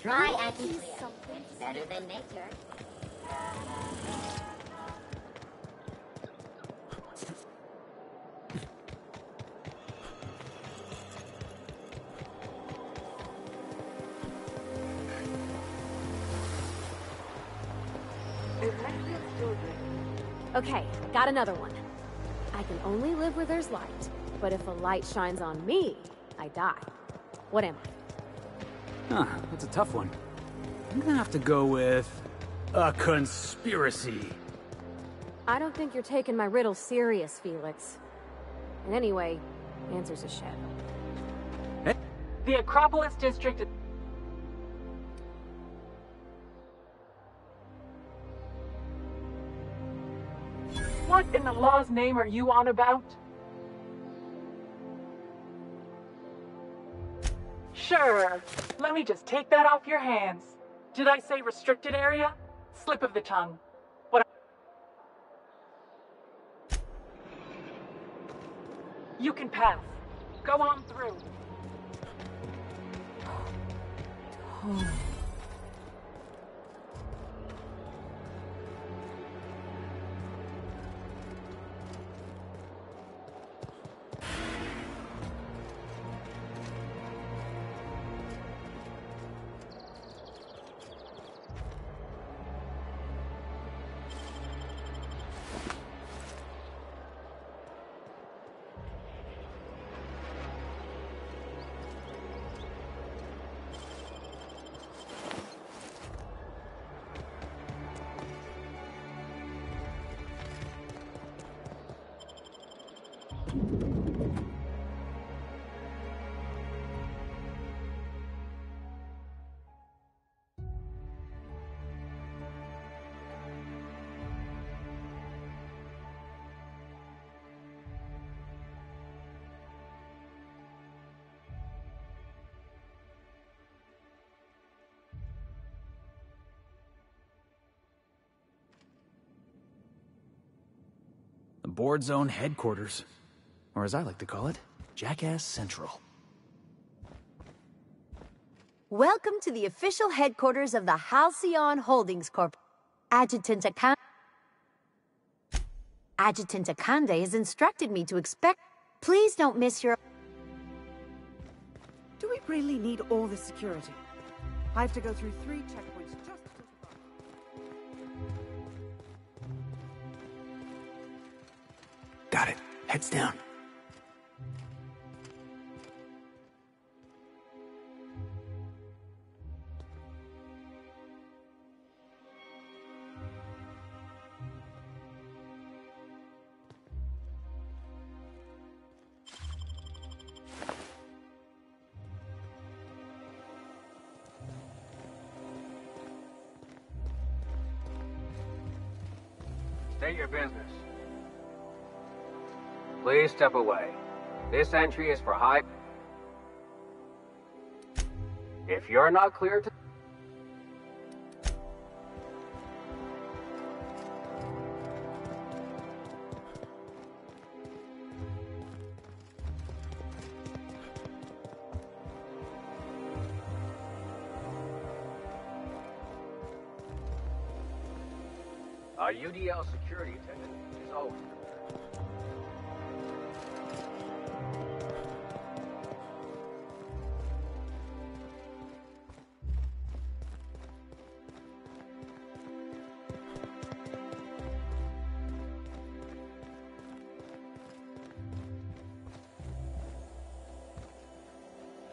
Dry and clear. Better than nature. Okay, got another one. I can only live where there's light, but if a light shines on me, I die. What am I? Huh, that's a tough one. I'm gonna have to go with... a conspiracy. I don't think you're taking my riddle serious, Felix. And anyway, answer's a shadow. Hey. The Acropolis District... What in the law's name are you on about? Sure. Let me just take that off your hands. Did I say restricted area? Slip of the tongue. What? You can pass. Go on through. The board zone headquarters. Or as I like to call it, Jackass Central. Welcome to the official headquarters of the Halcyon Holdings Corp. Adjutant Akande has instructed me to expect... Please don't miss your... Do we really need all this security? I have to go through 3 checkpoints just to... Got it. Heads down. State your business. Please step away. This entry is for high... If you're not clear to... Our UDL security attendant is always prepared.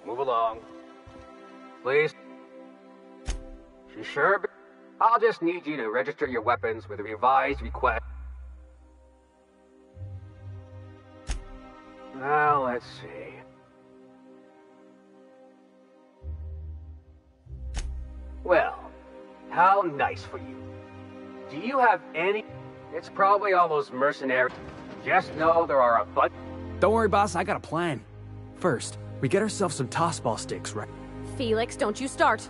Move along. Please. She sure... I'll just need you to register your weapons with a revised request. Now, let's see. Well, how nice for you. Do you have any... It's probably all those mercenaries. Just know there are a bunch... Don't worry, boss, I got a plan. First, we get ourselves some toss-ball sticks, right? Felix, don't you start.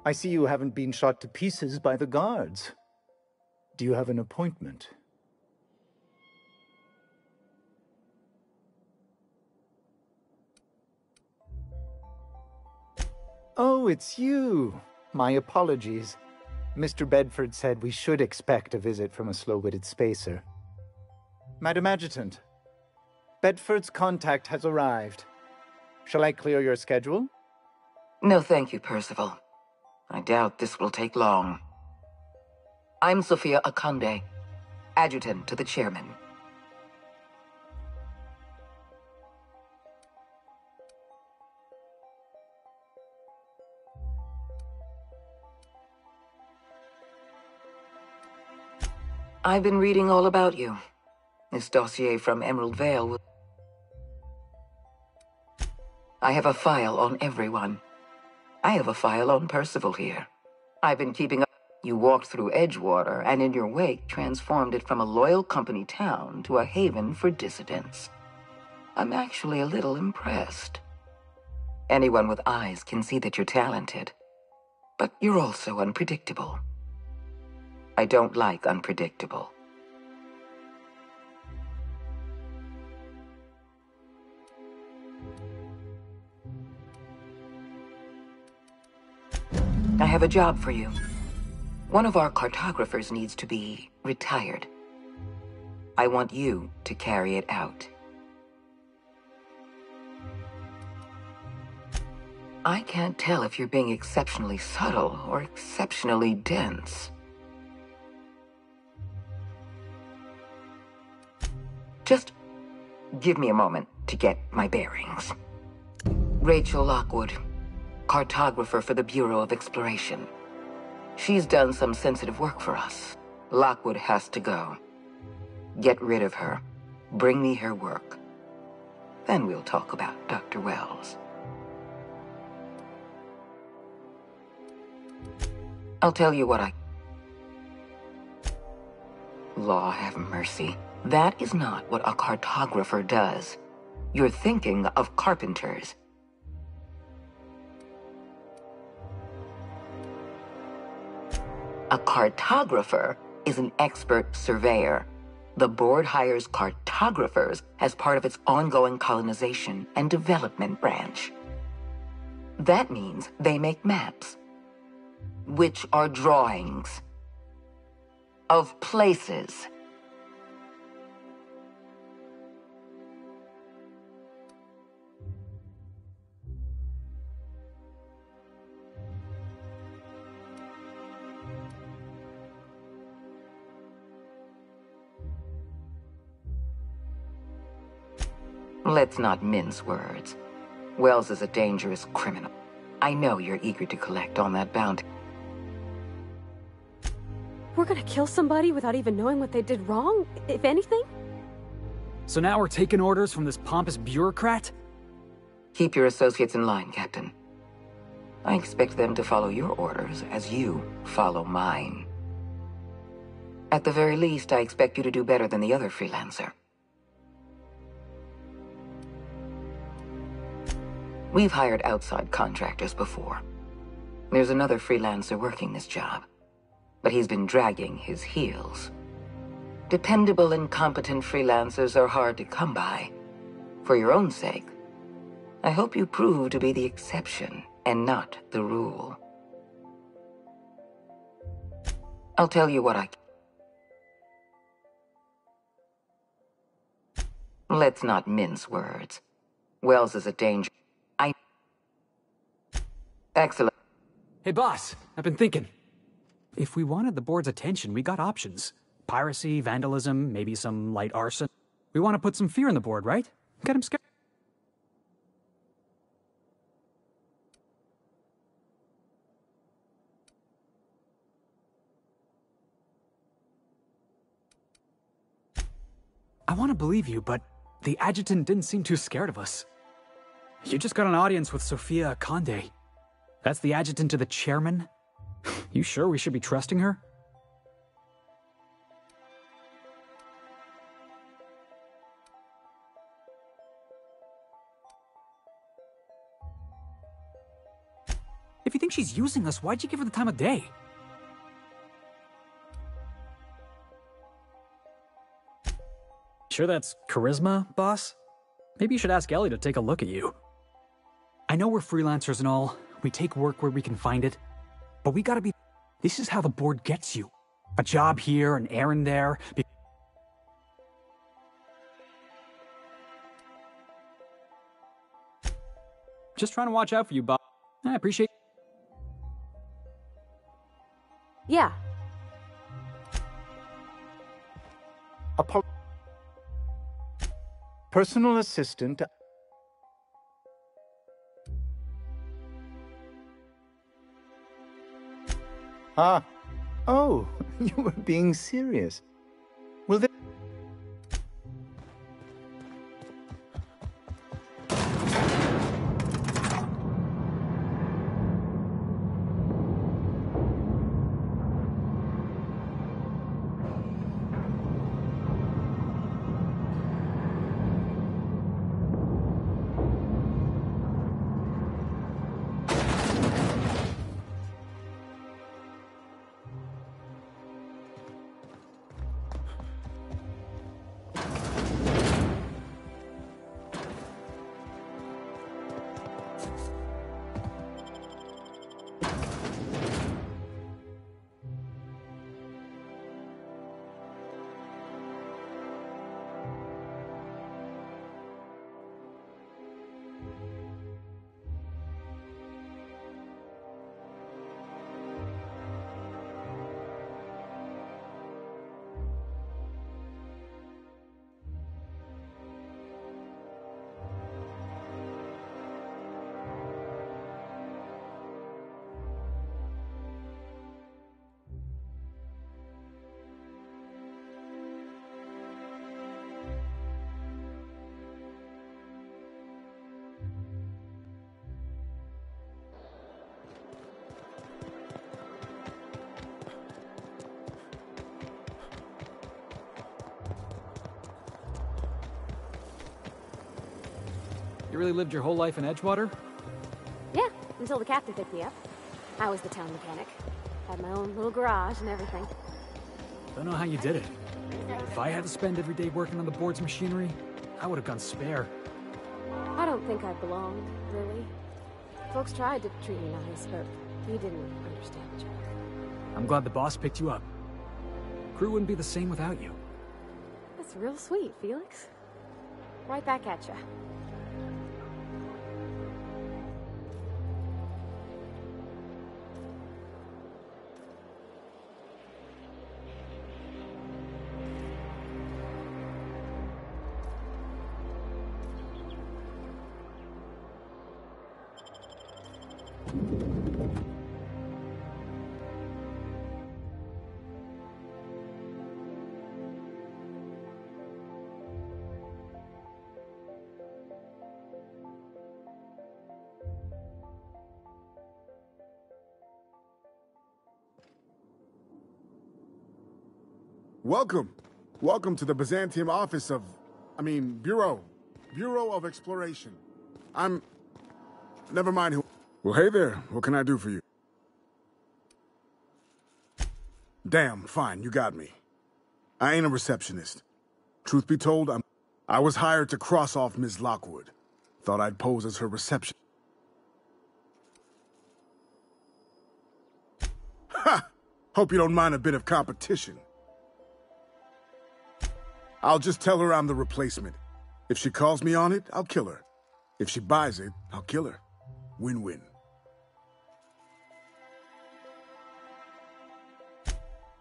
I see you haven't been shot to pieces by the guards. Do you have an appointment? Oh, it's you. My apologies. Mr. Bedford said we should expect a visit from a slow-witted spacer. Madam Adjutant, Bedford's contact has arrived. Shall I clear your schedule? No, thank you, Percival. I doubt this will take long. I'm Sophia Akande, adjutant to the chairman. I've been reading all about you. This dossier from Emerald Vale will... I have a file on everyone. I have a file on Percival here. I've been keeping up. You walked through Edgewater, and in your wake transformed it from a loyal company town to a haven for dissidents. I'm actually a little impressed. Anyone with eyes can see that you're talented. But you're also unpredictable. I don't like unpredictable. I have a job for you. One of our cartographers needs to be retired. I want you to carry it out. I can't tell if you're being exceptionally subtle or exceptionally dense. Just give me a moment to get my bearings. Rachel Lockwood, cartographer for the Bureau of Exploration. She's done some sensitive work for us. Lockwood has to go. Get rid of her. Bring me her work. Then we'll talk about Dr. Wells. I'll tell you what Law have mercy. That is not what a cartographer does. You're thinking of carpenters. A cartographer is an expert surveyor. The board hires cartographers as part of its ongoing colonization and development branch. That means they make maps, which are drawings of places. Let's not mince words. Wells is a dangerous criminal. I know you're eager to collect on that bounty. We're gonna kill somebody without even knowing what they did wrong, if anything? So now we're taking orders from this pompous bureaucrat? Keep your associates in line, Captain. I expect them to follow your orders as you follow mine. At the very least, I expect you to do better than the other freelancer. We've hired outside contractors before. There's another freelancer working this job, but he's been dragging his heels. Dependable and competent freelancers are hard to come by. For your own sake, I hope you prove to be the exception and not the rule. I'll tell you what Let's not mince words. Wells is a danger. Excellent. Hey boss, I've been thinking. If we wanted the board's attention, we got options. Piracy, vandalism, maybe some light arson. We want to put some fear in the board, right? Get him scared. I want to believe you, but the adjutant didn't seem too scared of us. You just got an audience with Sophia Akande. That's the adjutant to the chairman? You sure we should be trusting her? If you think she's using us, why'd you give her the time of day? Sure that's charisma, boss? Maybe you should ask Ellie to take a look at you. I know we're freelancers and all. We take work where we can find it. But we gotta be... This is how the board gets you. A job here, an errand there... Just trying to watch out for you, Bob. I appreciate... Yeah. Personal assistant... Ah. Oh, you were being serious. Well, then... You really lived your whole life in Edgewater? Yeah, until the captain picked me up. I was the town mechanic. Had my own little garage and everything. Don't know how you did it. If I had to spend every day working on the board's machinery, I would have gone spare. I don't think I belonged, really. Folks tried to treat me nice, but we didn't understand each other. I'm glad the boss picked you up. Crew wouldn't be the same without you. That's real sweet, Felix. Right back at ya. Welcome. Welcome to the Byzantium office of... Bureau. Bureau of Exploration. Never mind who... Well, hey there. What can I do for you? Damn, fine. You got me. I ain't a receptionist. Truth be told, I was hired to cross off Ms. Lockwood. Thought I'd pose as her reception... Ha! Hope you don't mind a bit of competition. I'll just tell her I'm the replacement. If she calls me on it, I'll kill her. If she buys it, I'll kill her. Win-win.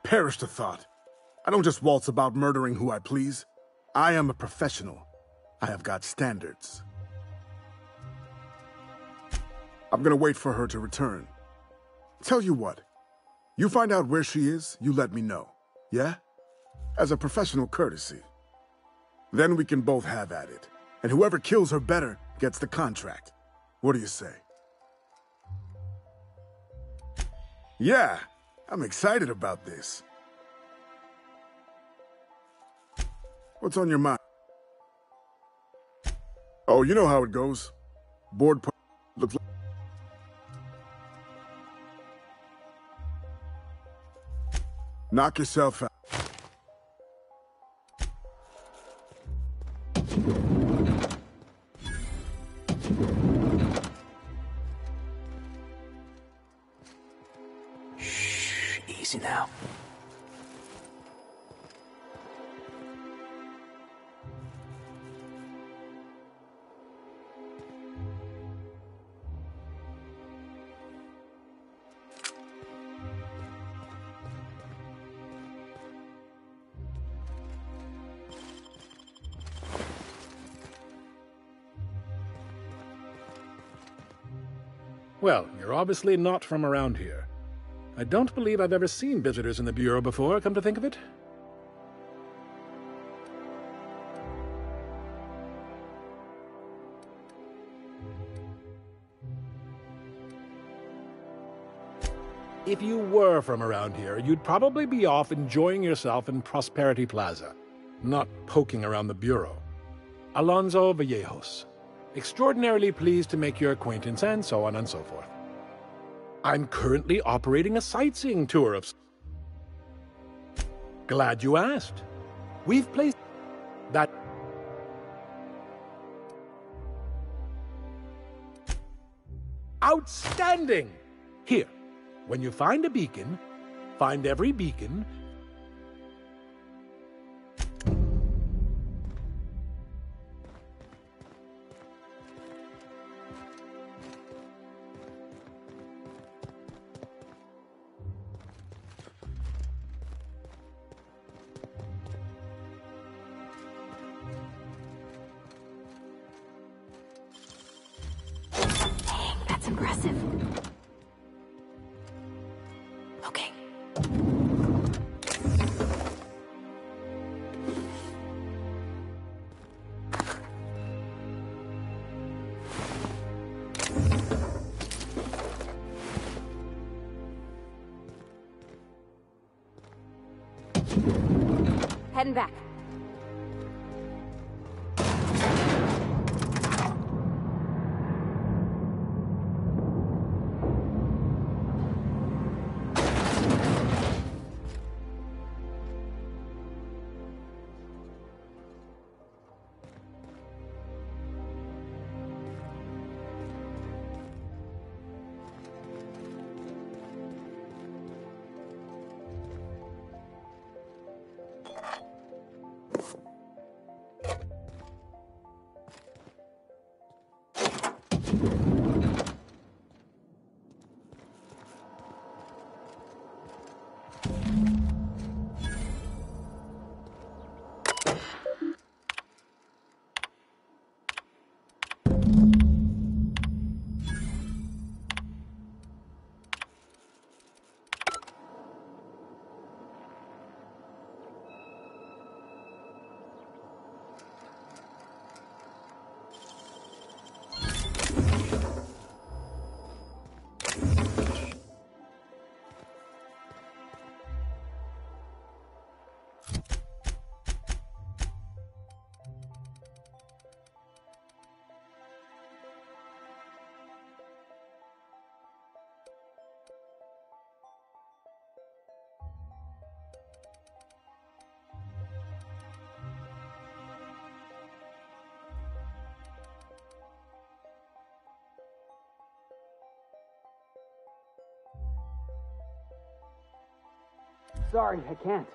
Perish the thought. I don't just waltz about murdering who I please. I am a professional. I have got standards. I'm gonna wait for her to return. Tell you what. You find out where she is, you let me know. Yeah? As a professional courtesy. Then we can both have at it. And whoever kills her better gets the contract. What do you say? Yeah, I'm excited about this. What's on your mind? Oh, you know how it goes. Board looks like... Knock yourself out. Shh, easy now. Well, you're obviously not from around here. I don't believe I've ever seen visitors in the Bureau before, come to think of it. If you were from around here, you'd probably be off enjoying yourself in Prosperity Plaza, not poking around the Bureau. Alonso Vallejos. Extraordinarily pleased to make your acquaintance, and so on and so forth. I'm currently operating a sightseeing tour of... Glad you asked. We've placed that... Outstanding! Here, when you find a beacon, find every beacon... That's impressive. Okay. Heading back. Sorry, I can't.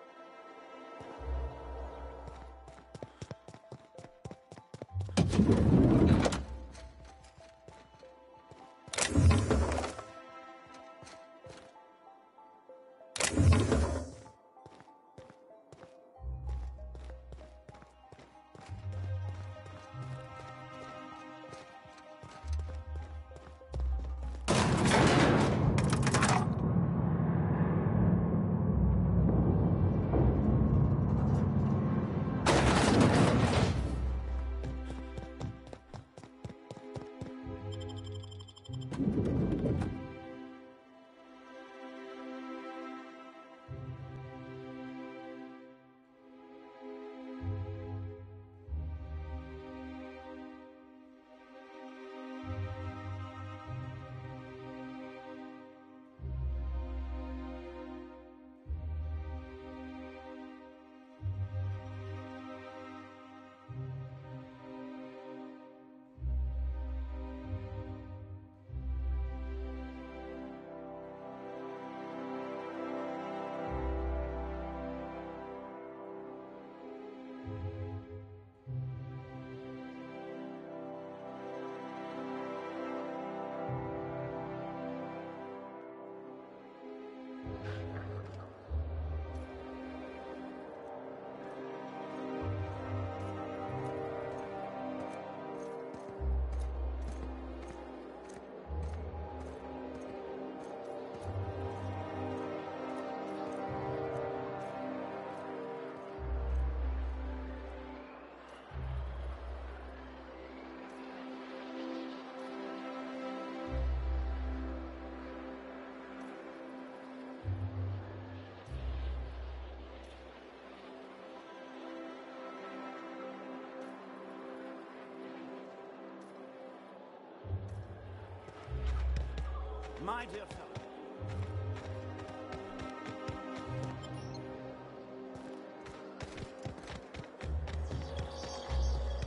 My dear fellow.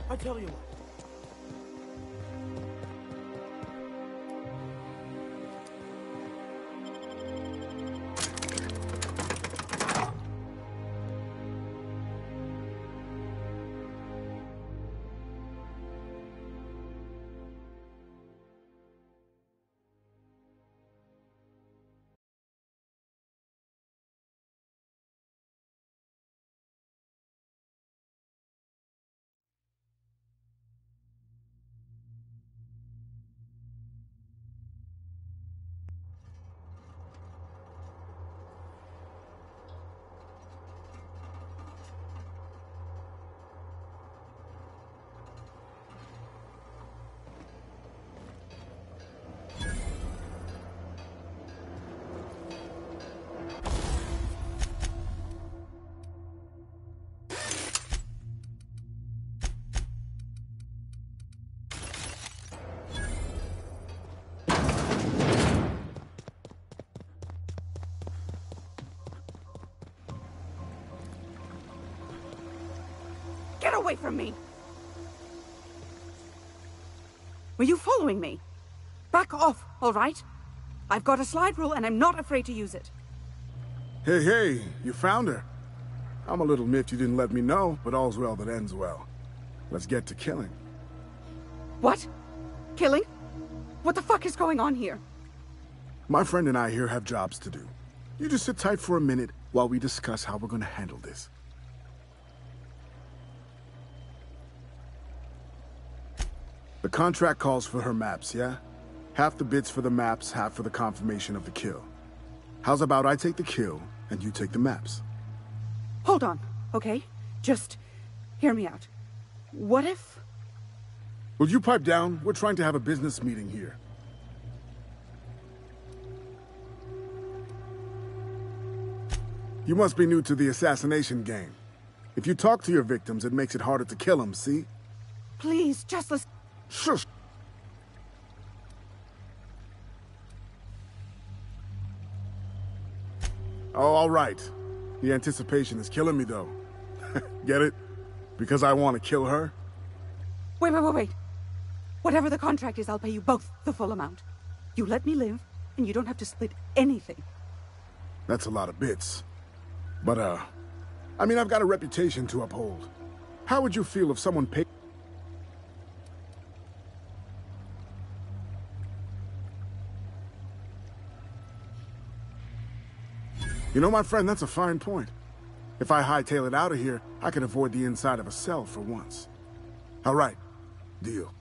I tell you what. Get away from me! Were you following me? Back off, all right? I've got a slide rule and I'm not afraid to use it. Hey, you found her. I'm a little miffed you didn't let me know, but all's well that ends well. Let's get to killing. What? Killing? What the fuck is going on here? My friend and I here have jobs to do. You just sit tight for a minute while we discuss how we're gonna handle this. The contract calls for her maps, yeah? Half the bits for the maps, half for the confirmation of the kill. How's about I take the kill, and you take the maps? Hold on, okay? Just hear me out. What if... Will you pipe down? We're trying to have a business meeting here. You must be new to the assassination game. If you talk to your victims, it makes it harder to kill them, see? Please, just listen. Shush! Oh, all right. The anticipation is killing me, though. Get it? Because I want to kill her? Wait. Whatever the contract is, I'll pay you both the full amount. You let me live, and you don't have to split anything. That's a lot of bits. But, I mean, I've got a reputation to uphold. How would you feel if someone paid... You know, my friend, that's a fine point. If I hightail it out of here, I can avoid the inside of a cell for once. All right. Deal.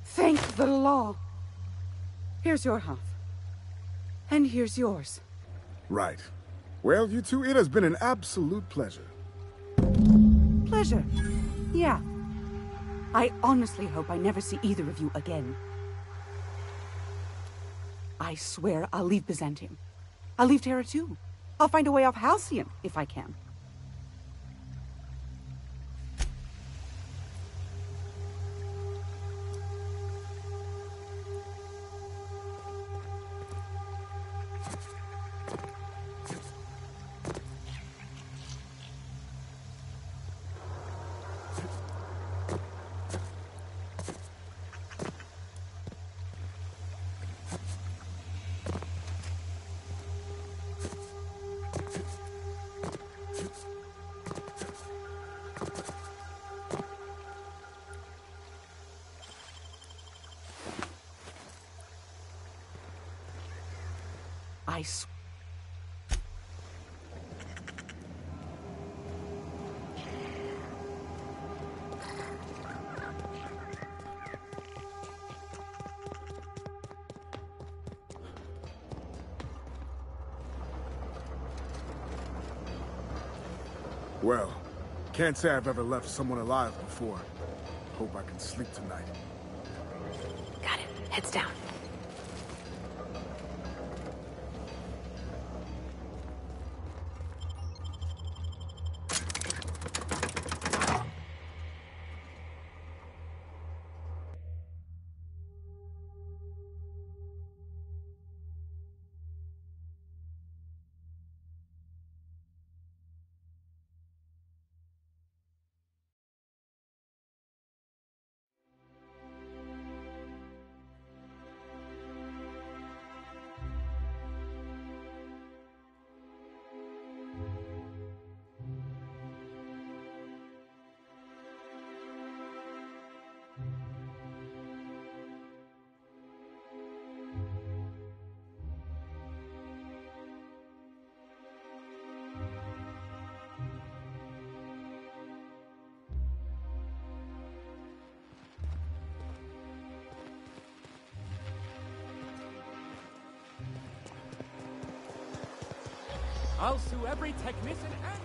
Thank the law. Here's your half. And here's yours. Right. Well, you two, it has been an absolute pleasure. Pleasure? Yeah. I honestly hope I never see either of you again. I swear I'll leave Byzantium. I'll leave Terra too. I'll find a way off Halcyon, if I can. I swear. Well, can't say I've ever left someone alive before. Hope I can sleep tonight. Got it. Heads down. I'll sue every technician and...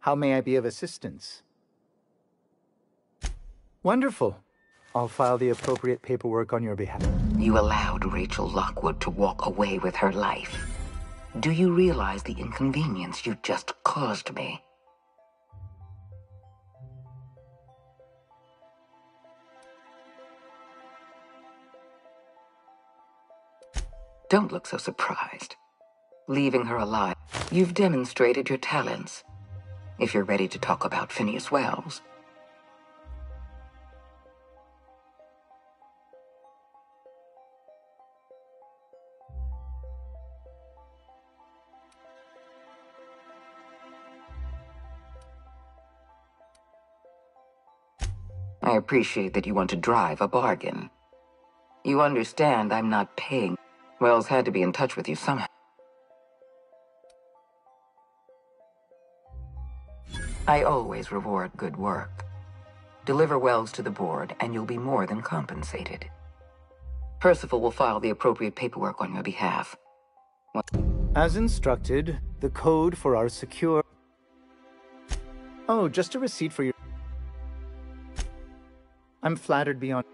How may I be of assistance? Wonderful. I'll file the appropriate paperwork on your behalf. You allowed Rachel Lockwood to walk away with her life. Do you realize the inconvenience you just caused me? Don't look so surprised. Leaving her alive, you've demonstrated your talents. If you're ready to talk about Phineas Wells. I appreciate that you want to drive a bargain. You understand I'm not paying. Wells had to be in touch with you somehow. I always reward good work. Deliver Wells to the board, and you'll be more than compensated. Percival will file the appropriate paperwork on your behalf. As instructed, the code for our secure... Oh, just a receipt for your... I'm flattered beyond...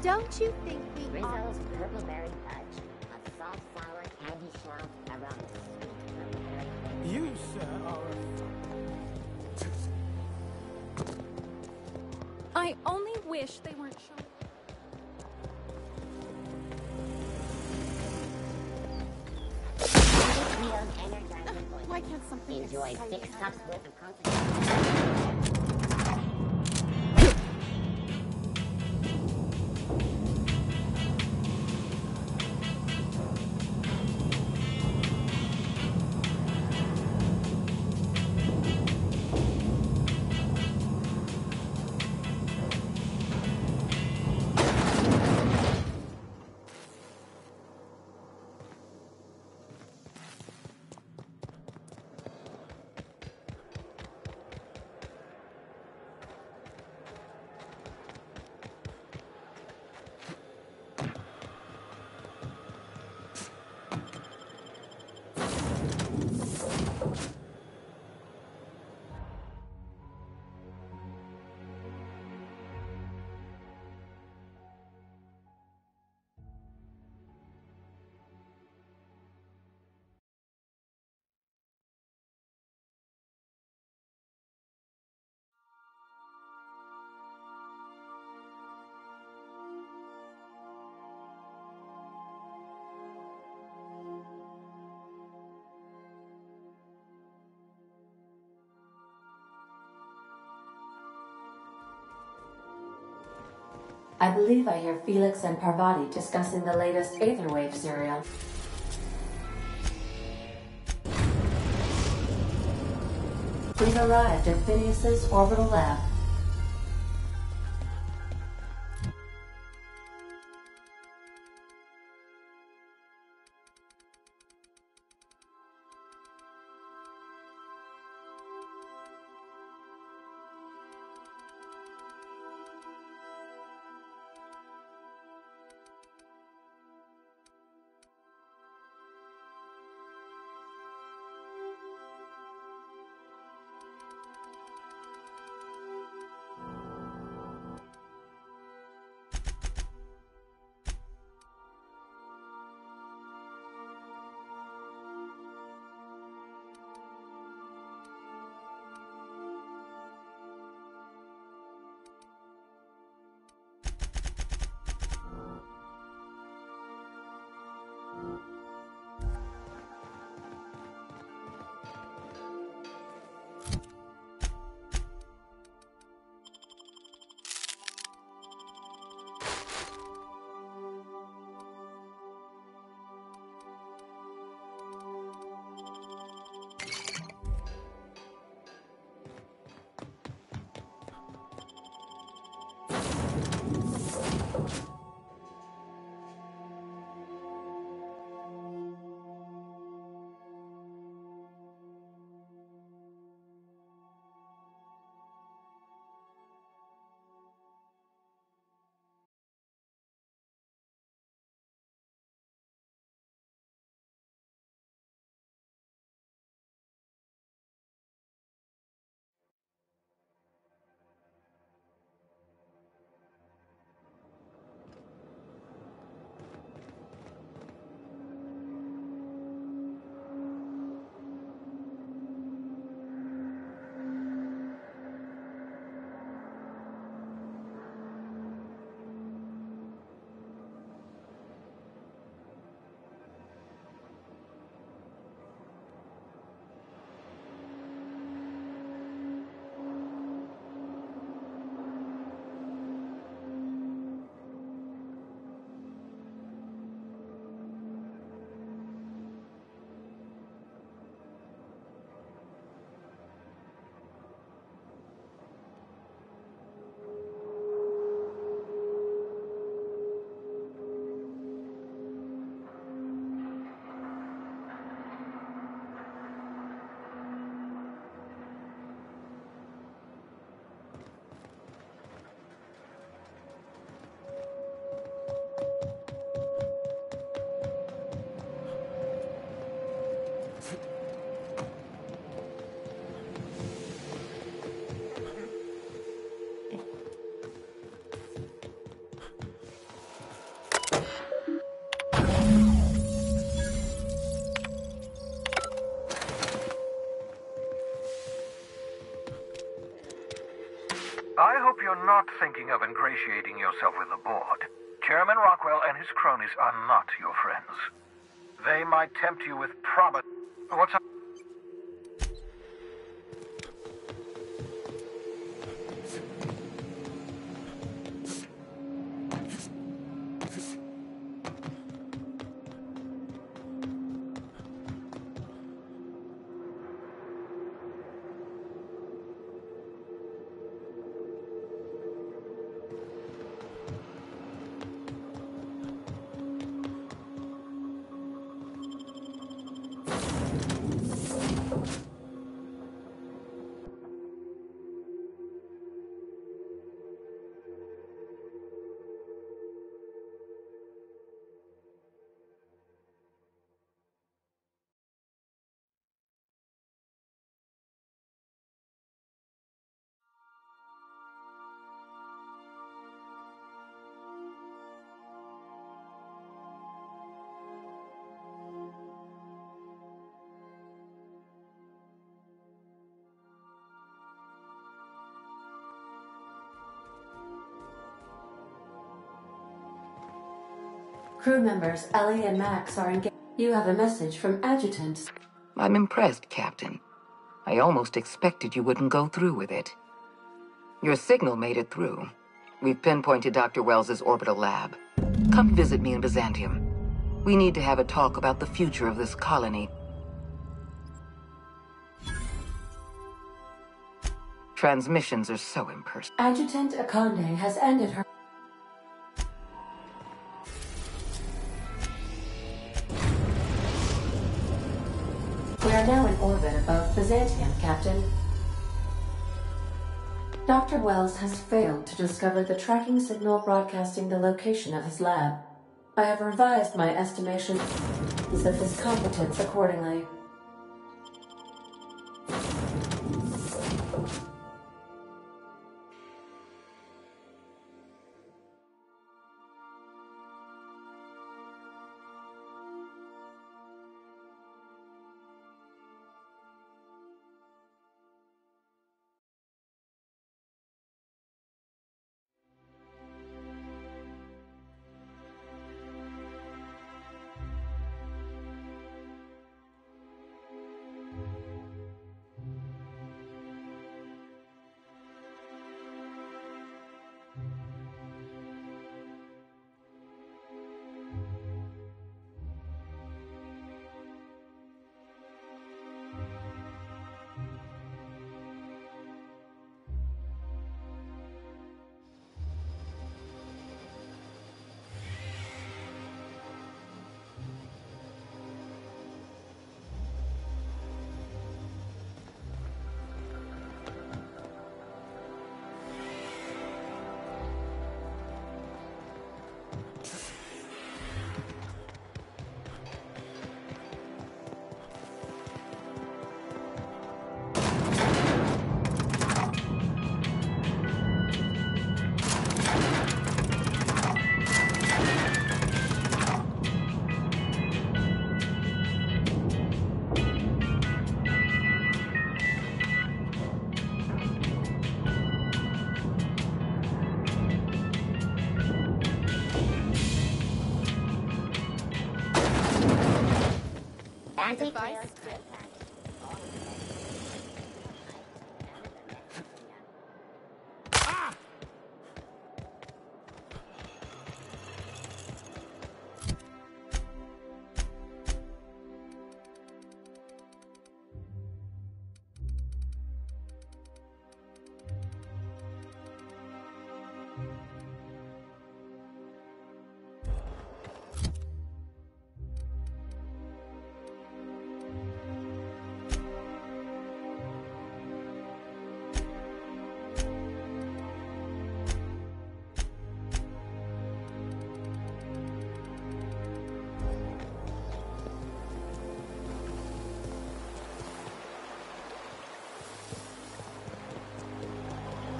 Don't you think we ought... Rizzo's Purple Berry Fudge, a soft, sour candy shell around the sweet purple berry. You, sir, are I only wish they weren't showing. Why can't something enjoy 6 cups worth of content? I believe I hear Felix and Parvati discussing the latest Aetherwave serial. We've arrived at Phineas's orbital lab. you're not thinking of ingratiating yourself with the board, Chairman Rockwell and his cronies are not your friends. They might tempt you with What's up? Crew members Ellie and Max are engaged. You have a message from Adjutant. I'm impressed, Captain. I almost expected you wouldn't go through with it. Your signal made it through. We've pinpointed Dr. Wells's orbital lab. Come visit me in Byzantium. We need to have a talk about the future of this colony. Transmissions are so impersonal. Adjutant Akande has ended her... We are now in orbit above Byzantium, Captain. Dr. Wells has failed to discover the tracking signal broadcasting the location of his lab. I have revised my estimations of his competence accordingly.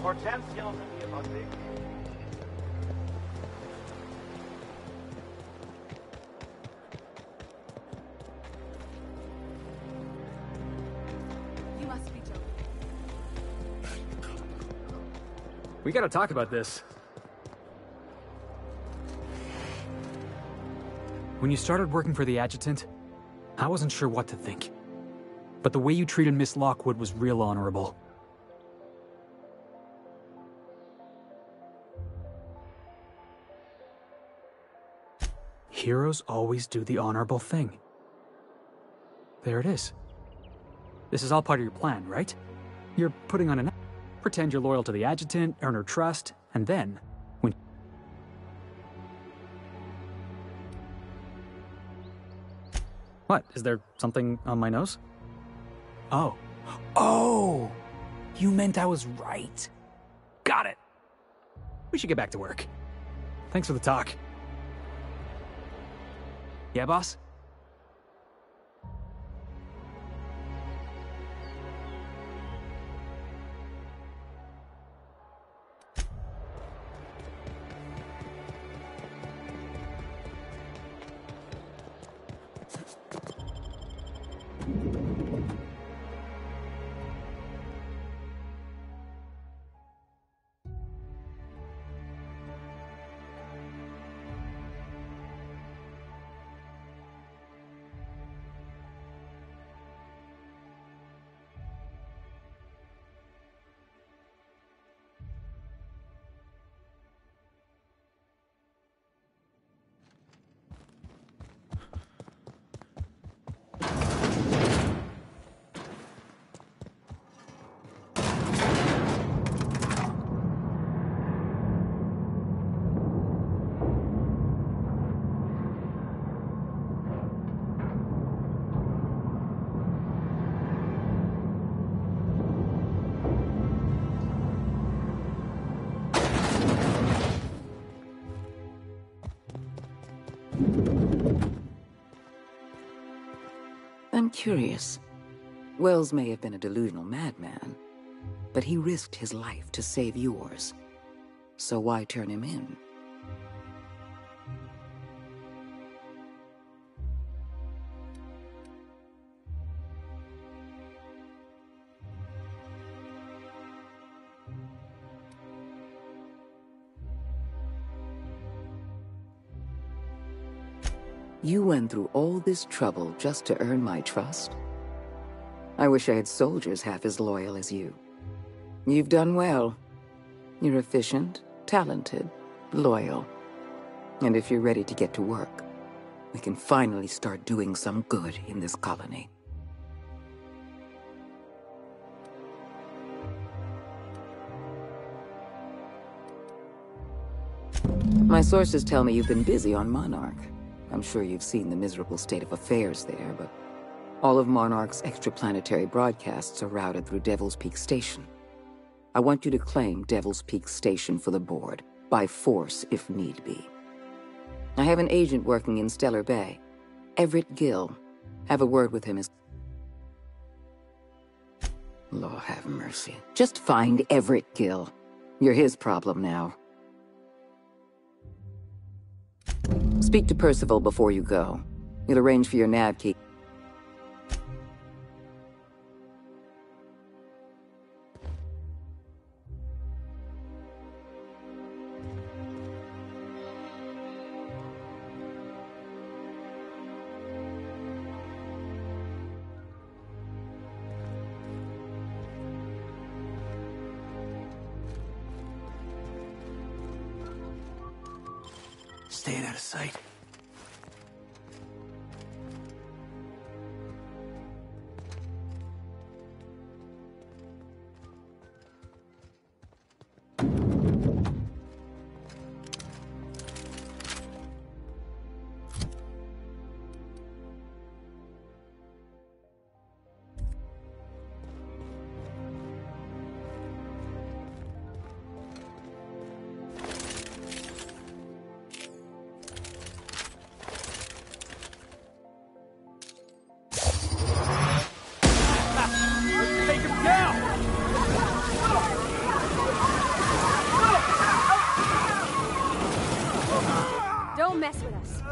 Hortensia Olivia Mugby. You must be joking. We gotta talk about this. When you started working for the adjutant, I wasn't sure what to think. But the way you treated Miss Lockwood was real honorable. Heroes always do the honorable thing. There it is. This is all part of your plan, right? You're putting on an act, pretend you're loyal to the adjutant, earn her trust, and then, when... What? Is there something on my nose? Oh. Oh! You meant I was right. Got it. We should get back to work. Thanks for the talk. Yeah, boss? I'm curious. Wells may have been a delusional madman, but he risked his life to save yours. So why turn him in? You went through all this trouble just to earn my trust? I wish I had soldiers half as loyal as you. You've done well. You're efficient, talented, loyal. And if you're ready to get to work, we can finally start doing some good in this colony. My sources tell me you've been busy on Monarch. I'm sure you've seen the miserable state of affairs there, but all of Monarch's extraplanetary broadcasts are routed through Devil's Peak Station. I want you to claim Devil's Peak Station for the board, by force if need be. I have an agent working in Stellar Bay, Everett Gill. Have a word with him as... Lord have mercy. Just find Everett Gill. You're his problem now. Speak to Percival before you go. He'll arrange for your nav key. Staying out of sight. Don't mess with us.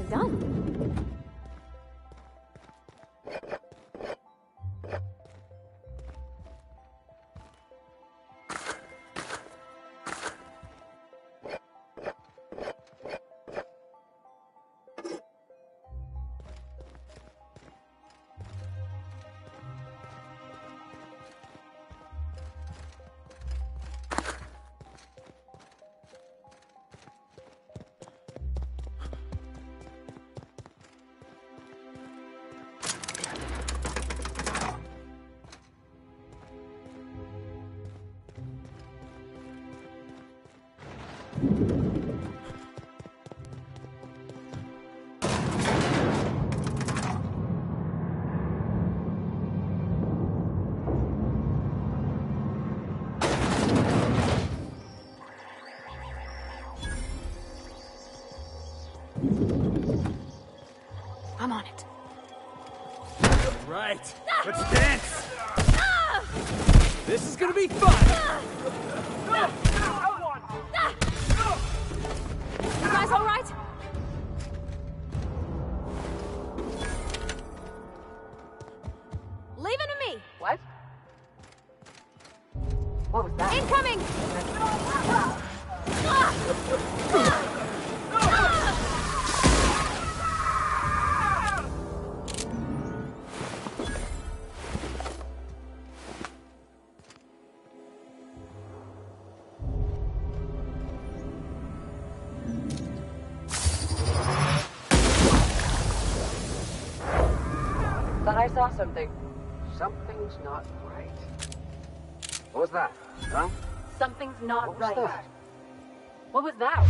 done? I'm on it. Right, let's dance! This is gonna be fun! You guys all right? Leave it to me. What? What was that? Incoming! Thought I saw something. Something's not right. What was that? Huh? Something's not What was right. that? What was that?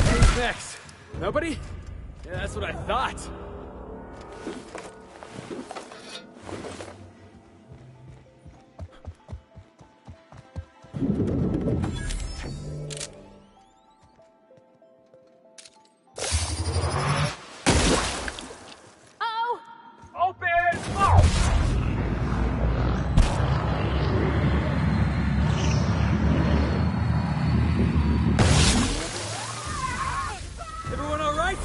Who's next? Nobody? Yeah, that's what I thought. Everyone all right?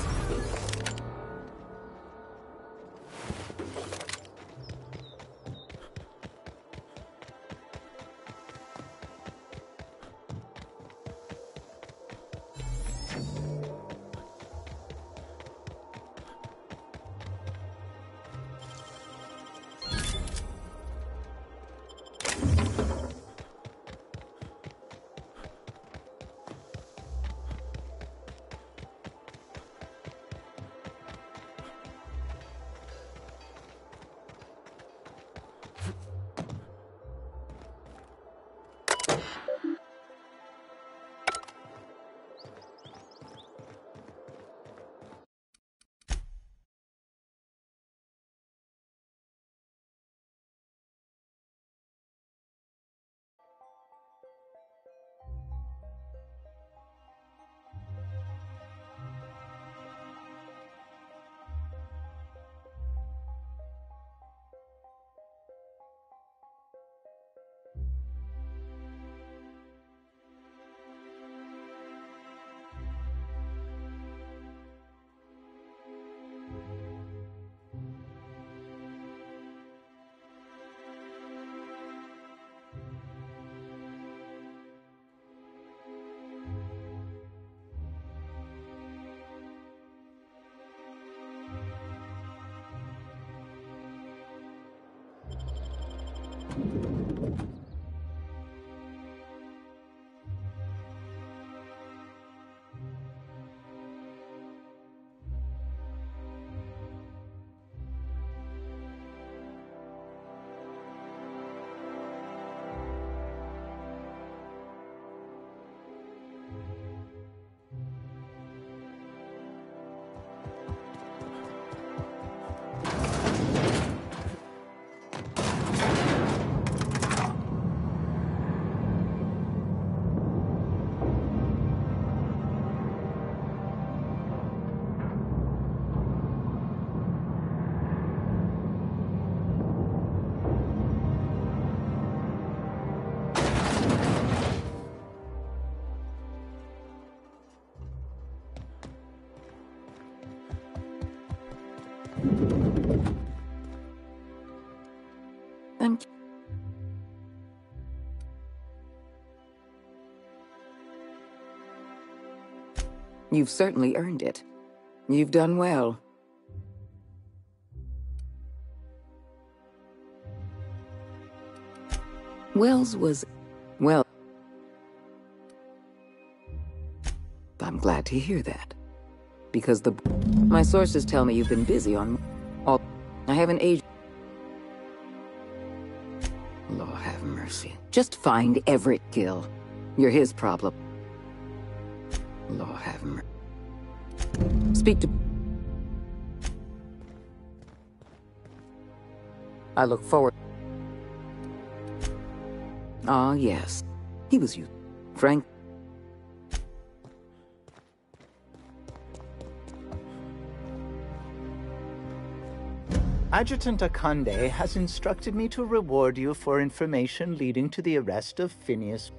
You've certainly earned it. You've done well. Wells was... well... I'm glad to hear that. Because my sources tell me you've been busy on... all... I have an agent... Lord have mercy. Just find Everett Gill. You're his problem. Lord have mercy. Speak to... I look forward... Ah, yes. He was you. Frank... Adjutant Akande has instructed me to reward you for information leading to the arrest of Phineas.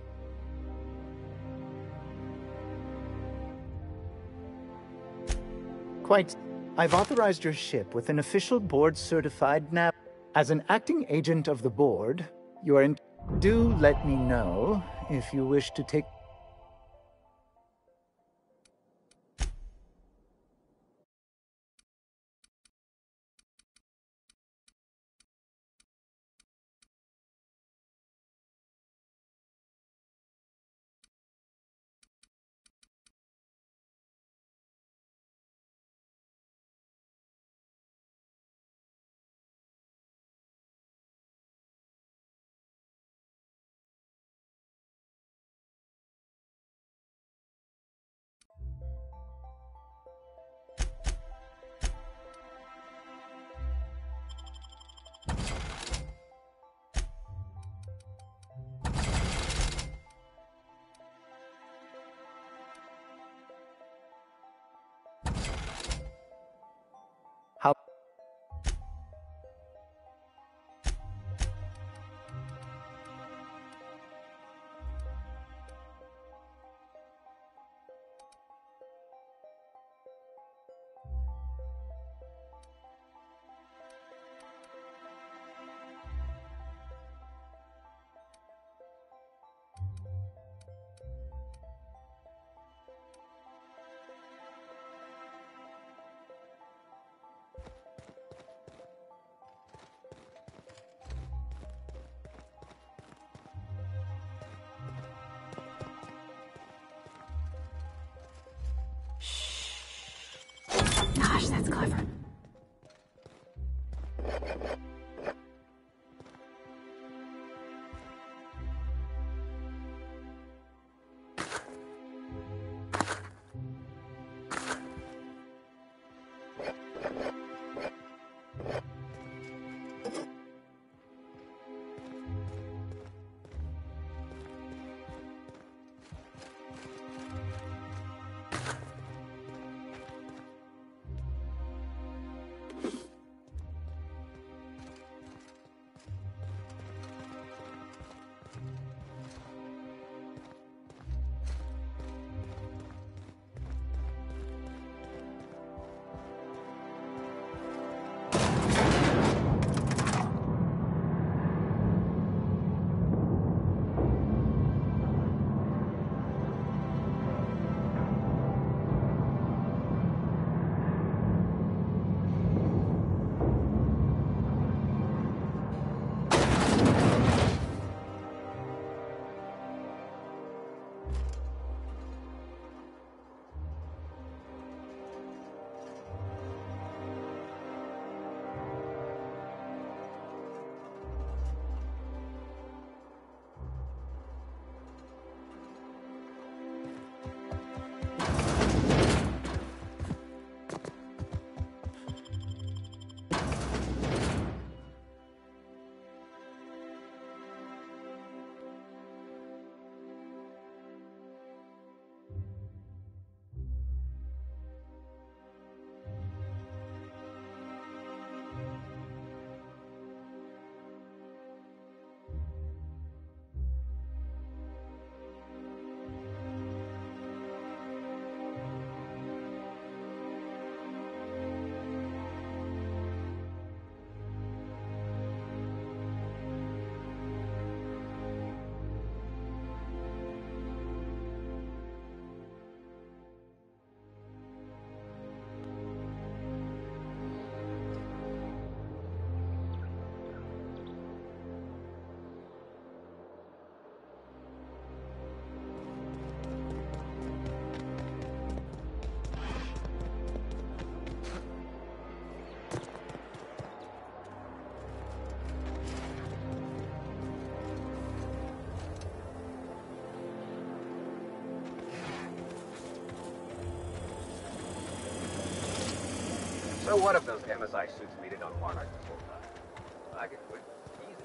Quite. I've authorized your ship with an official board-certified nav. As an acting agent of the board, you are in... Do let me know if you wish to take... How... Gosh, that's clever. So what if those MSI suits made it on Monarch this whole time? I could quit easy.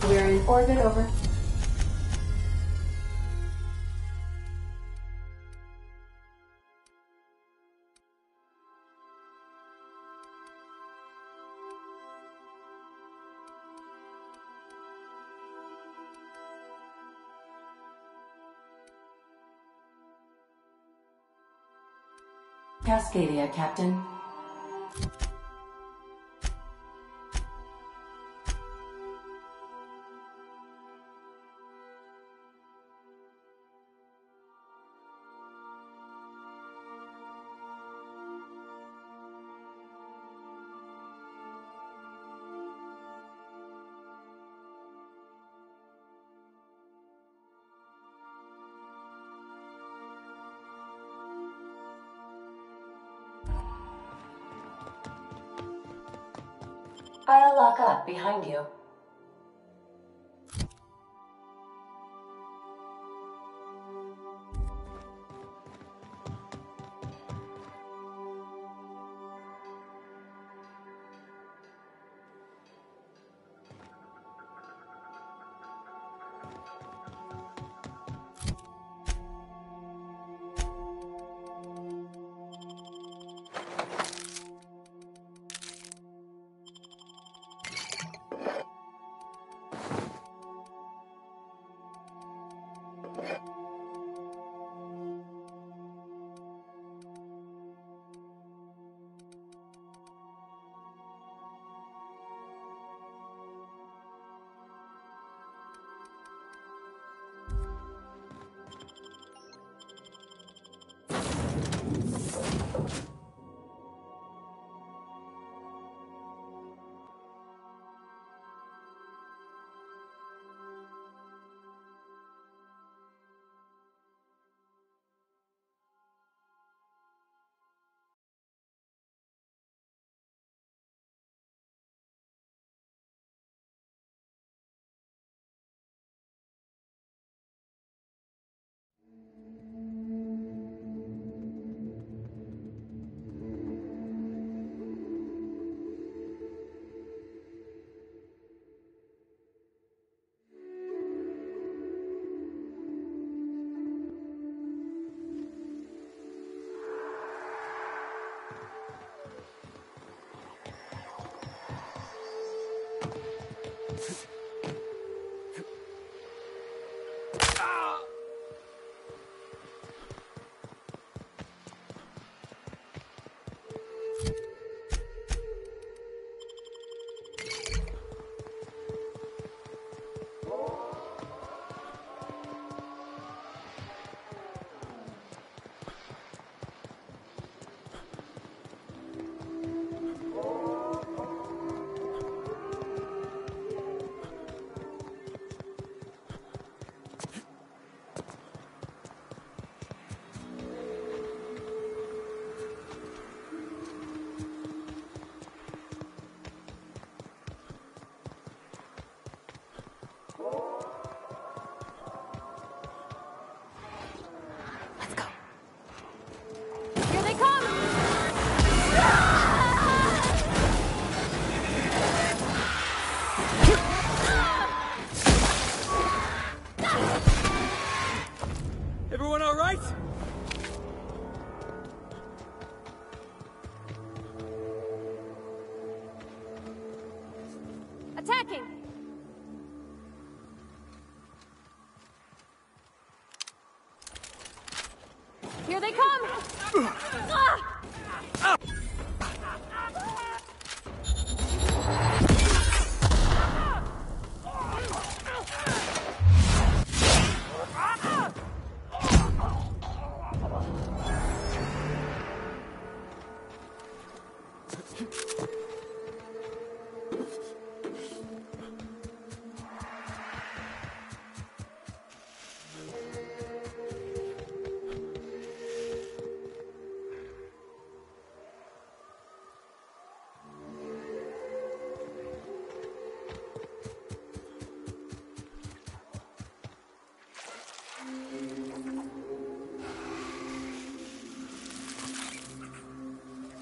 We're in orbit over. Cascadia, Captain. I'll lock up behind you. attacking! Here they come! Ah!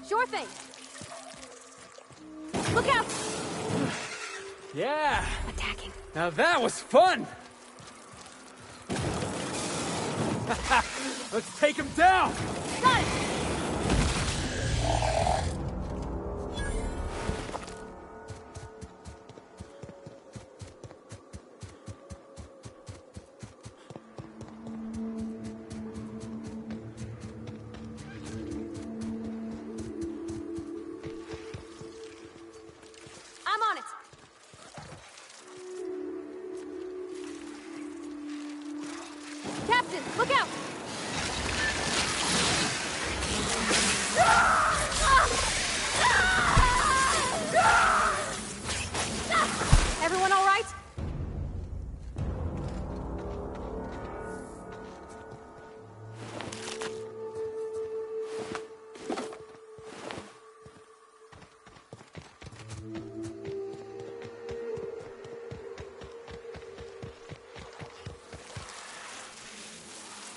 Sure thing. Look out! Yeah! Attacking. Now that was fun! Let's take him down! Got it! I'm on it. Captain, look out! Everyone all right?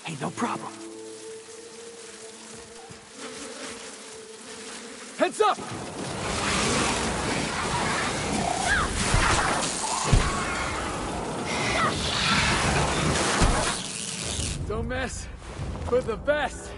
Hey, no problem. Heads up! Don't mess with the best.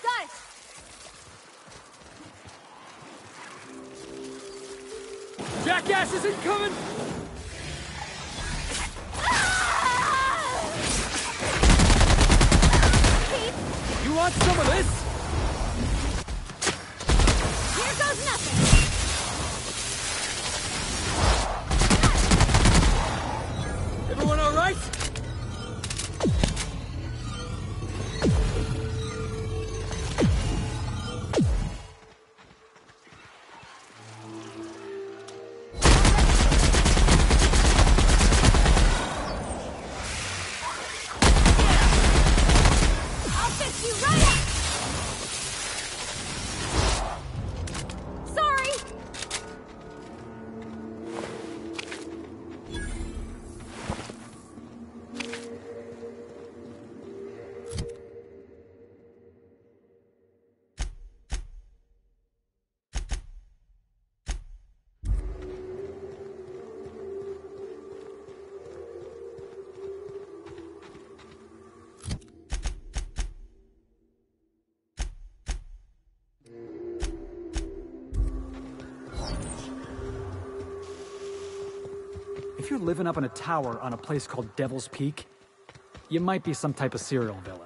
Got it! Jackass is incoming! You want some of this? Here goes nothing! Everyone all right? I'll fix you right up! Sorry! If you're living up in a tower on a place called Devil's Peak, you might be some type of serial villain.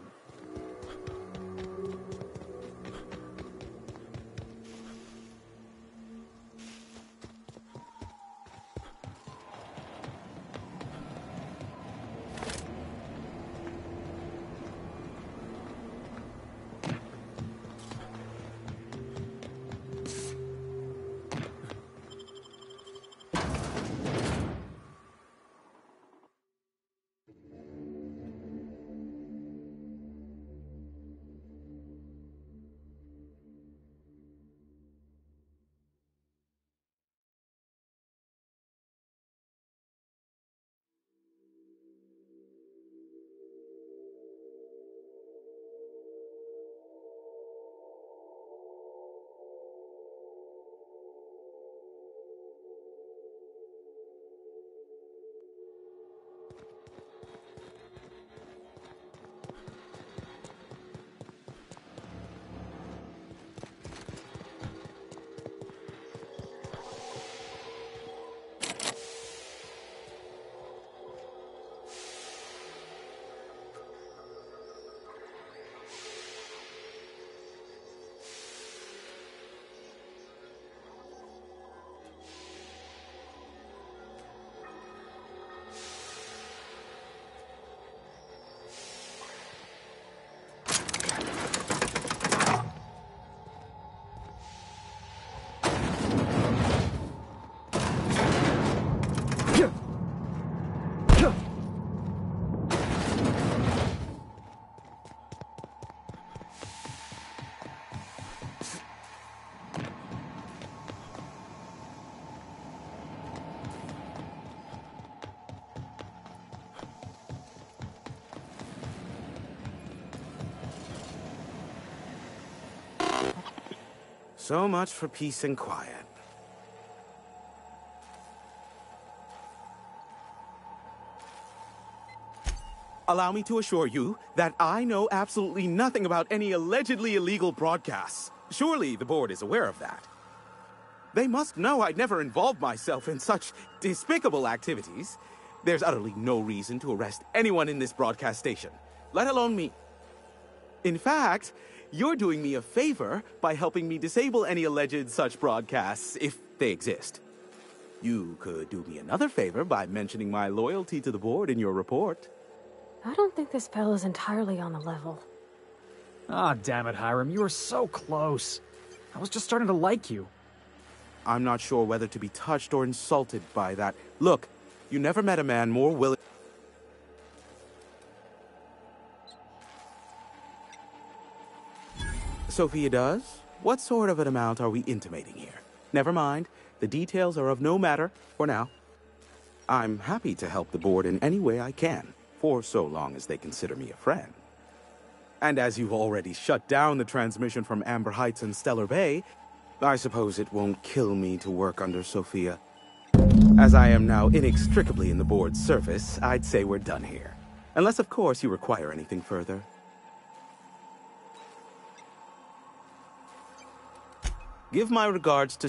So much for peace and quiet. Allow me to assure you that I know absolutely nothing about any allegedly illegal broadcasts. Surely the board is aware of that. They must know I'd never involved myself in such despicable activities. There's utterly no reason to arrest anyone in this broadcast station, let alone me. In fact, you're doing me a favor by helping me disable any alleged such broadcasts, if they exist. You could do me another favor by mentioning my loyalty to the board in your report. I don't think this fellow's entirely on the level. Ah, damn it, Hiram. You were so close. I was just starting to like you. I'm not sure whether to be touched or insulted by that. Look, you never met a man more willing... Sophia does? What sort of an amount are we intimating here? Never mind. The details are of no matter for now. I'm happy to help the board in any way I can, for so long as they consider me a friend. And as you've already shut down the transmission from Amber Heights and Stellar Bay, I suppose it won't kill me to work under Sophia. As I am now inextricably in the board's service, I'd say we're done here. Unless, of course, you require anything further. Give my regards to...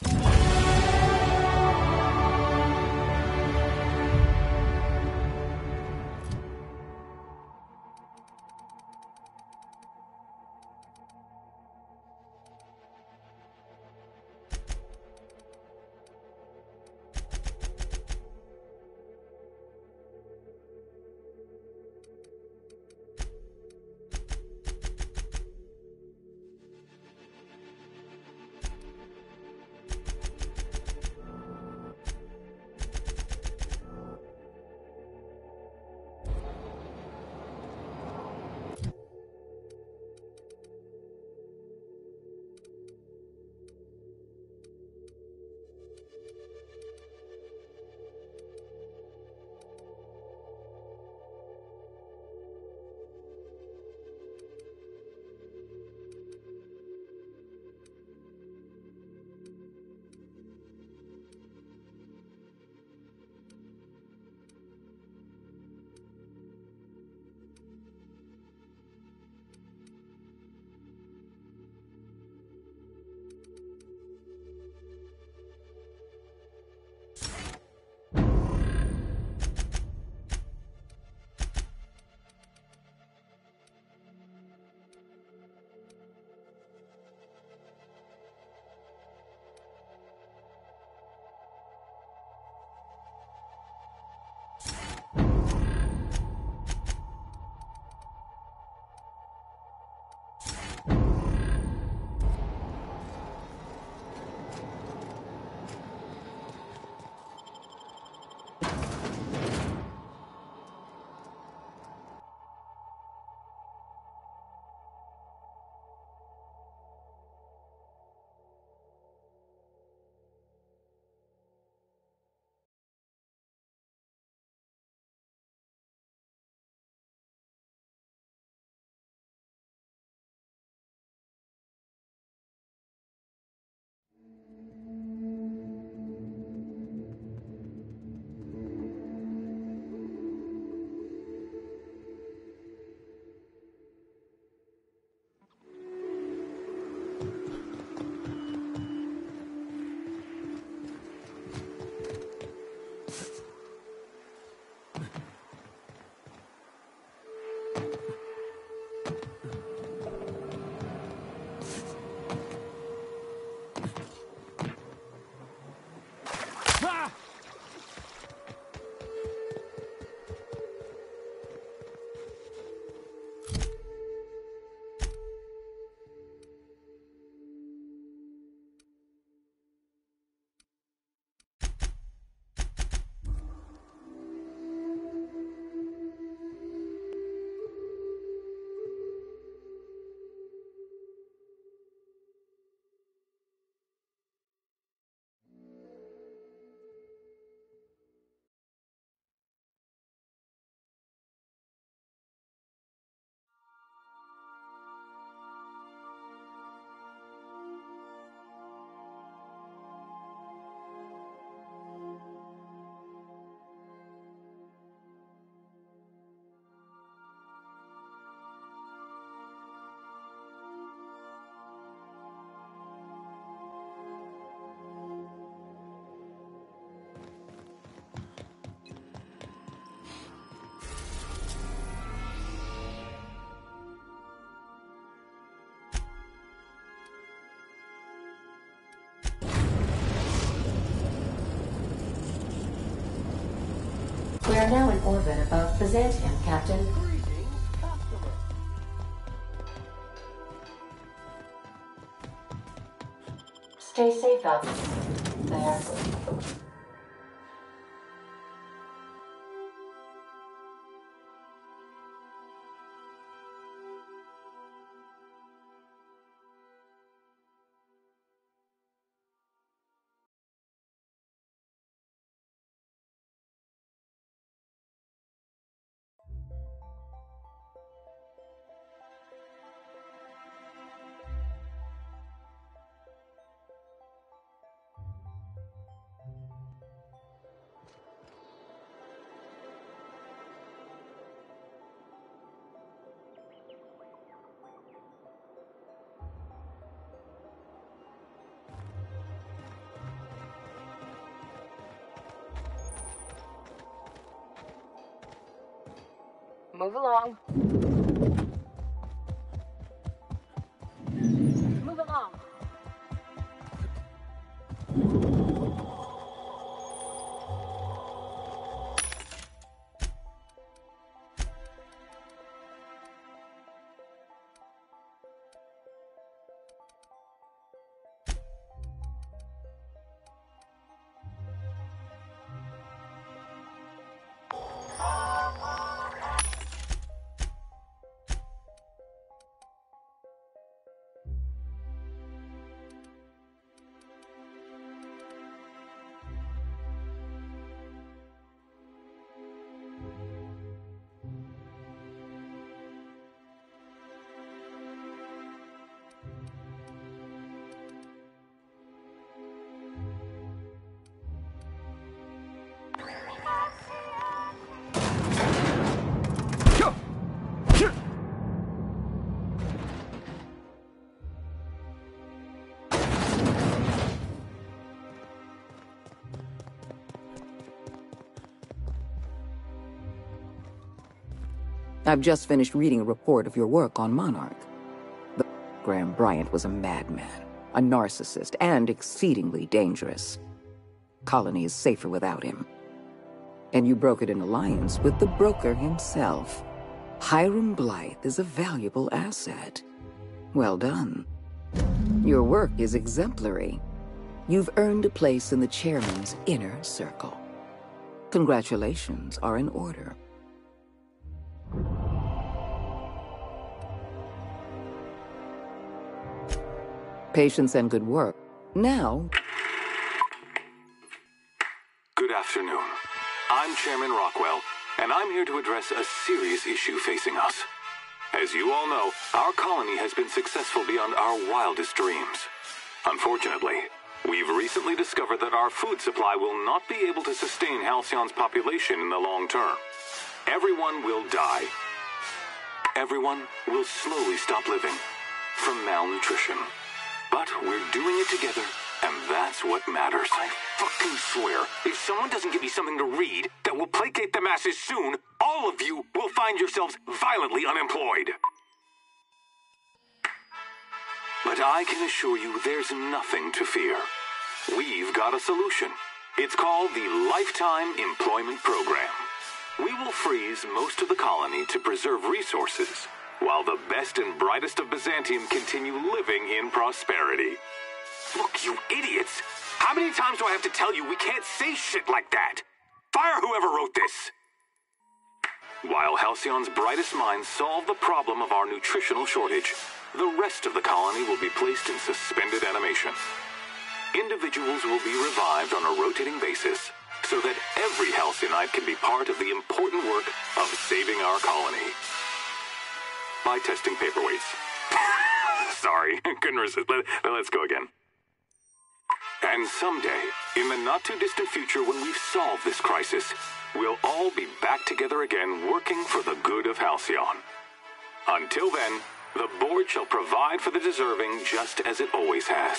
We are now in orbit above Byzantium, Captain. Stay safe out there. Move along. Move along. I've just finished reading a report of your work on Monarch. Graham Bryant was a madman, a narcissist, and exceedingly dangerous. Colony is safer without him. And you brokered an alliance with the broker himself. Hiram Blythe is a valuable asset. Well done. Your work is exemplary. You've earned a place in the chairman's inner circle. Congratulations are in order. Patience and good work. Now... Good afternoon. I'm Chairman Rockwell, and I'm here to address a serious issue facing us. As you all know, our colony has been successful beyond our wildest dreams. Unfortunately, we've recently discovered that our food supply will not be able to sustain Halcyon's population in the long term. Everyone will die. Everyone will slowly stop living from malnutrition. But we're doing it together, and that's what matters. I fucking swear, if someone doesn't give me something to read that will placate the masses soon, all of you will find yourselves violently unemployed. But I can assure you there's nothing to fear. We've got a solution. It's called the Lifetime Employment Program. We will freeze most of the colony to preserve resources, while the best and brightest of Byzantium continue living in prosperity. Look, you idiots! How many times do I have to tell you we can't say shit like that? Fire whoever wrote this! While Halcyon's brightest minds solve the problem of our nutritional shortage, the rest of the colony will be placed in suspended animation. Individuals will be revived on a rotating basis, so that every Halcyonite can be part of the important work of saving our colony. By testing paperweights. Sorry, couldn't resist. Let's go again. And someday, in the not-too-distant future when we've solved this crisis, we'll all be back together again working for the good of Halcyon. Until then, the board shall provide for the deserving just as it always has.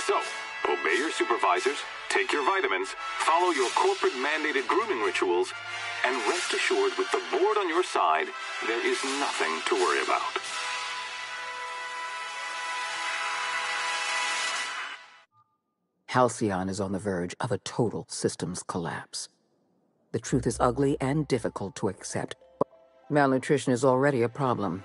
So, obey your supervisors, take your vitamins, follow your corporate-mandated grooming rituals, and rest assured with the board on your side, there is nothing to worry about. Halcyon is on the verge of a total systems collapse. The truth is ugly and difficult to accept. Malnutrition is already a problem.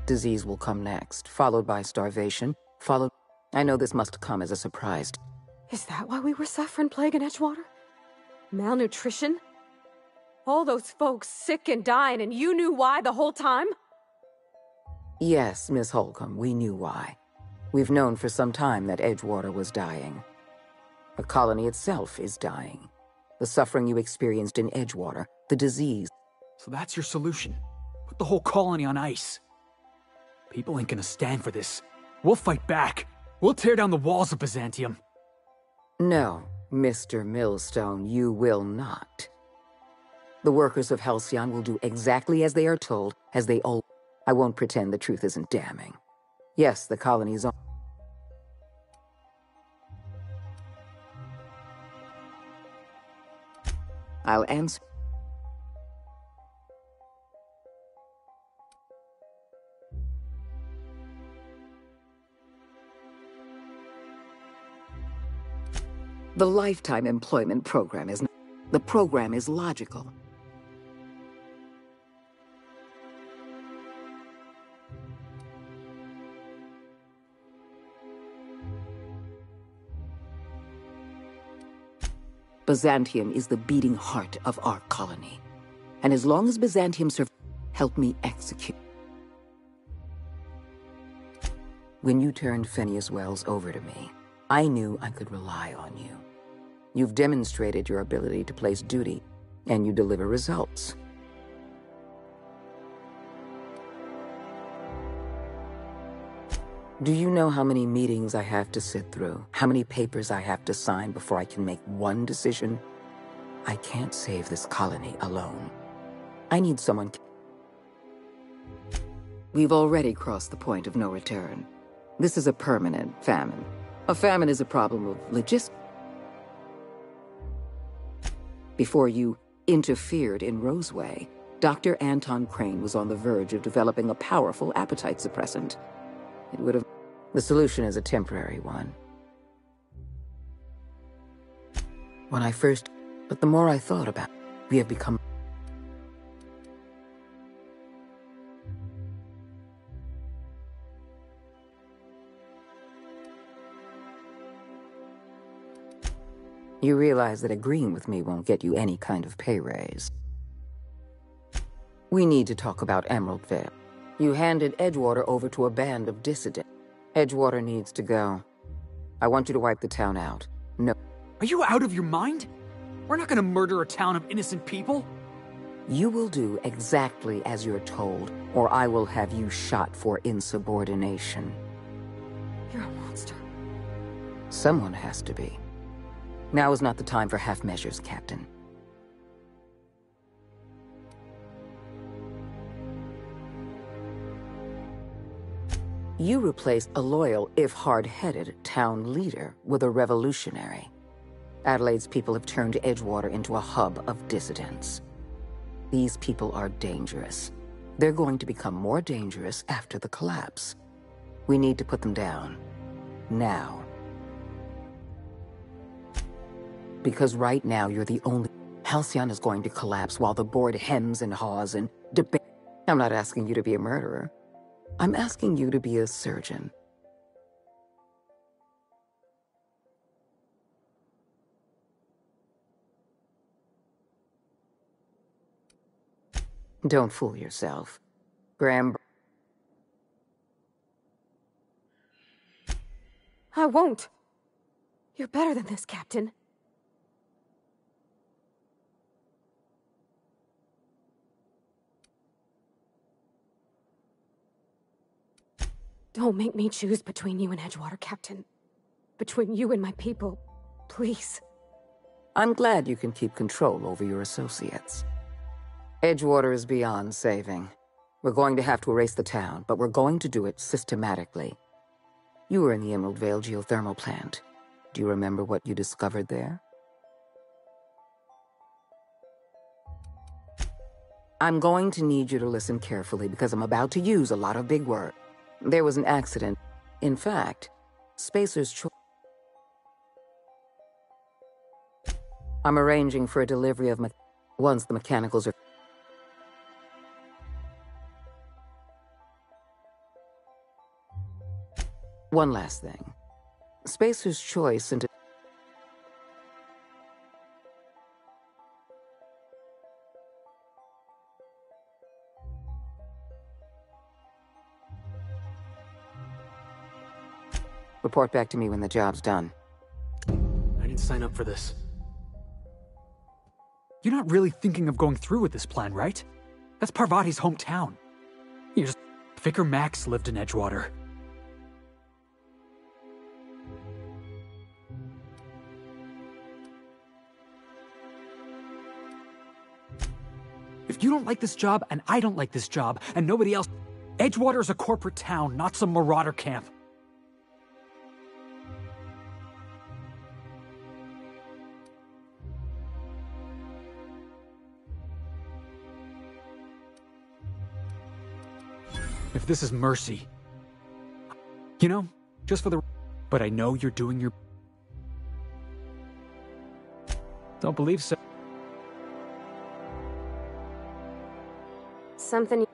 Disease will come next, followed by starvation, followed... I know this must come as a surprise. Is that why we were suffering plague in Edgewater? Malnutrition? All those folks sick and dying, and you knew why the whole time? Yes, Miss Holcomb, we knew why. We've known for some time that Edgewater was dying. The colony itself is dying. The suffering you experienced in Edgewater, the disease... So that's your solution? Put the whole colony on ice. People ain't gonna stand for this. We'll fight back. We'll tear down the walls of Byzantium. No, Mr. Millstone, you will not. The workers of Halcyon will do exactly as they are told, as they all... I won't pretend the truth isn't damning. Yes, the colony's on... I'll answer... The lifetime employment program is... The program is logical. Byzantium is the beating heart of our colony. And as long as Byzantium survives, help me execute. When you turned Phineas Wells over to me, I knew I could rely on you. You've demonstrated your ability to place duty, and you deliver results. Do you know how many meetings I have to sit through? How many papers I have to sign before I can make one decision? I can't save this colony alone. I need someone... We've already crossed the point of no return. This is a permanent famine. A famine is a problem of logistics. Before you interfered in Roseway, Dr. Anton Crane was on the verge of developing a powerful appetite suppressant. It would have... The solution is a temporary one. When I first... But the more I thought about it, we have become... You realize that agreeing with me won't get you any kind of pay raise. We need to talk about Emeraldville. You handed Edgewater over to a band of dissidents. Edgewater needs to go. I want you to wipe the town out. No. Are you out of your mind? We're not gonna murder a town of innocent people. You will do exactly as you're told, or I will have you shot for insubordination. You're a monster. Someone has to be. Now is not the time for half measures, Captain. You replaced a loyal, if hard-headed, town leader with a revolutionary. Adelaide's people have turned Edgewater into a hub of dissidents. These people are dangerous. They're going to become more dangerous after the collapse. We need to put them down. Now. Because right now you're the only... Halcyon is going to collapse while the board hems and haws and debate. I'm not asking you to be a murderer. I'm asking you to be a surgeon. Don't fool yourself. Graham... I won't. You're better than this, Captain. Don't make me choose between you and Edgewater, Captain. Between you and my people, please. I'm glad you can keep control over your associates. Edgewater is beyond saving. We're going to have to erase the town, but we're going to do it systematically. You were in the Emeraldvale geothermal plant. Do you remember what you discovered there? I'm going to need you to listen carefully because I'm about to use a lot of big words. There was an accident. In fact, Spacer's choice. I'm arranging for a delivery of Once the mechanicals are... One last thing. Spacer's choice into... Report back to me when the job's done. I didn't sign up for this. You're not really thinking of going through with this plan, right? That's Parvati's hometown. You just... Vicar Max lived in Edgewater. If you don't like this job, and I don't like this job, and nobody else... Edgewater is a corporate town, not some marauder camp. If this is mercy... You know, just for the... But I know you're doing your... Don't believe so. Something...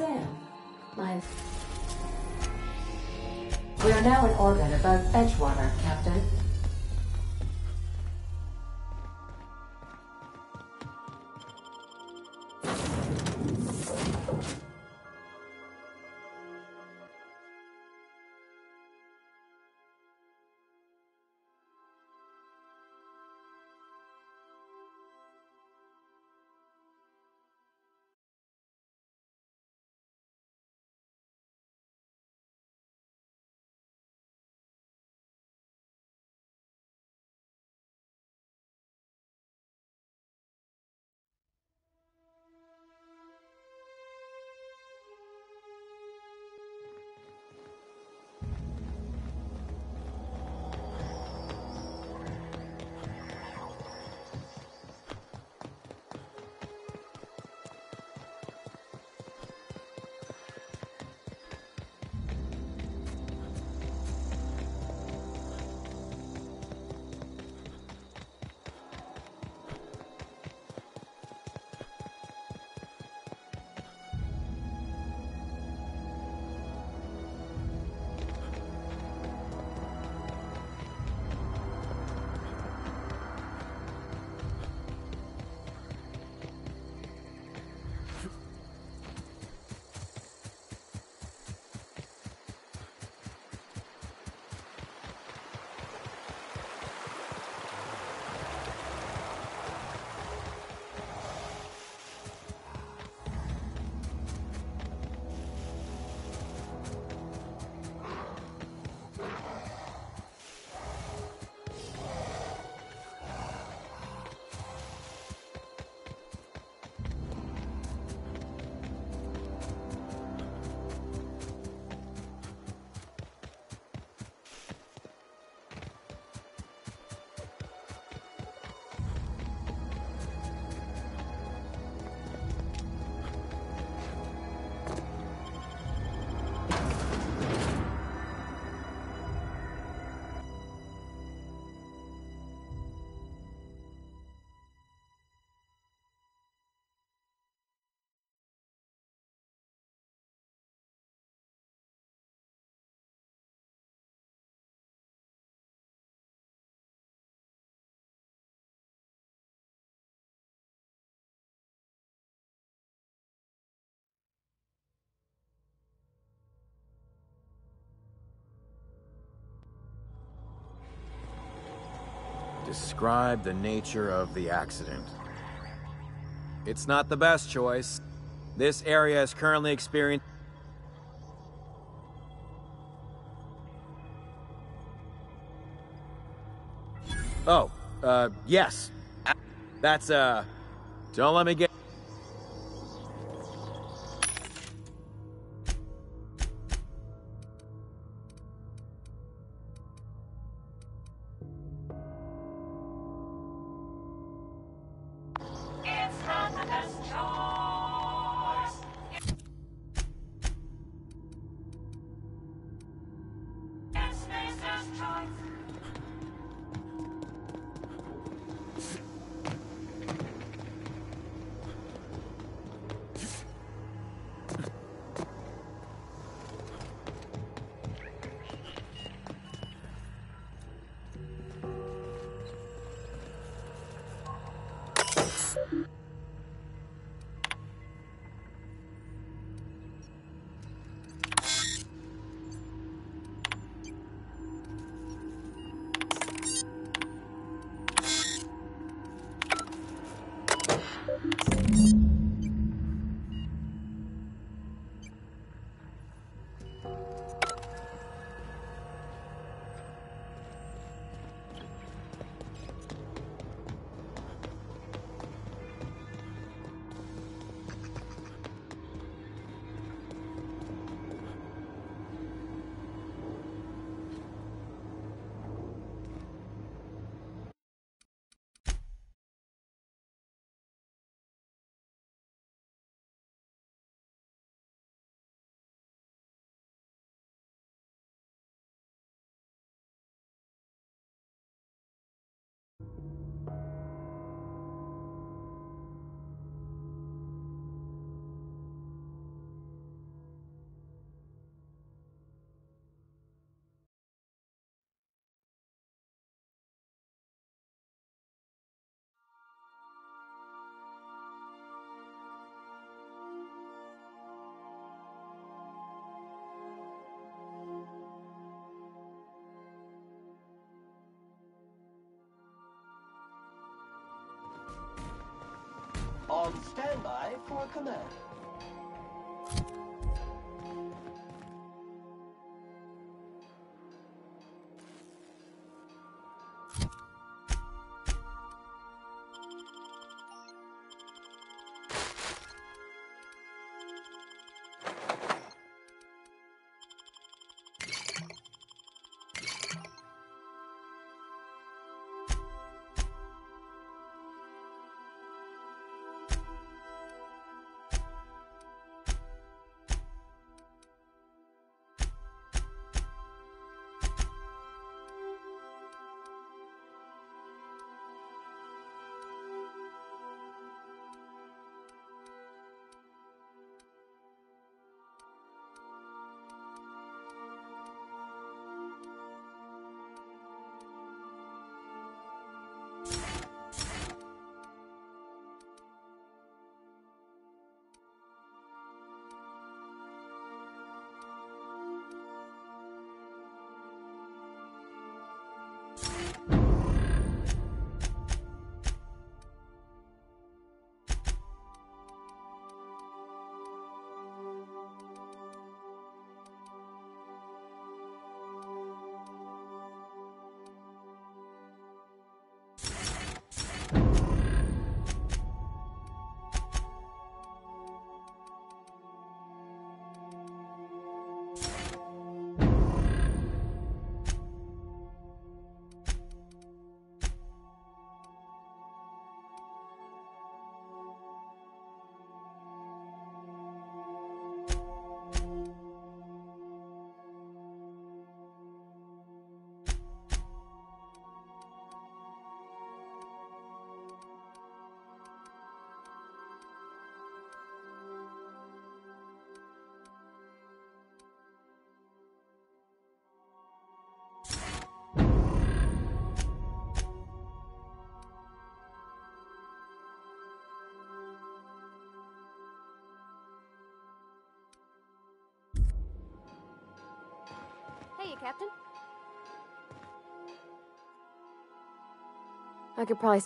Sam, We are now in orbit above Edgewater, Captain. Describe the nature of the accident. It's not the best choice. This area is currently experiencing... Oh, yes. That's, don't let me get... On standby for command. Hey, Captain. I could probably...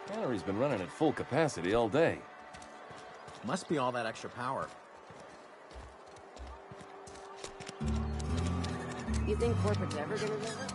Battery's been running at full capacity all day. Must be all that extra power. You think corporate's ever gonna deliver?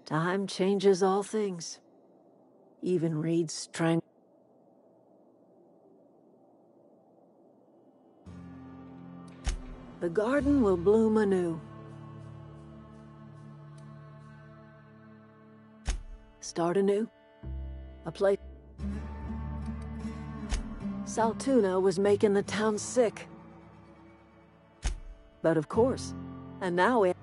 Time changes all things. Even Reed's trying. The garden will bloom anew. Start anew. A place. Saltuna was making the town sick. But of course, and now it.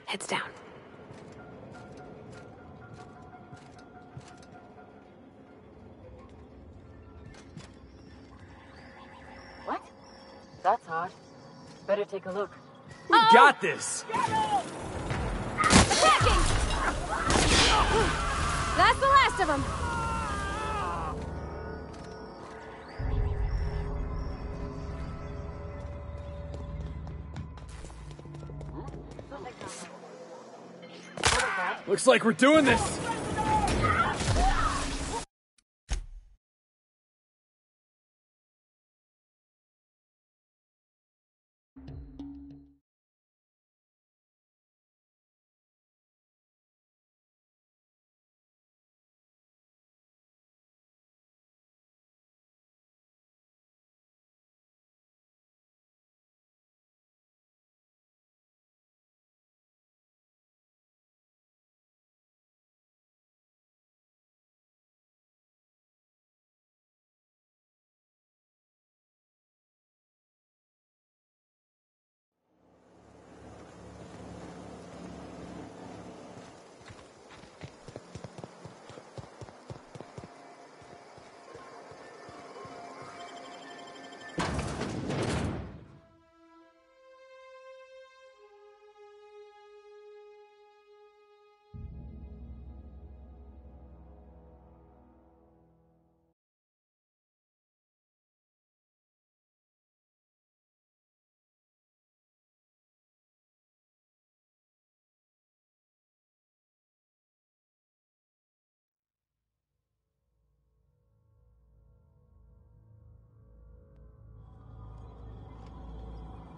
Heads down. What? That's odd. Better take a look. We got this! Attacking! That's the last of them! Looks like we're doing this!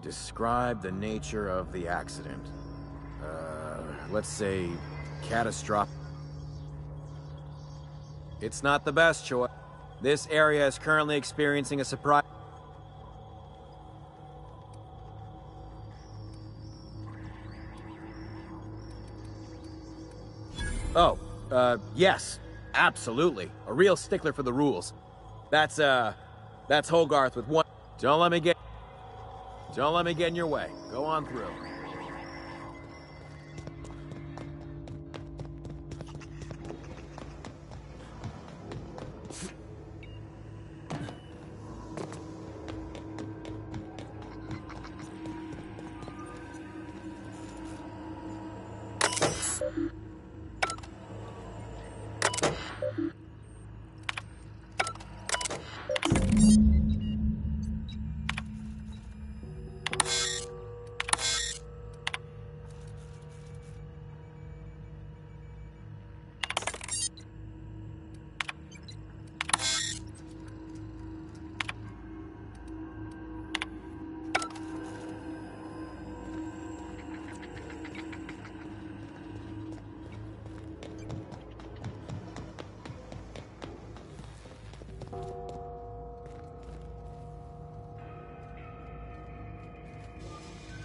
Describe the nature of the accident. Let's say catastrophic. It's not the best choice. This area is currently experiencing a surprise. Oh, yes, absolutely. A real stickler for the rules. That's Hogarth with one. Don't let me get in your way. Go on through.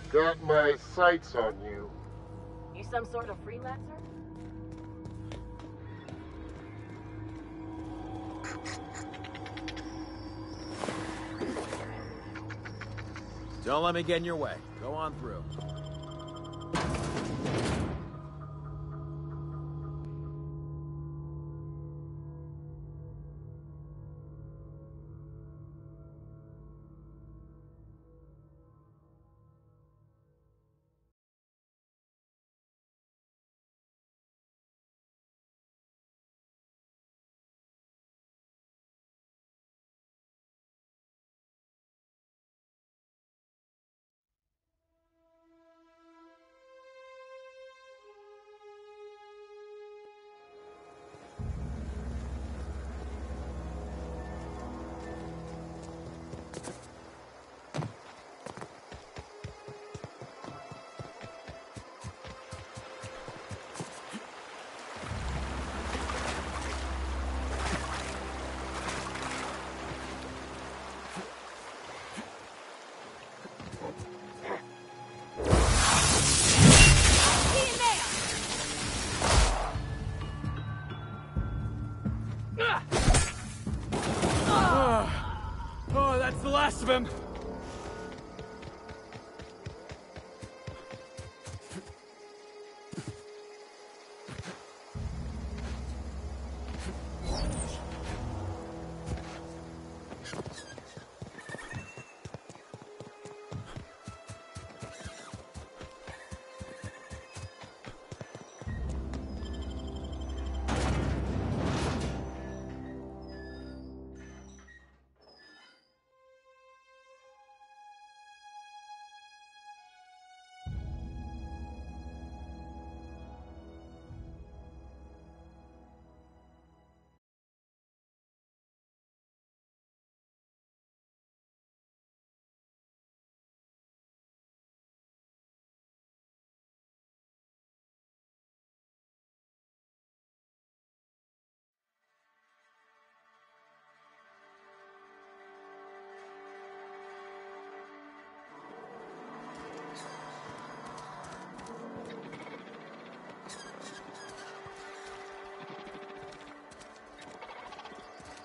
Got my sights on you. You some sort of freelancer? Don't let me get in your way. Go on through.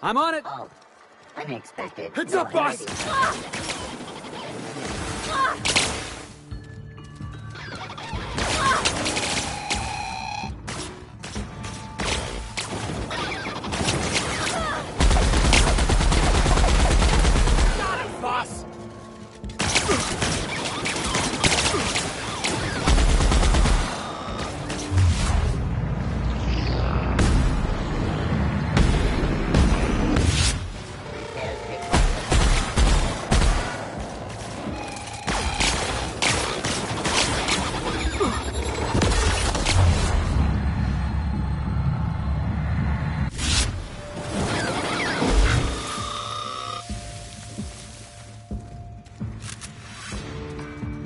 I'm on it! Oh, unexpected. Heads up, boss! Got him, boss!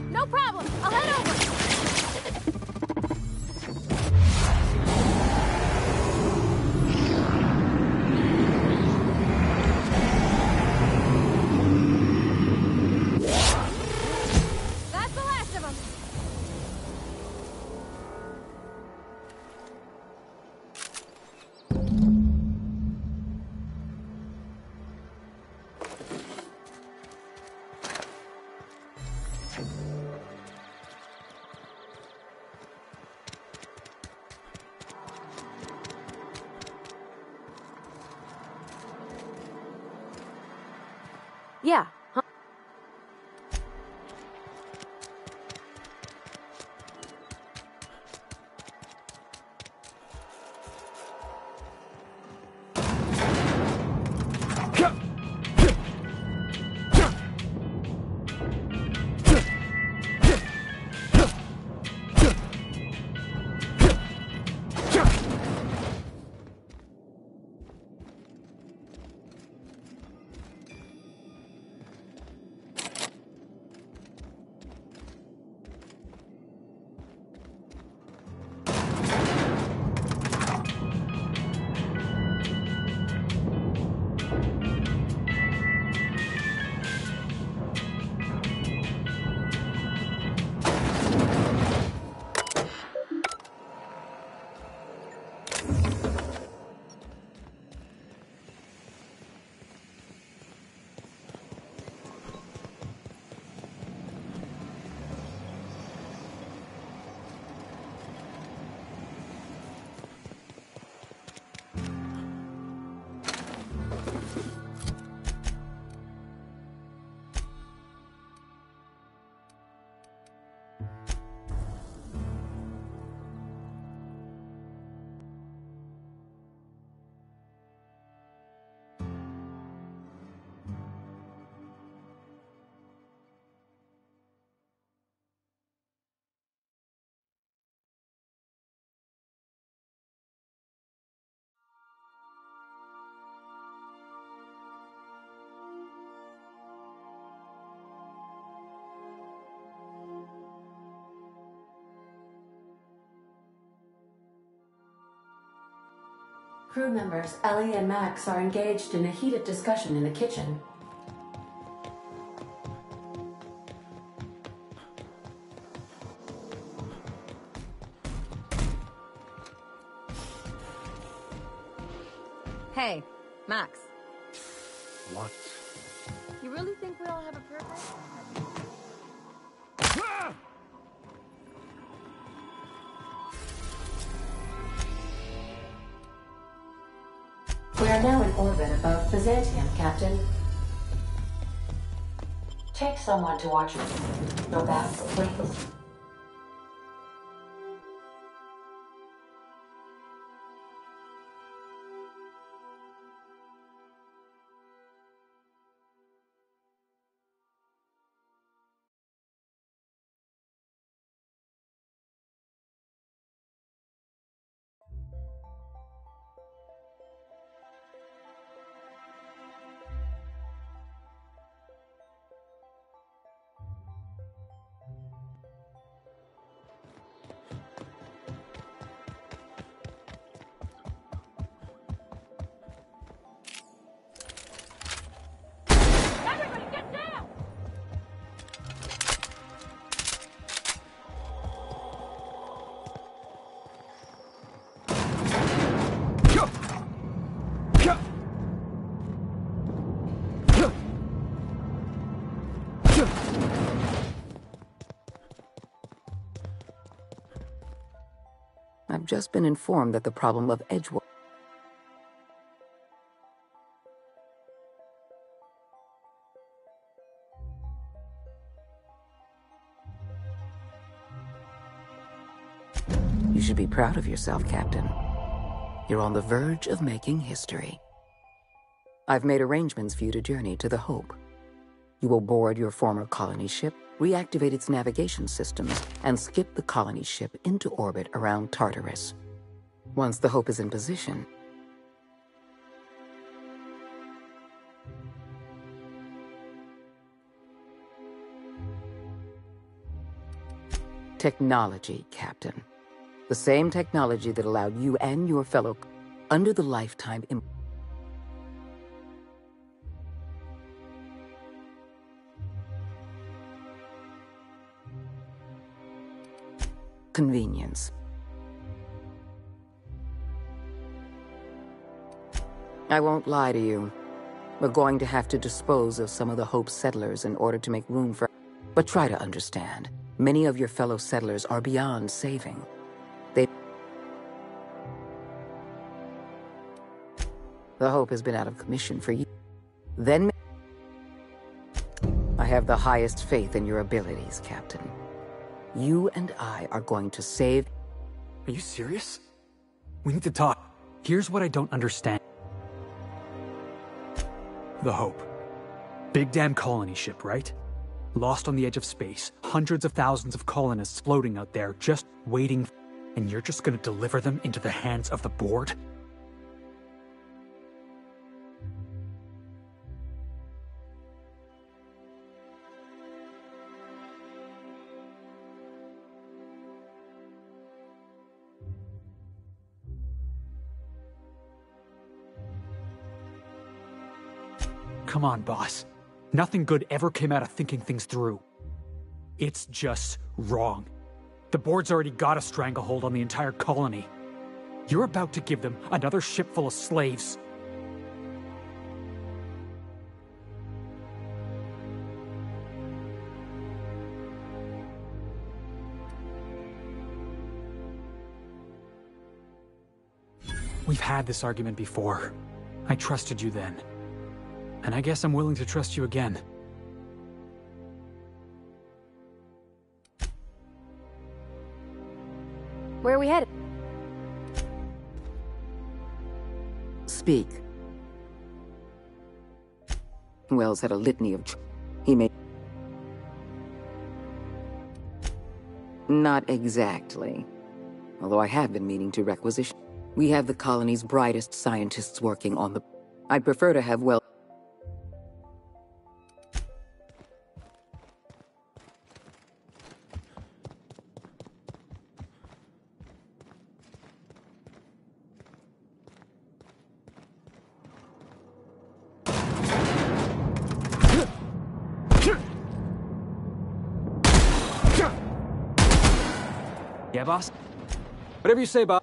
No problem. I'll head over. That's the last of them. Yeah. Huh? Crew members Ellie and Max are engaged in a heated discussion in the kitchen. Hey, Max. What? You really think we all have a purpose? We are now in orbit above Byzantium, Captain. Take someone to watch your back, please. I've just been informed that the problem of Edgewater. You should be proud of yourself, Captain. You're on the verge of making history. I've made arrangements for you to journey to the Hope. You will board your former colony ship, reactivate its navigation systems, and skip the colony ship into orbit around Tartarus. Once the Hope is in position, technology, Captain. The same technology that allowed you and your fellow under the lifetime convenience. I won't lie to you. We're going to have to dispose of some of the Hope settlers in order to make room for... But try to understand. Many of your fellow settlers are beyond saving. The Hope has been out of commission for years. Then... I have the highest faith in your abilities, Captain. You and I are going to save... Are you serious? We need to talk. Here's what I don't understand. The Hope. Big damn colony ship, right? Lost on the edge of space. Hundreds of thousands of colonists floating out there, just waiting. And you're just gonna deliver them into the hands of the board? Come on, boss. Nothing good ever came out of thinking things through. It's just wrong. The board's already got a stranglehold on the entire colony. You're about to give them another ship full of slaves. We've had this argument before. I trusted you then. And I guess I'm willing to trust you again. Where are we headed? Speak. Wells had a litany of... He made... Not exactly. Although I have been meaning to requisition. We have the colony's brightest scientists working on the... I'd prefer to have Wells... Yeah, boss? Whatever you say, boss.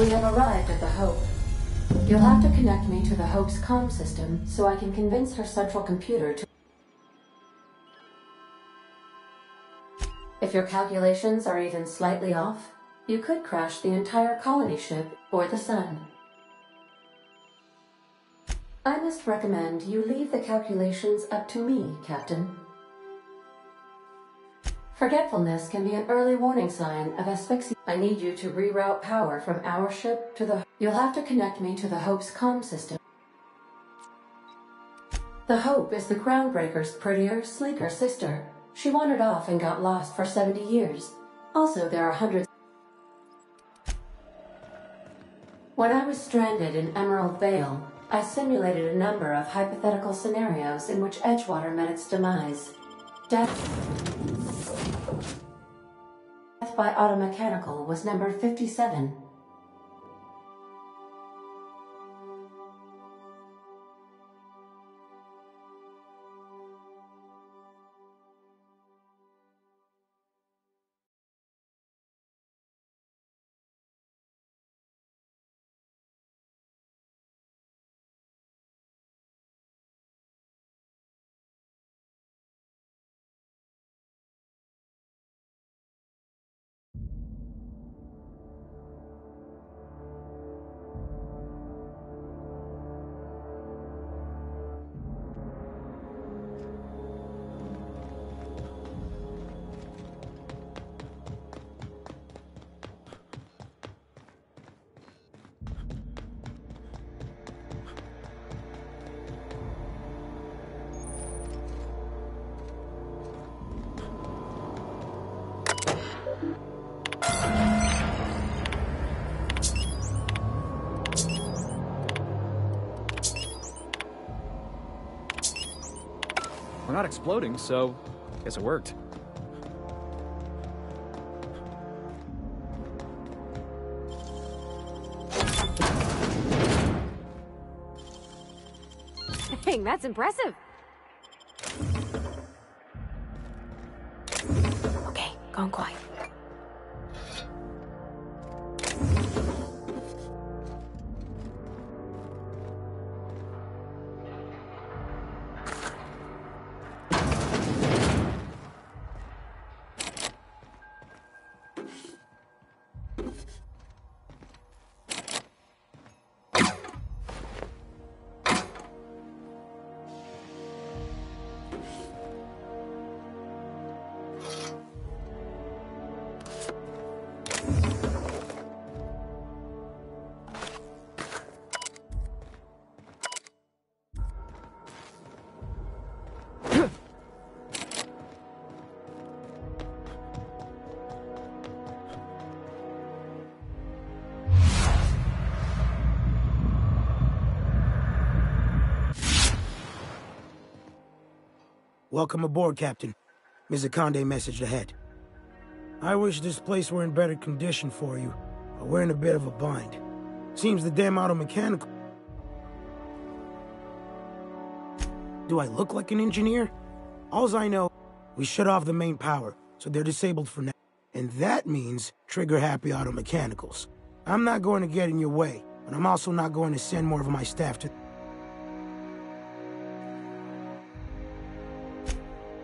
We have arrived at the Hope. You'll have to connect me to the Hope's comm system so I can convince her central computer to... If your calculations are even slightly off, you could crash the entire colony ship or the sun. I must recommend you leave the calculations up to me, Captain. Forgetfulness can be an early warning sign of asphyxia. I need you to reroute power from our ship to the... You'll have to connect me to the Hope's comm system. The Hope is the Groundbreaker's prettier, sleeker sister. She wandered off and got lost for 70 years. Also, there are hundreds... When I was stranded in Emerald Vale, I simulated a number of hypothetical scenarios in which Edgewater met its demise. Death by automechanical was number 57. We're not exploding, so I guess it worked. Dang, that's impressive. Okay, gone quiet. Welcome aboard, Captain. Mizukande messaged ahead. I wish this place were in better condition for you, but we're in a bit of a bind. Seems the damn automechanical... Do I look like an engineer? Alls I know, we shut off the main power, so they're disabled for now. And that means trigger-happy automechanicals. I'm not going to get in your way, but I'm also not going to send more of my staff to...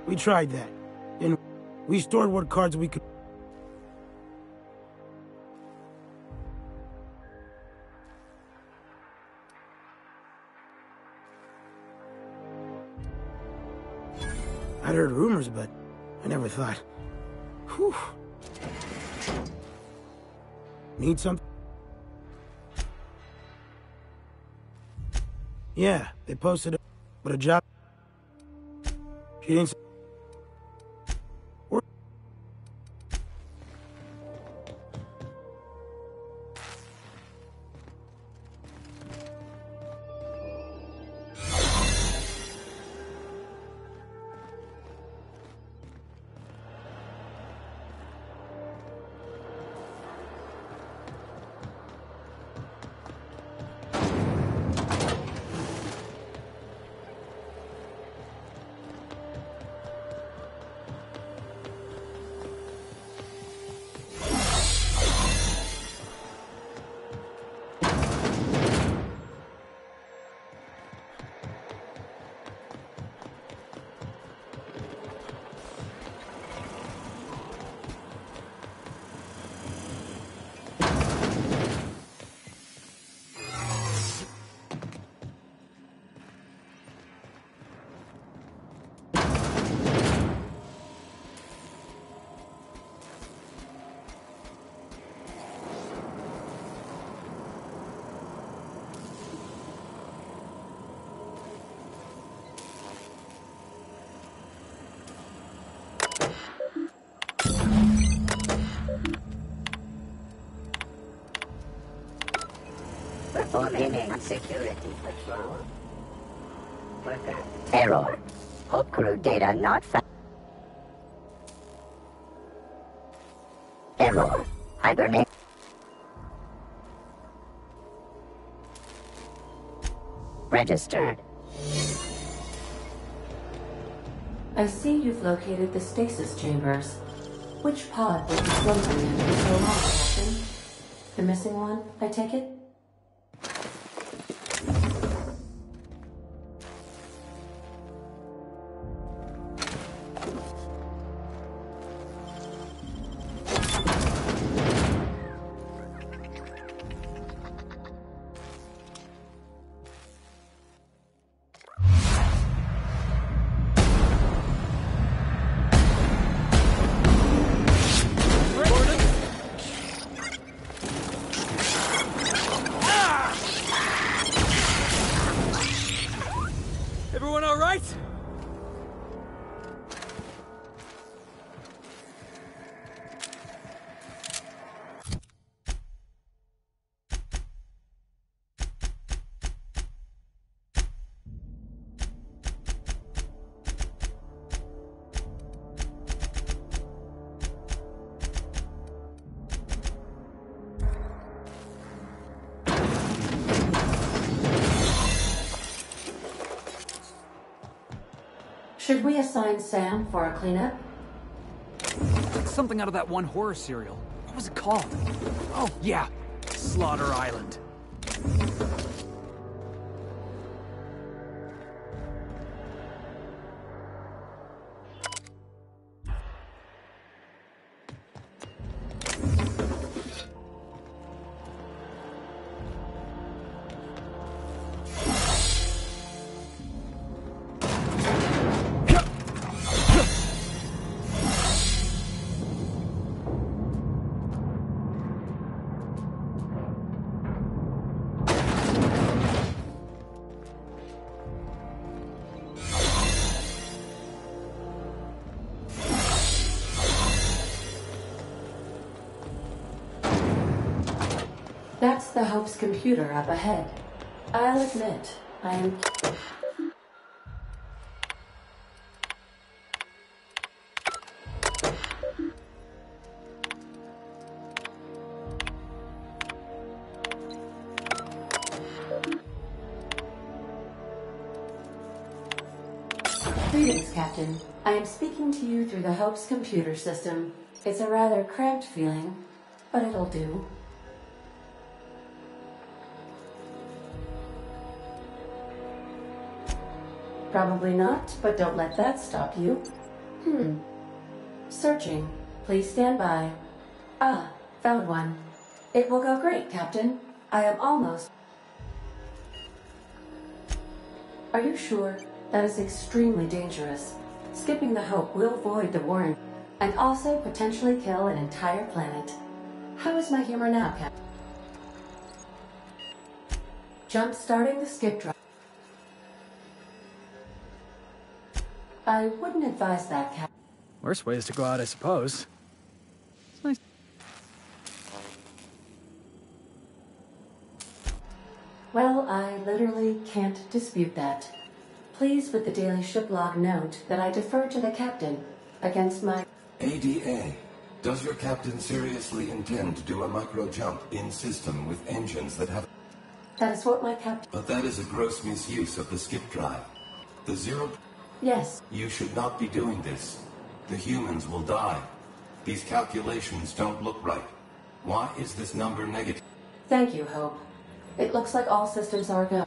We tried that. And we stored what cards we could... I'd heard rumors, but I never thought... Whew. Need something? Yeah, they posted it, but a job... She didn't... Forbidden security patrol. Error. Hope crew data not found. Error. Hibernate. Registered. I see you've located the stasis chambers. Which pod was the slumbering in for so long, Captain? The missing one, I take it? Everyone all right? Should we assign Sam for a cleanup? Like something out of that one horror serial. What was it called? Oh, yeah. Slaughter Island. That's the Hope's computer up ahead. I'll admit, I am... Greetings, Captain. I am speaking to you through the Hope's computer system. It's a rather cramped feeling, but it'll do. Probably not, but don't let that stop you. Searching. Please stand by. Ah, found one. It will go great, Captain. I am almost... Are you sure? That is extremely dangerous. Skipping the Hope will void the warrant, and also potentially kill an entire planet. How is my humor now, Captain? Jump-starting the skip drive. I wouldn't advise that, Captain. Worse ways to go out, I suppose. It's nice. Well, I literally can't dispute that. Please with the daily ship log note that I defer to the captain against my... ADA, does your captain seriously intend to do a micro-jump in system with engines that have... That is what my captain... But that is a gross misuse of the skip drive. The zero... Yes. You should not be doing this. The humans will die. These calculations don't look right. Why is this number negative? Thank you, Hope. It looks like all systems are go.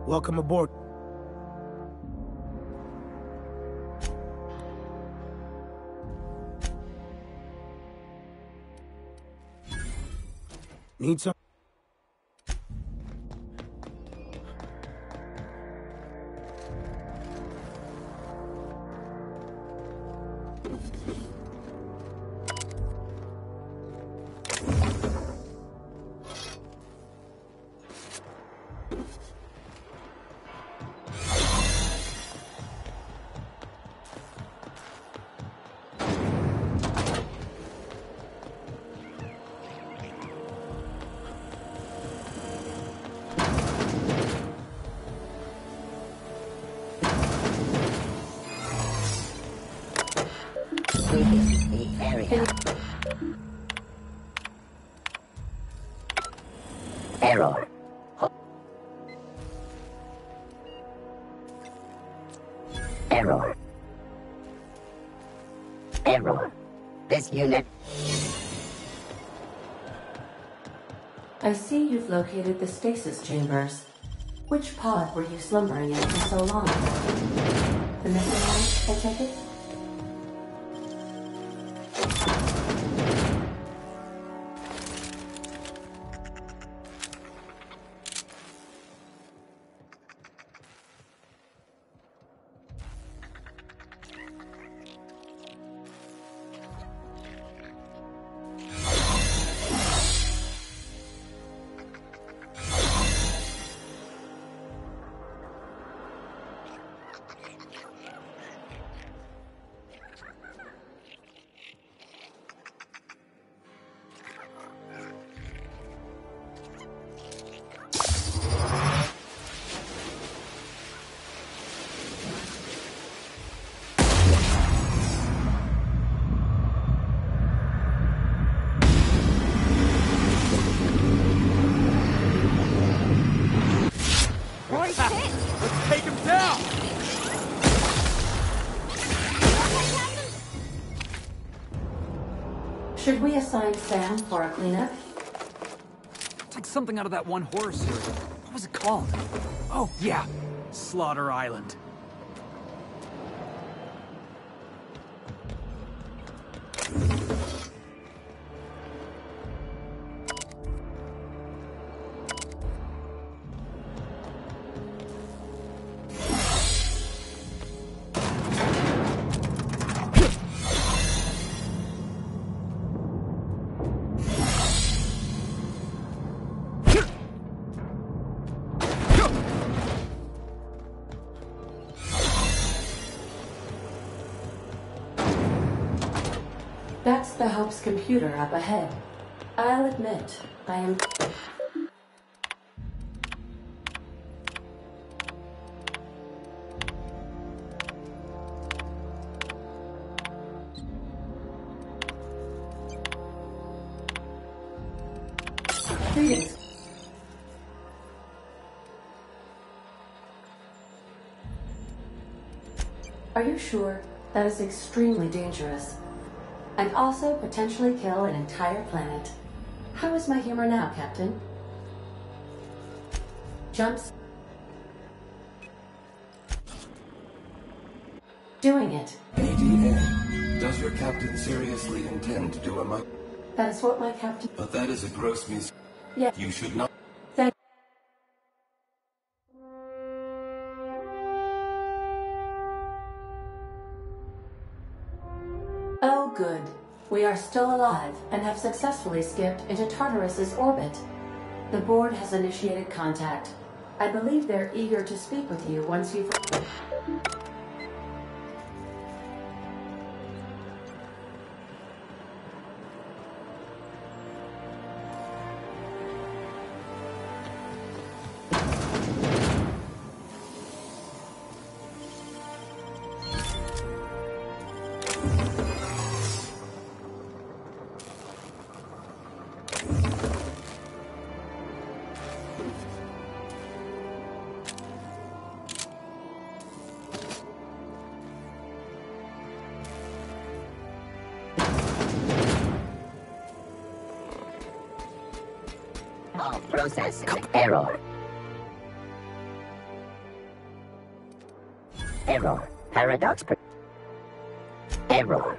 Welcome aboard. Need some? Error. Error. Error. This unit. I see you've located the stasis chambers. Which pod were you slumbering in for so long? The missing one, I take it? Let's take him down! Should we assign Sam for a cleanup? It's like something out of that one horror series. What was it called? Oh, yeah. Slaughter Island. That's the Hope's computer up ahead. I'll admit, I am... Greetings. Are you sure? That is extremely dangerous. And also potentially kill an entire planet. How is my humor now, Captain? Jumps. doing it. ADN, does your captain seriously intend to do a mic? That is what my captain... But that is a gross mis... Yeah. You should not... Thank... Oh, good. We are still alive and have successfully skipped into Tartarus's orbit. The board has initiated contact. I believe they're eager to speak with you once you've... Process error. Error. Paradox. Error.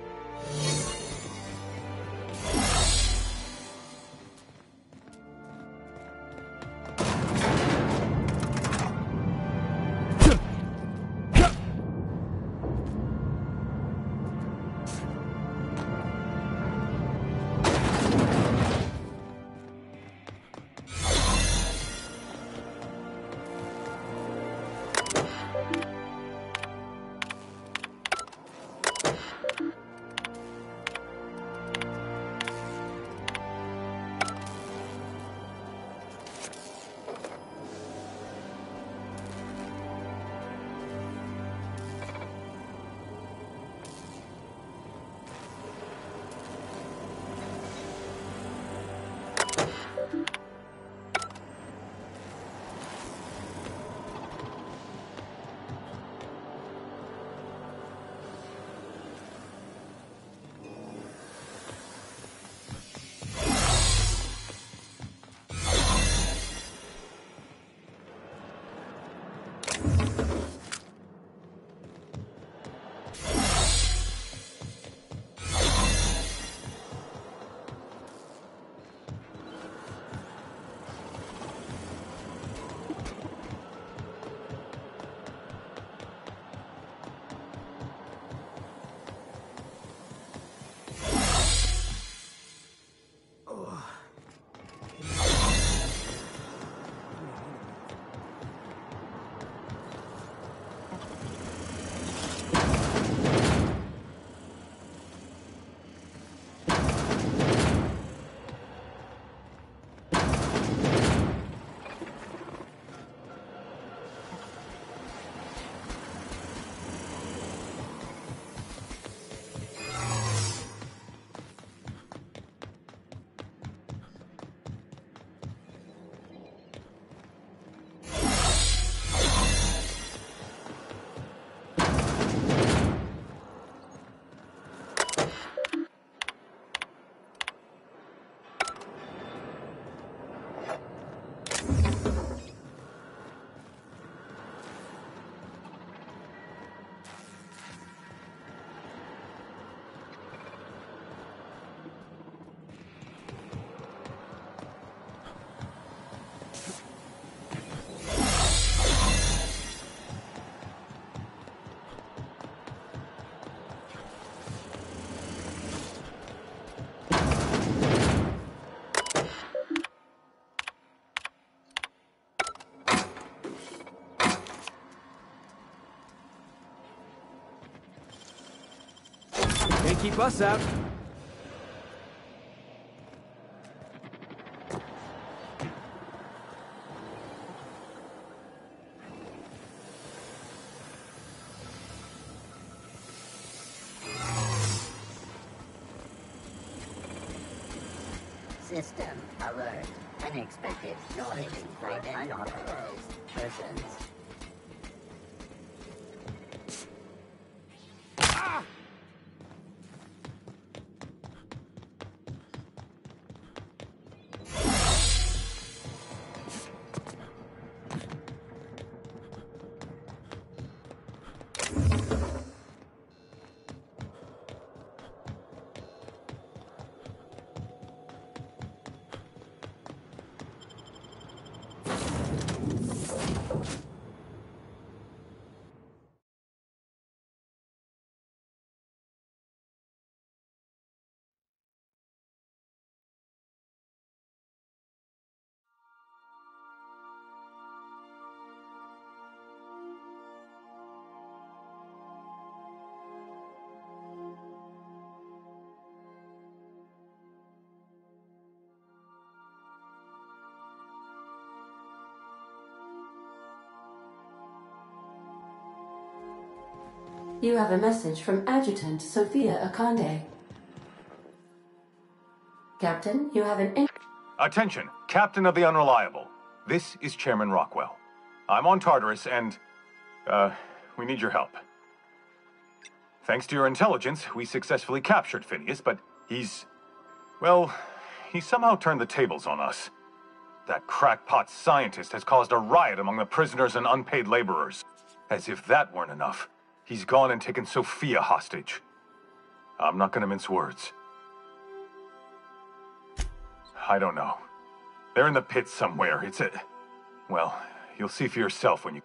Can't keep us out. System alert. Unexpected noise by unauthorized persons. You have a message from Adjutant Sophia Akande. Captain, you have an... Attention, Captain of the Unreliable. This is Chairman Rockwell. I'm on Tartarus and, we need your help. Thanks to your intelligence, we successfully captured Phineas, but he's somehow turned the tables on us. That crackpot scientist has caused a riot among the prisoners and unpaid laborers. As if that weren't enough, he's gone and taken Sophia hostage. I'm not gonna mince words. I don't know. They're in the pit somewhere. Well, you'll see for yourself when you...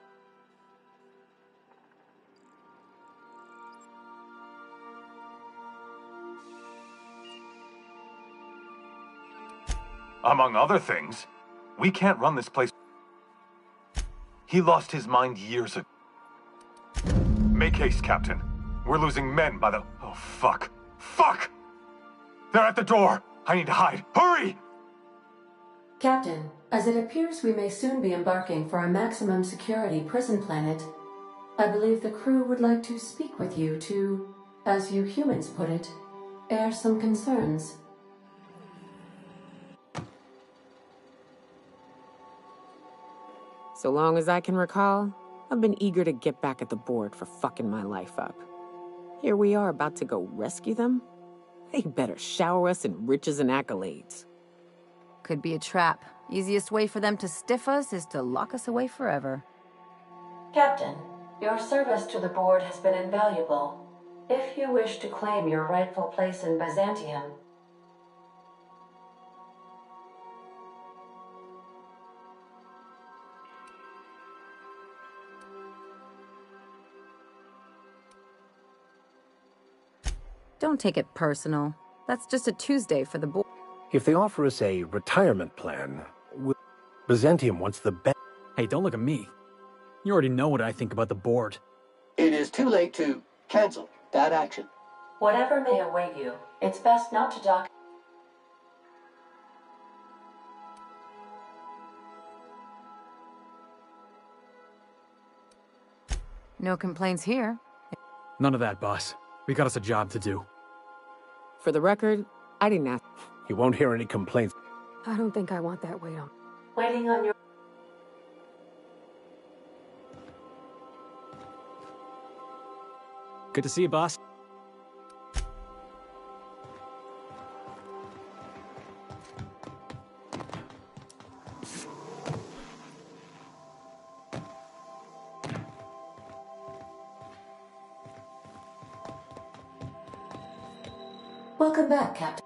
Among other things, we can't run this place. He lost his mind years ago. Make haste, Captain. We're losing men by the... Oh, fuck. Fuck! They're at the door! I need to hide. Hurry! Captain, as it appears we may soon be embarking for a maximum security prison planet, I believe the crew would like to speak with you to, as you humans put it, air some concerns. So long as I can recall, I've been eager to get back at the board for fucking my life up. Here we are about to go rescue them? They better shower us in riches and accolades. Could be a trap. Easiest way for them to stiff us is to lock us away forever. Captain, your service to the board has been invaluable. If you wish to claim your rightful place in Byzantium, Don't take it personal. That's just a Tuesday for the board. If they offer us a retirement plan, Byzantium wants the best. Hey, don't look at me. You already know what I think about the board. It is too late to cancel that action. whatever may await you, it's best not to dock. No complaints here. None of that, boss. We got us a job to do. For the record, I didn't ask. You won't hear any complaints. I don't think I want that weight on. Waiting on your... Good to see you, boss. Welcome back, Captain.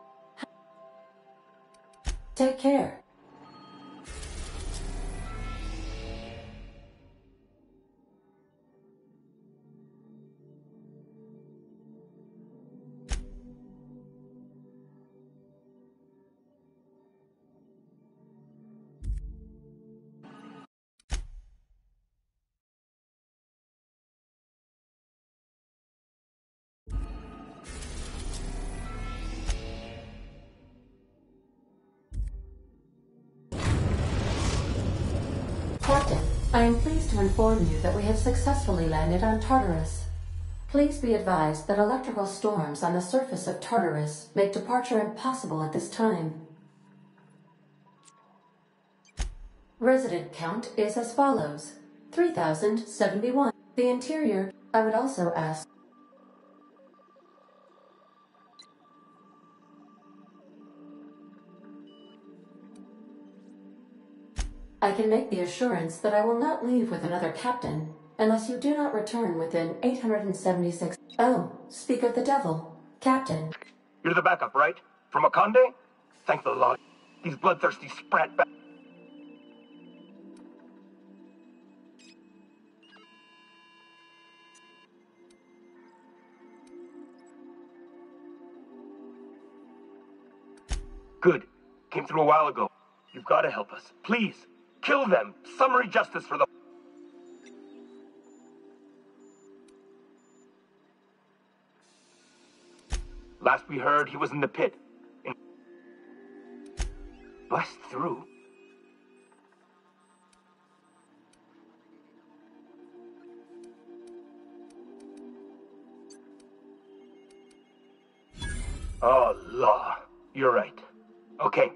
Take care. Captain, I am pleased to inform you that we have successfully landed on Tartarus. Please be advised that electrical storms on the surface of Tartarus make departure impossible at this time. Resident count is as follows: 3,071. The interior, I would also ask... I can make the assurance that I will not leave with another captain unless you do not return within 876... Oh, speak of the devil. Captain. You're the backup, right? From Akande? Thank the Lord. These bloodthirsty sprat ba- Good. Came through a while ago. You've got to help us. Please. Kill them! Summary justice for the... Last we heard, he was in the pit. Bust through. Oh, law. You're right. Okay.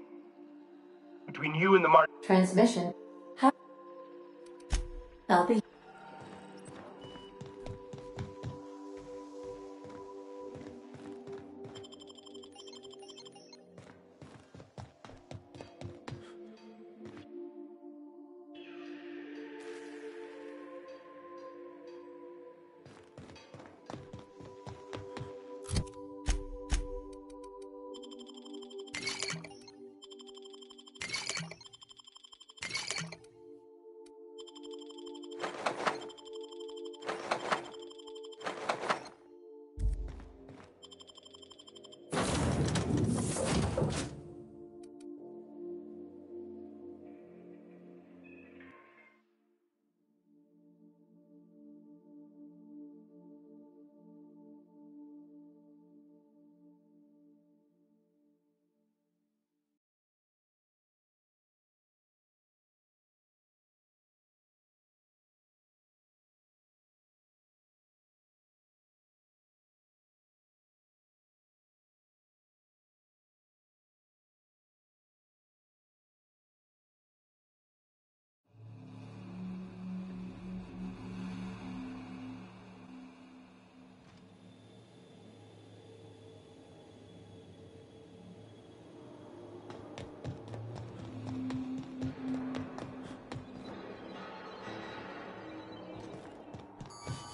Between you and the Transmission. Healthy.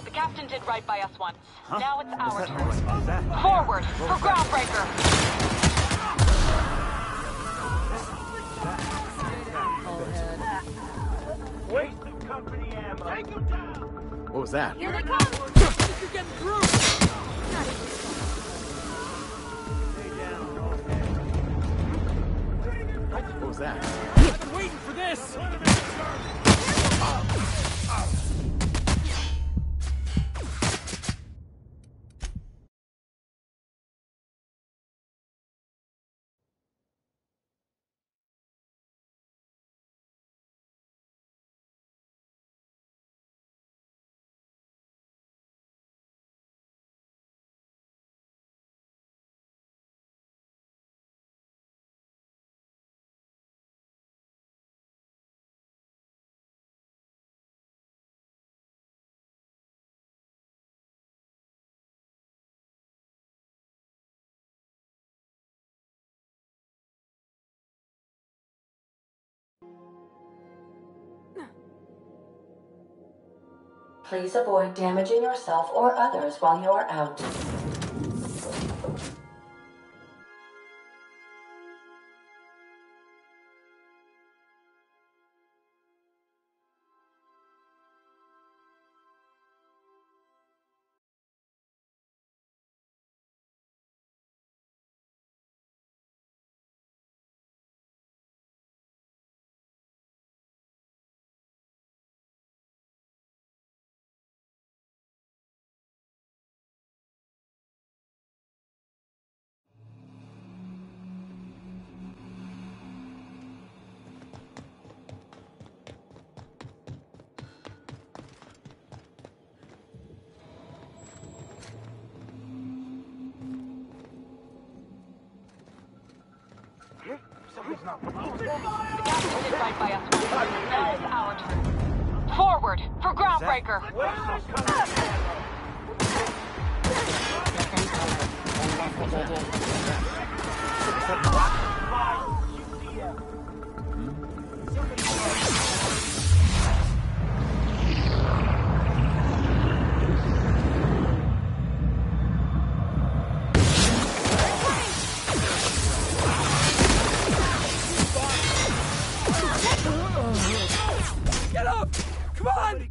The captain did right by us once. Now it's our turn. Forward for groundbreaker. Waste of company ammo. Take him down! What was that? Here they come! You're getting through! What was that? I've been waiting for this! Please avoid damaging yourself or others while you are out. The captain did right by us once. Now it's our turn. Forward for groundbreaker. Get up! Come on!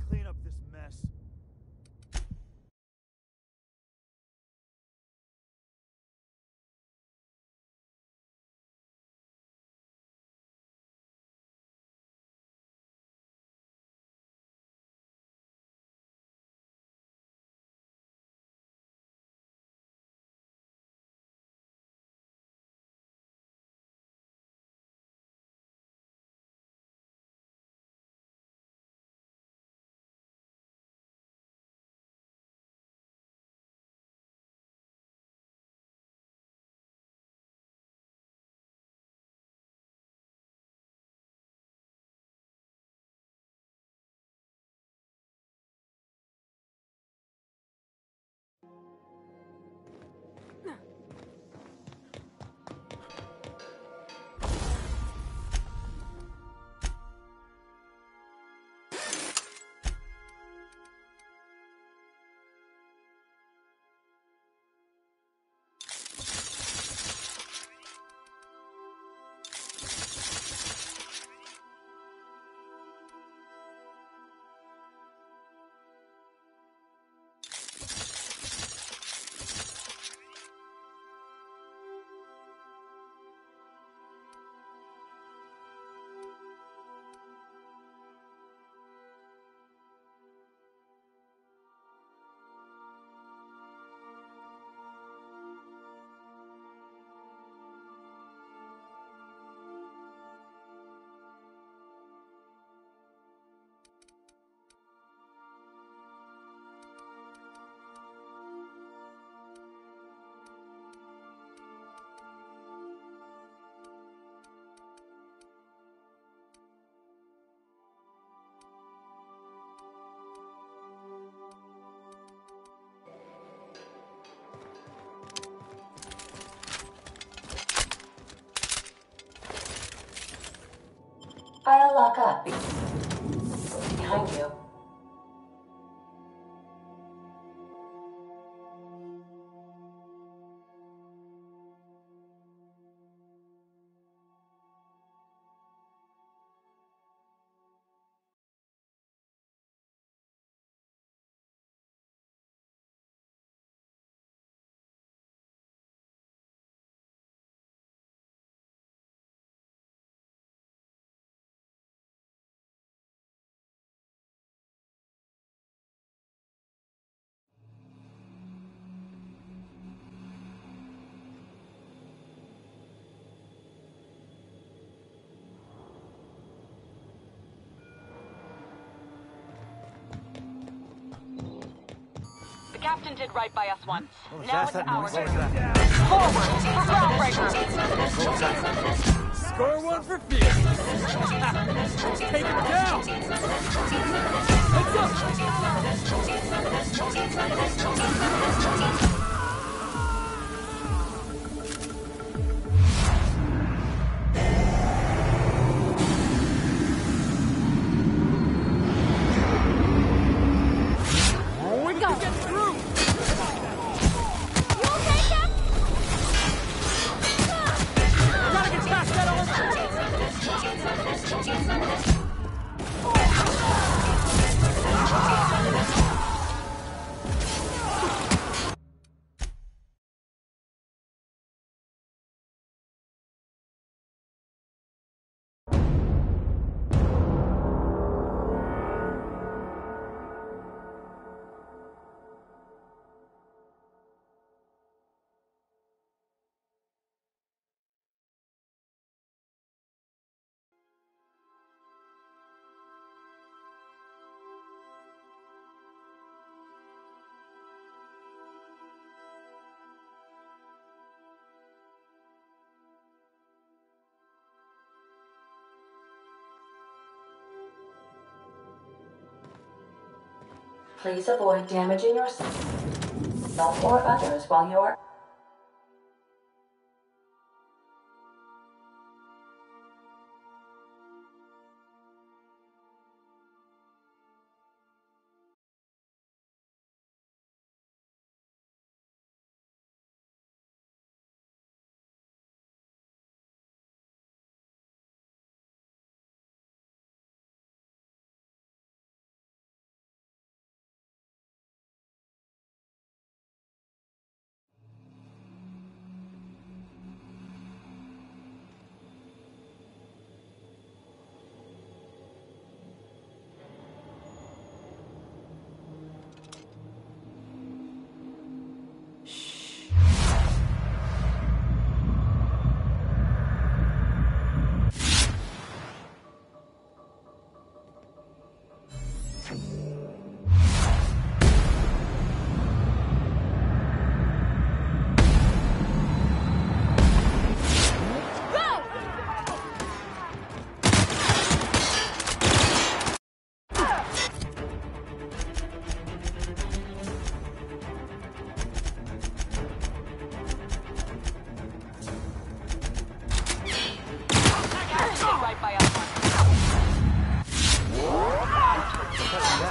I'll lock up. Behind you. The captain did right by us once. Now it's our turn. Forward for groundbreaker. Score one for Felix. Take him down. Heads up. We go. Get through. You okay, Cap? Gotta get past that armor. Please avoid damaging yourself or others while you are...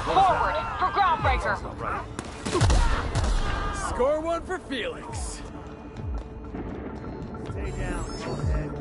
Forward for groundbreaker. Score one for Felix. Stay down. Go ahead.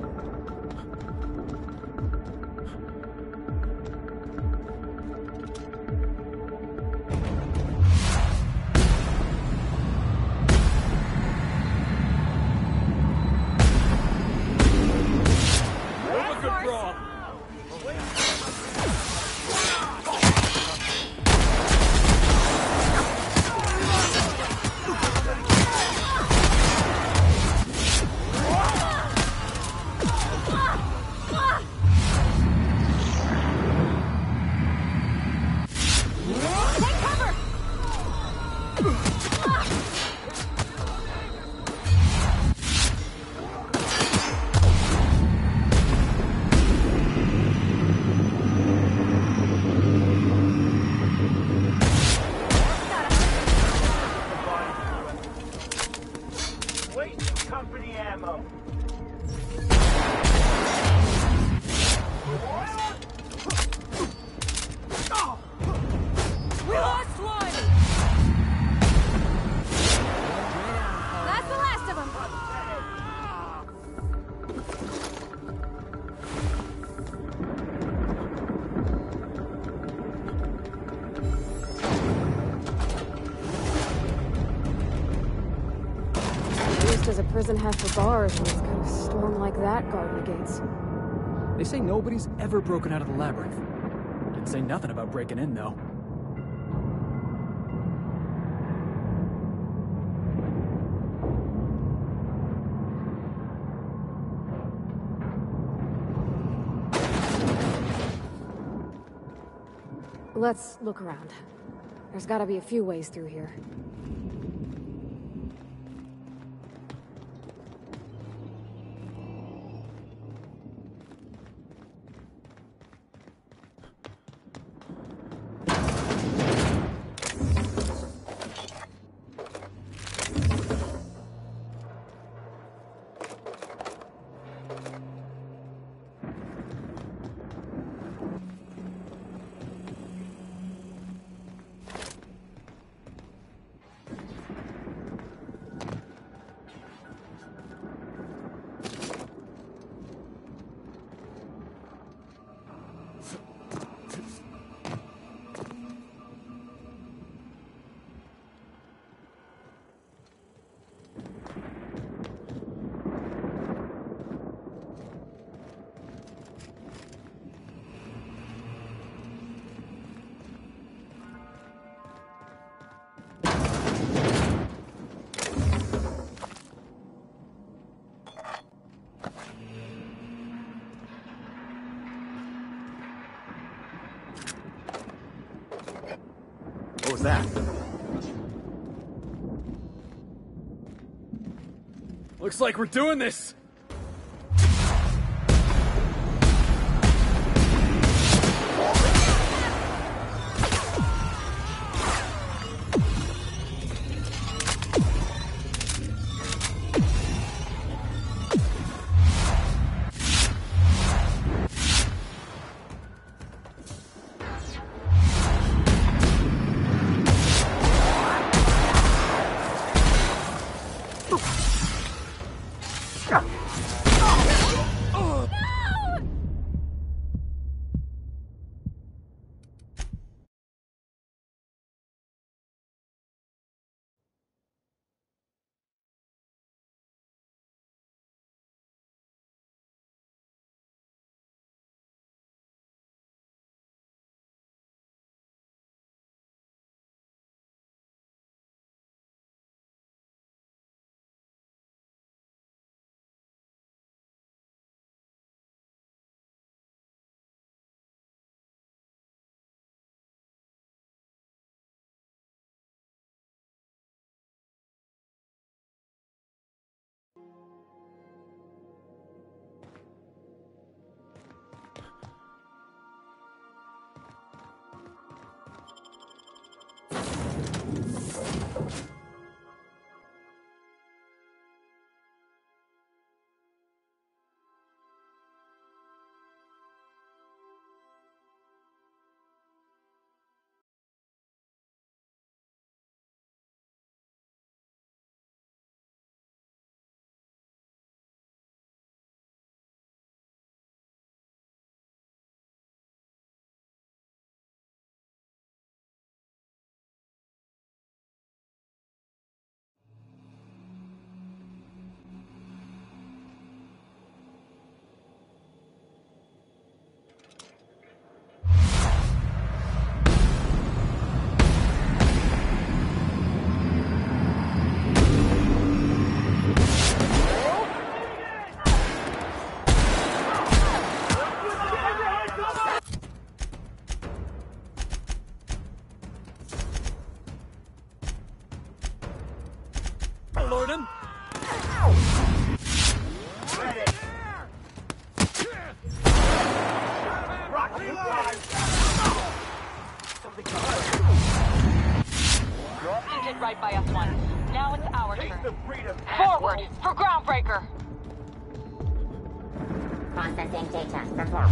We lost one! That's the last of them! At least does a prison have for bars when it's got a storm like that guarding the gates? They say nobody's ever broken out of the labyrinth. Didn't say nothing about breaking in, though. Let's look around. There's gotta be a few ways through here. What was that? Looks like we're doing this! Lorden? You did right by us once. Now it's our turn. Forward for Groundbreaker! Processing data. Perform.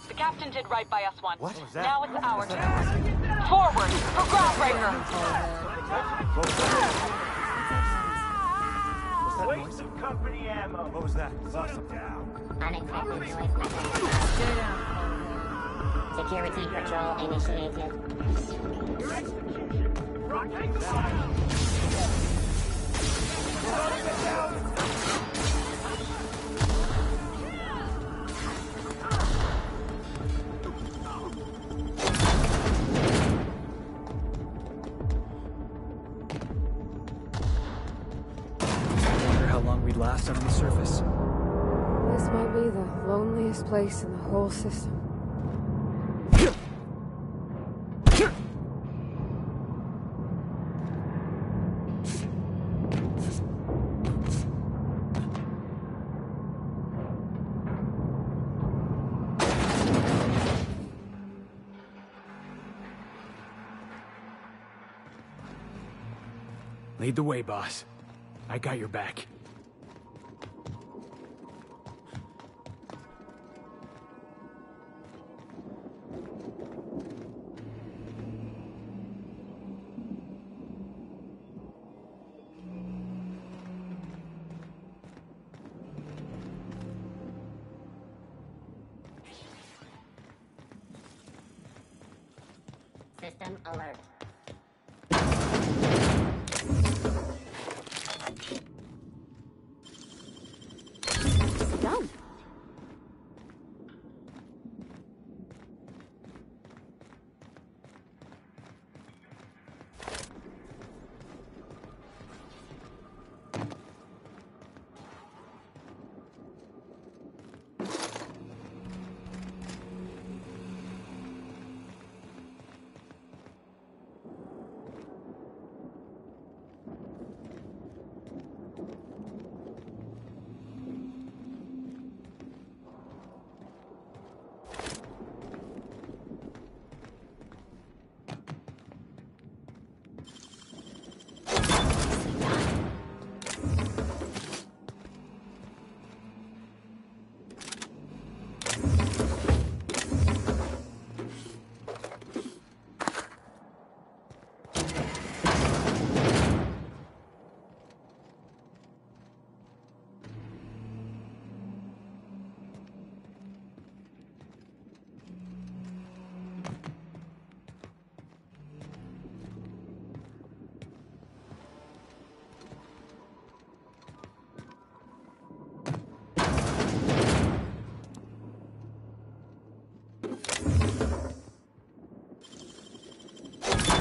The captain did right by us once. What was that? Now it's our turn. Forward for groundbreaker. Waste of company ammo. What was that? Awesome. Down. Unexpected noise mechanism. Security patrol initiated. Your execution. Take the fire. Last out on the surface. This might be the loneliest place in the whole system. Lead the way, boss. I got your back. System alert. Done.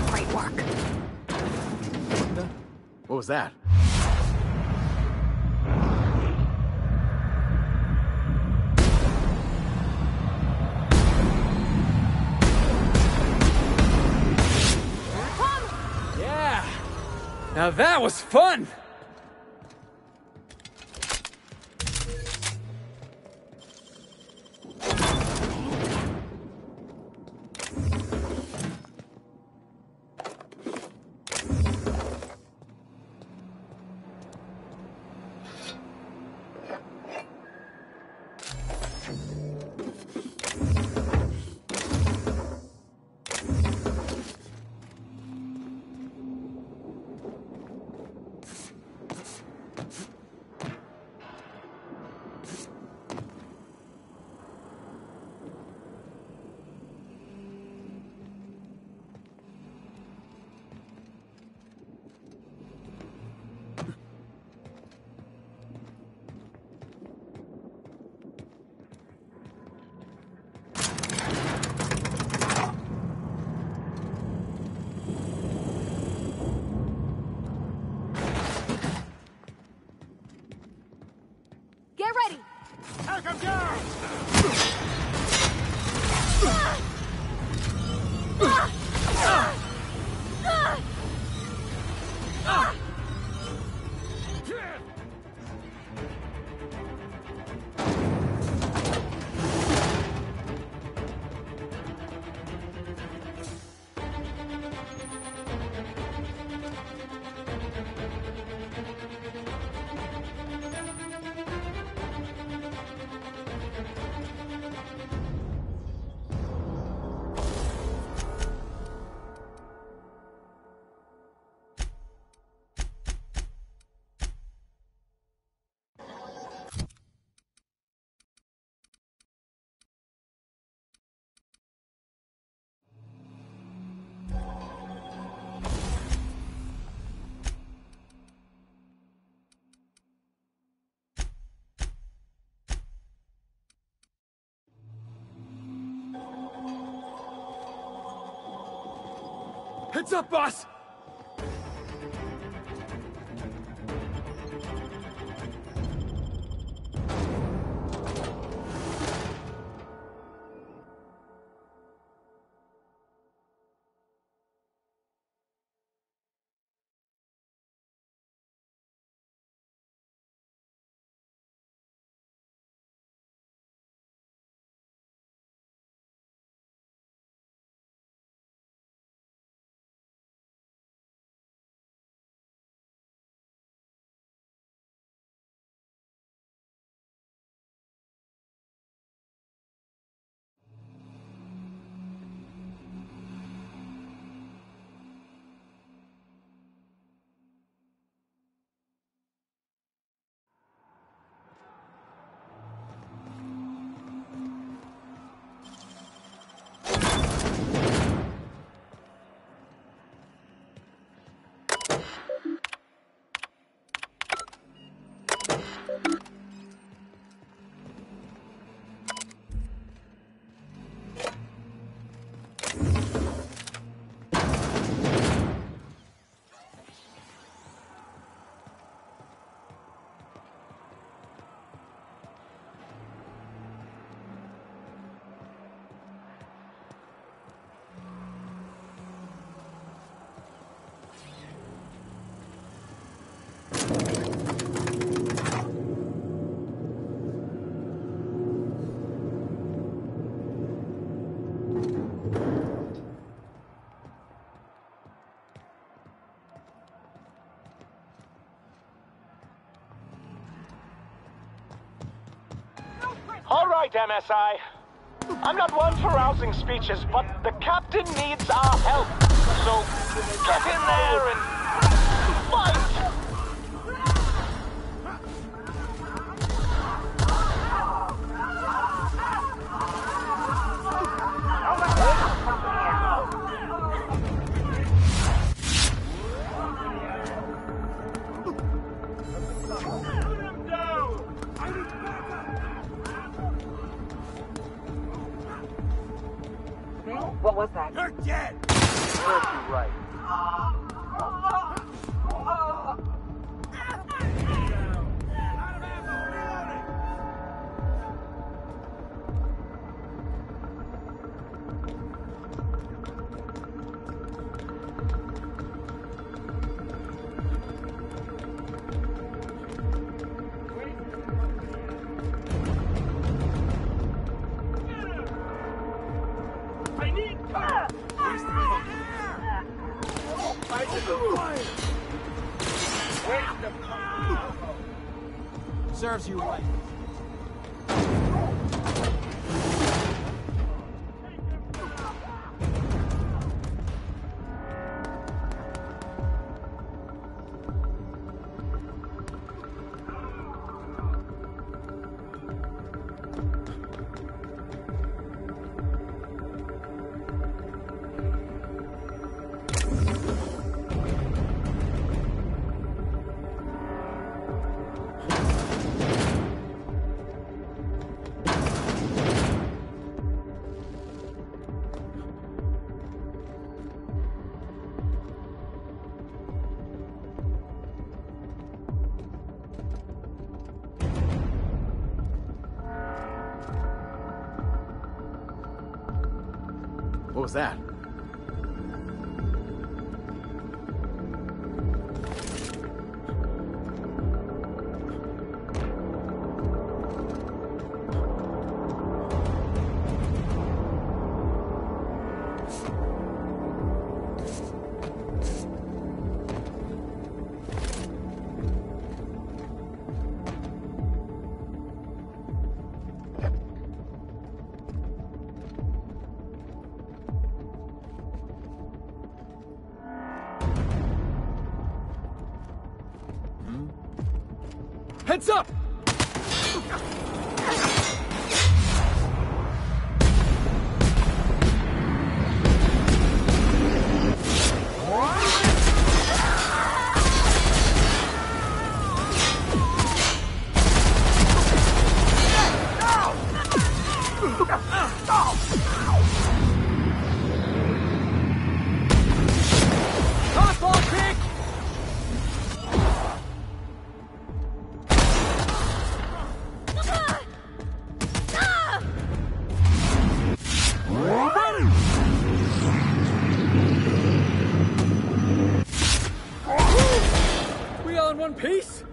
Great work. What was that? Now that was fun! Get ready! Take him down! Heads up, boss! All right, MSI. I'm not one for rousing speeches, but the captain needs our help. So get in there and fight! What was that? You're dead! Serves you right. Serves you right. What was that? Heads up! We all in one piece?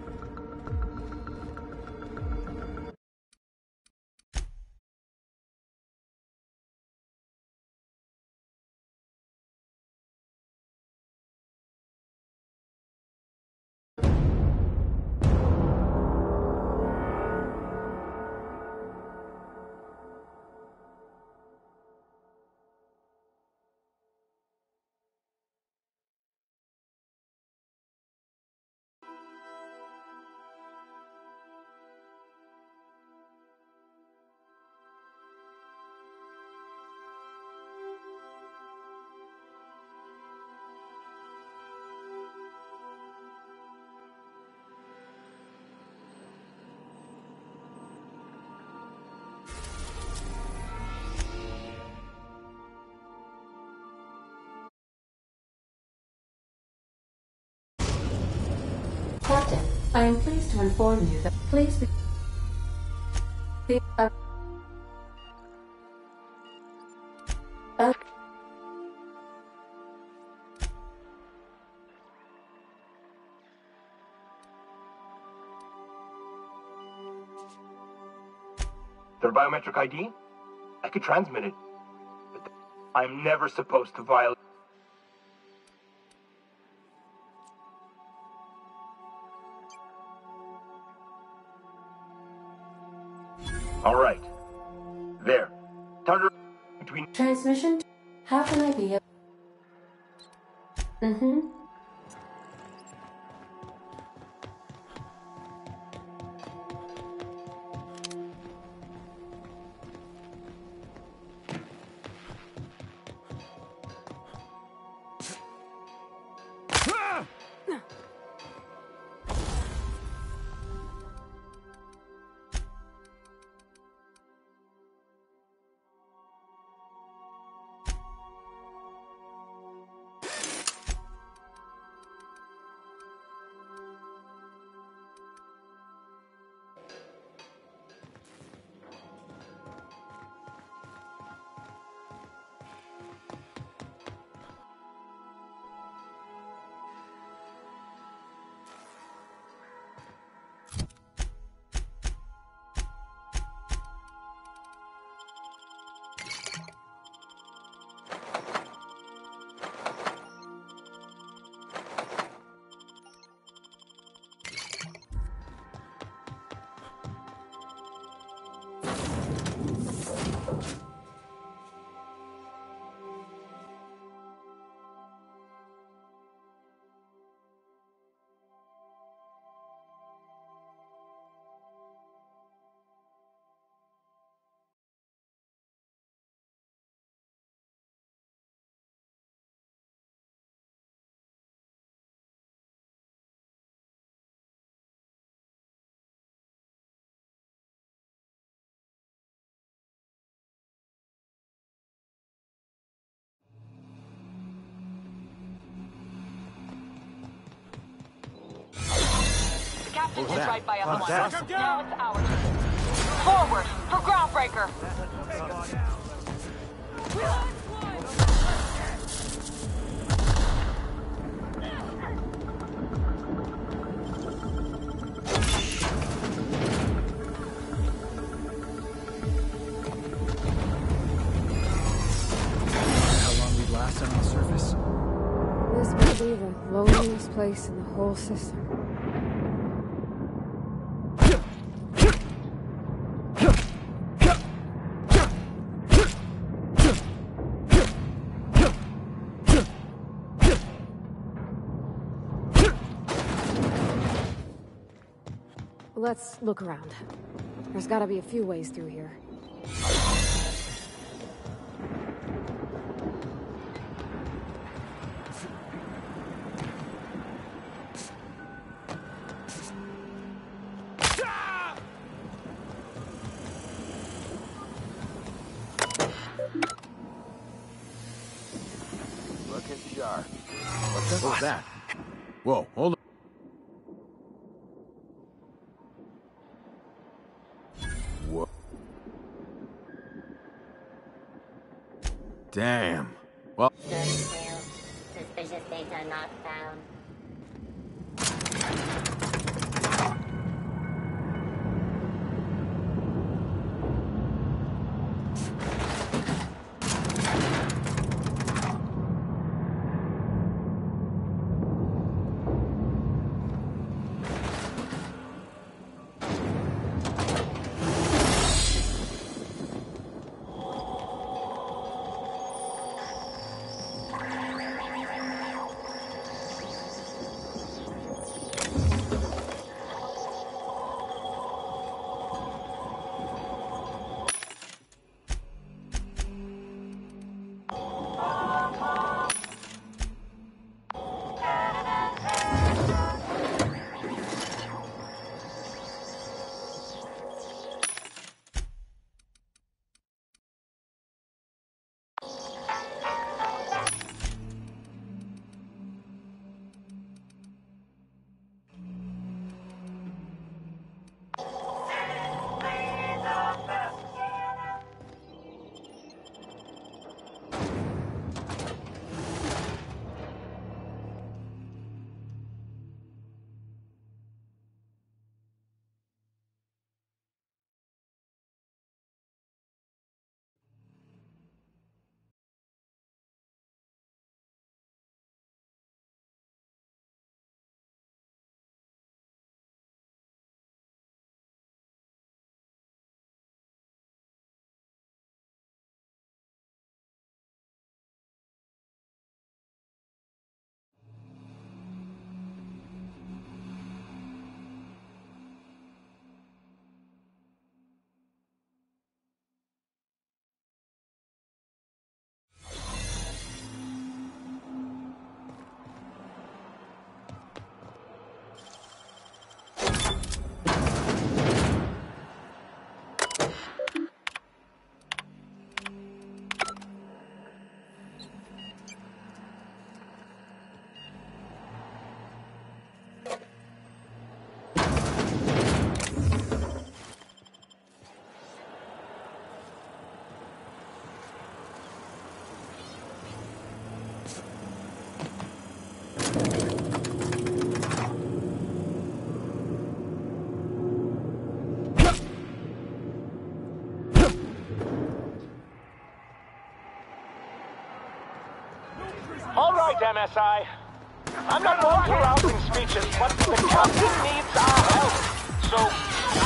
Captain, I am pleased to inform you that please be... Their biometric ID? I could transmit it. But I'm never supposed to violate... All right. There. Target between... Transmission? How can I be a... Mm-hmm. was hit that? right by us What was once. that? Now it's our turn. Forward for groundbreaker. How long we'd last on the surface? This may be the loneliest place in the whole system. Let's look around. There's gotta be a few ways through here. Looking sharp. What was that? Whoa, hold on. Whoa. Damn. Well. Suspicious data not found. All right, MSI. I'm not one for rousing speeches, but the captain needs our help. So,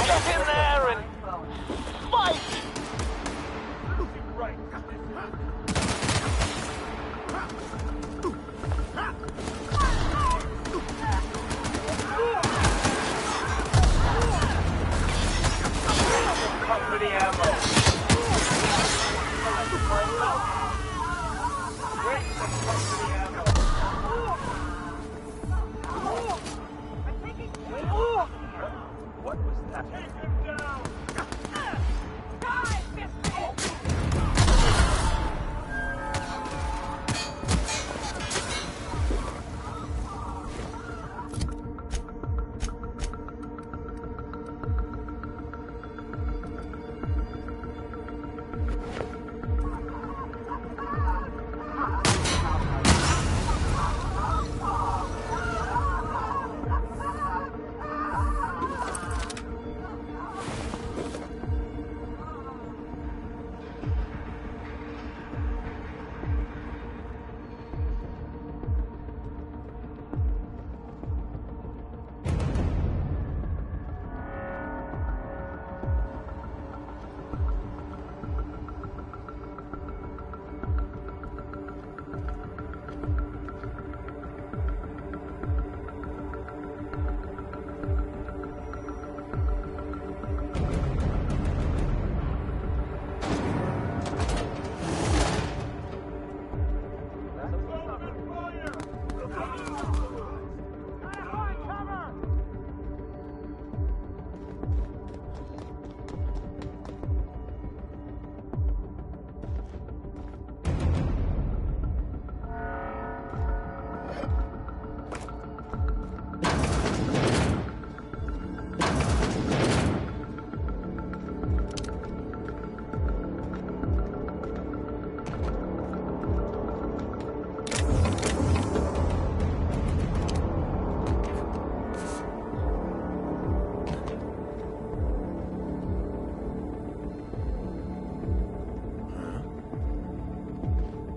get in there and fight! Company ammo. What was that? Take him down!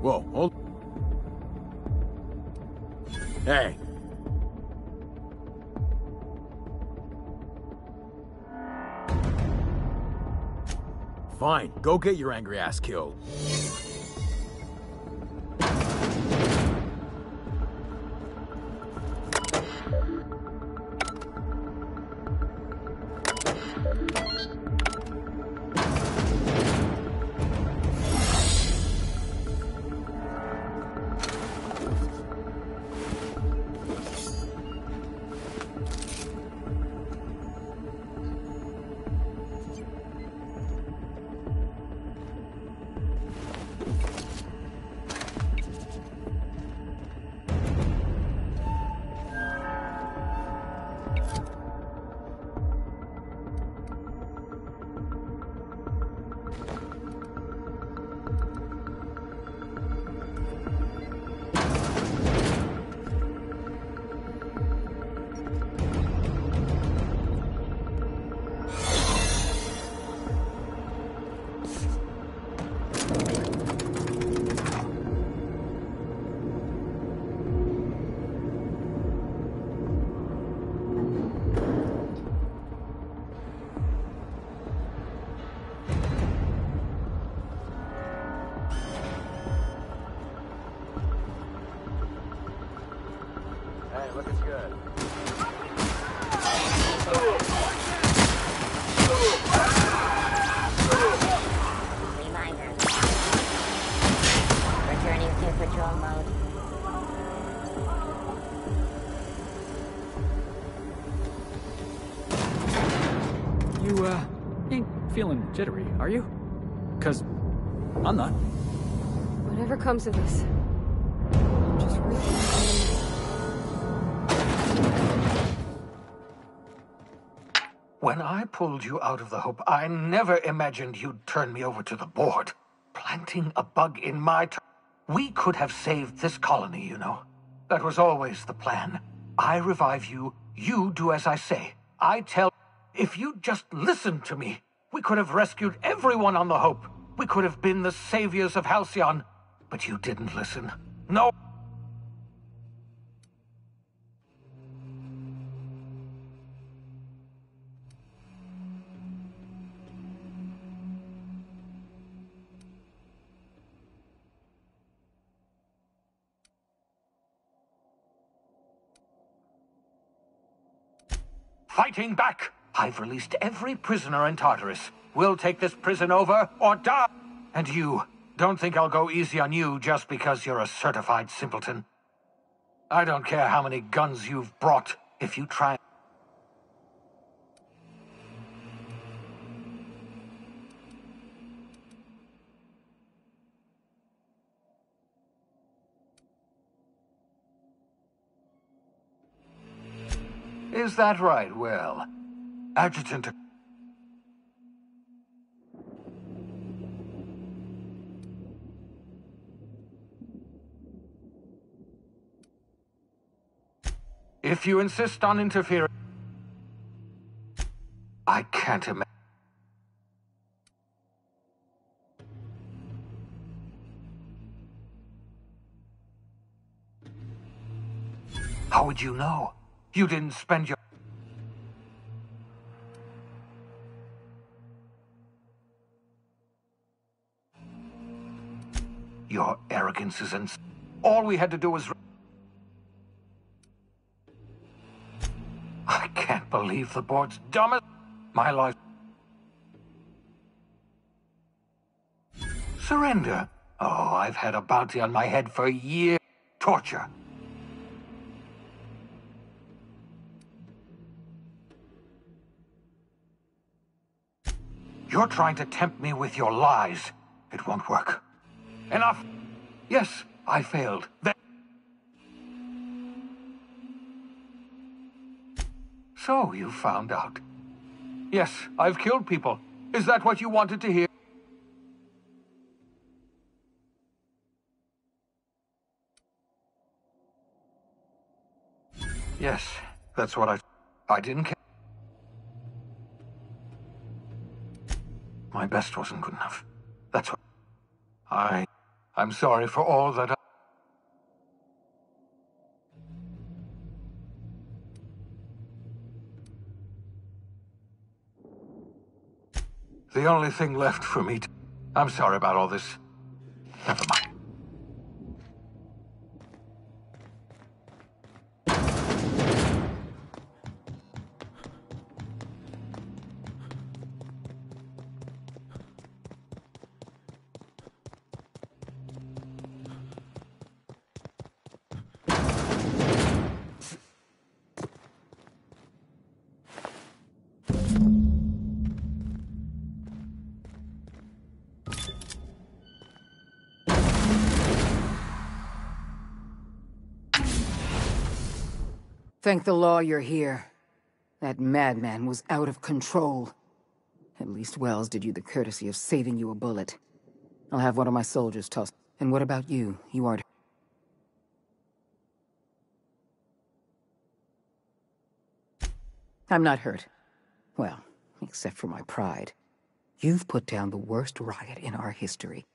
Whoa, hold... Hey. Fine, go get your angry ass killed. Hey, looking good. Reminder. Returning to patrol mode. You, ain't feeling jittery, are you? 'Cause I'm not. Whatever comes of this, I'm just really... When I pulled you out of the Hope, I never imagined you'd turn me over to the board. Planting a bug in my we could have saved this colony, you know. That was always the plan. I revive you, you do as I say. I tell... If you'd just listened to me, we could have rescued everyone on the Hope. We could have been the saviors of Halcyon. But you didn't listen. No. Fighting back! I've released every prisoner in Tartarus. We'll take this prison over, or die! And you, don't think I'll go easy on you just because you're a certified simpleton. I don't care how many guns you've brought, if you try... Is that right? Well, Adjutant... If you insist on interfering... I can't imagine... How would you know? You didn't spend your... Your arrogance is ins... All we had to do was... I can't believe the board's dumbest... My life... Surrender? Oh, I've had a bounty on my head for years. Torture. You're trying to tempt me with your lies. It won't work. Enough! Yes, I failed. So you found out. Yes, I've killed people. Is that what you wanted to hear? Yes, that's what I didn't care. My best wasn't good enough. That's what... I'm sorry for all that The only thing left for me to... I'm sorry about all this. Never mind. Thank the law you're here. That madman was out of control. At least Wells did you the courtesy of saving you a bullet. I'll have one of my soldiers toss. And what about you? You aren't... I'm not hurt. Well, except for my pride. You've put down the worst riot in our history.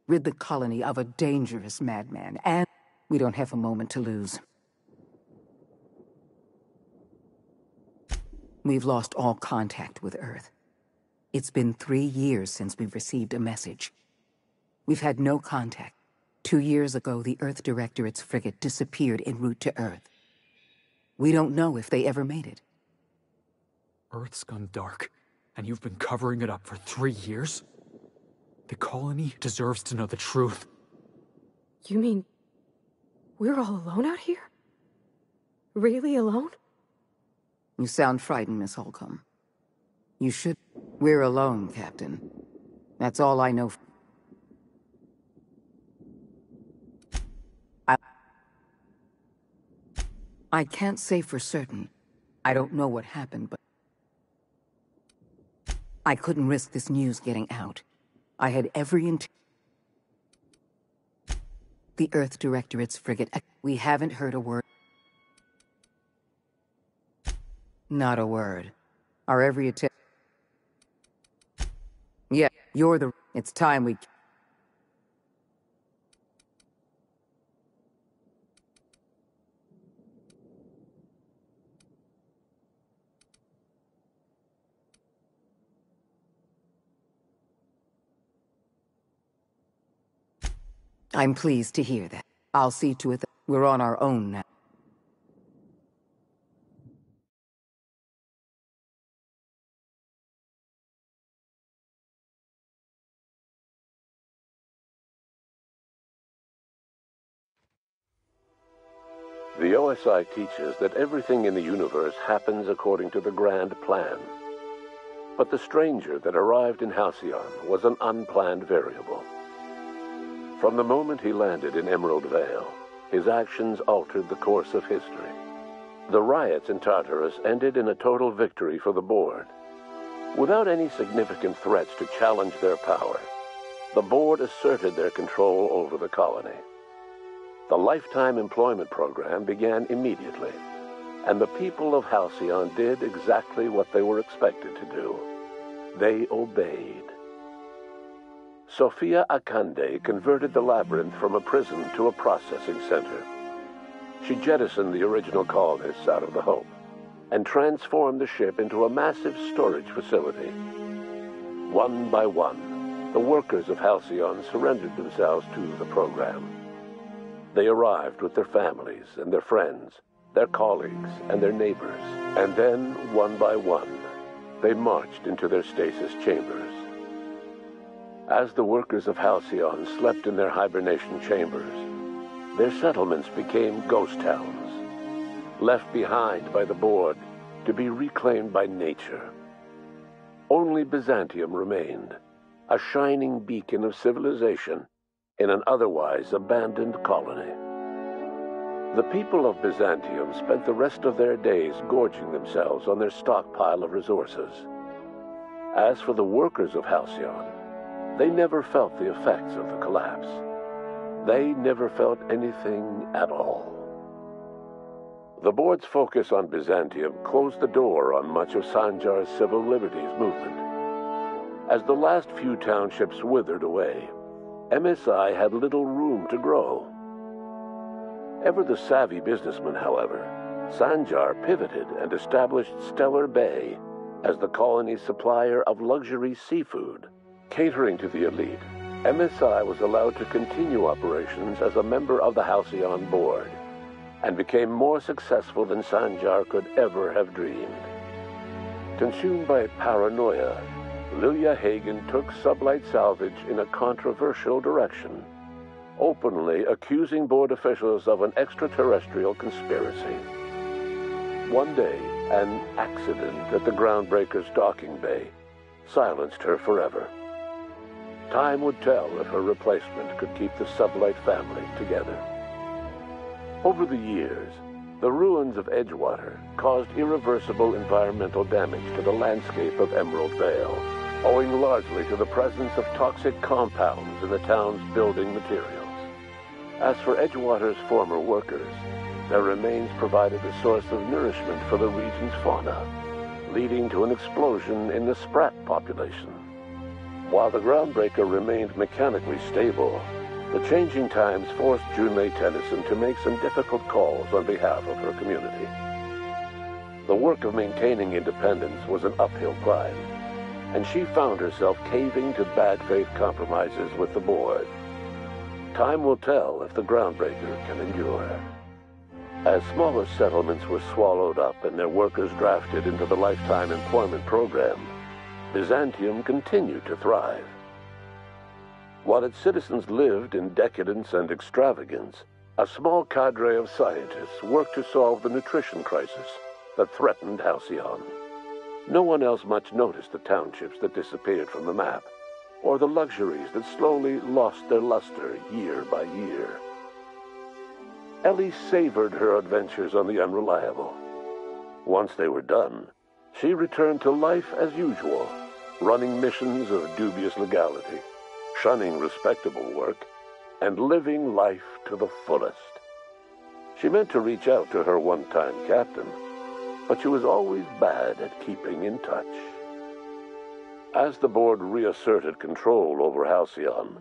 Rid the colony of a dangerous madman, and we don't have a moment to lose. We've lost all contact with Earth. It's been 3 years since we've received a message. We've had no contact. 2 years ago, the Earth Directorate's frigate disappeared en route to Earth. We don't know if they ever made it. Earth's gone dark, and you've been covering it up for 3 years? The colony deserves to know the truth. You mean we're all alone out here? Really alone? You sound frightened, Miss Holcomb. You should... We're alone, Captain. That's all I know. I can't say for certain. I don't know what happened, but... I couldn't risk this news getting out. I had every intent... The Earth Directorate's frigate... We haven't heard a word. Not a word. Our every attempt... Yeah, you're the... It's time we... I'm pleased to hear that. I'll see to it that we're on our own now. The OSI teaches that everything in the universe happens according to the grand plan. But the stranger that arrived in Halcyon was an unplanned variable. From the moment he landed in Emerald Vale, his actions altered the course of history. The riots in Tartarus ended in a total victory for the Board. Without any significant threats to challenge their power, the Board asserted their control over the colony. The Lifetime Employment Program began immediately, and the people of Halcyon did exactly what they were expected to do. They obeyed. Sophia Akande converted the labyrinth from a prison to a processing center. She jettisoned the original colonists out of the Hope and transformed the ship into a massive storage facility. One by one, the workers of Halcyon surrendered themselves to the program. They arrived with their families and their friends, their colleagues and their neighbors, and then, one by one, they marched into their stasis chambers. As the workers of Halcyon slept in their hibernation chambers, their settlements became ghost towns, left behind by the Board to be reclaimed by nature. Only Byzantium remained, a shining beacon of civilization in an otherwise abandoned colony. The people of Byzantium spent the rest of their days gorging themselves on their stockpile of resources. As for the workers of Halcyon, they never felt the effects of the collapse. They never felt anything at all. The Board's focus on Byzantium closed the door on much of Sanjar's civil liberties movement. As the last few townships withered away, MSI had little room to grow. Ever the savvy businessman, however, Sanjar pivoted and established Stellar Bay as the colony's supplier of luxury seafood. Catering to the elite, MSI was allowed to continue operations as a member of the Halcyon board, and became more successful than Sanjar could ever have dreamed. Consumed by paranoia, Lilia Hagen took Sublight Salvage in a controversial direction, openly accusing board officials of an extraterrestrial conspiracy. One day, an accident at the Groundbreaker's docking bay silenced her forever. Time would tell if her replacement could keep the Sublight family together. Over the years, the ruins of Edgewater caused irreversible environmental damage to the landscape of Emerald Vale, owing largely to the presence of toxic compounds in the town's building materials. As for Edgewater's former workers, their remains provided a source of nourishment for the region's fauna, leading to an explosion in the sprat population. While the Groundbreaker remained mechanically stable, the changing times forced Junlei Tennyson to make some difficult calls on behalf of her community. The work of maintaining independence was an uphill climb, and she found herself caving to bad faith compromises with the board. Time will tell if the Groundbreaker can endure. As smaller settlements were swallowed up and their workers drafted into the lifetime employment program, Byzantium continued to thrive. While its citizens lived in decadence and extravagance, a small cadre of scientists worked to solve the nutrition crisis that threatened Halcyon. No one else much noticed the townships that disappeared from the map, or the luxuries that slowly lost their luster year by year. Ellie savored her adventures on the Unreliable. Once they were done, she returned to life as usual, running missions of dubious legality, shunning respectable work, and living life to the fullest. She meant to reach out to her one-time captain, but she was always bad at keeping in touch. As the board reasserted control over Halcyon,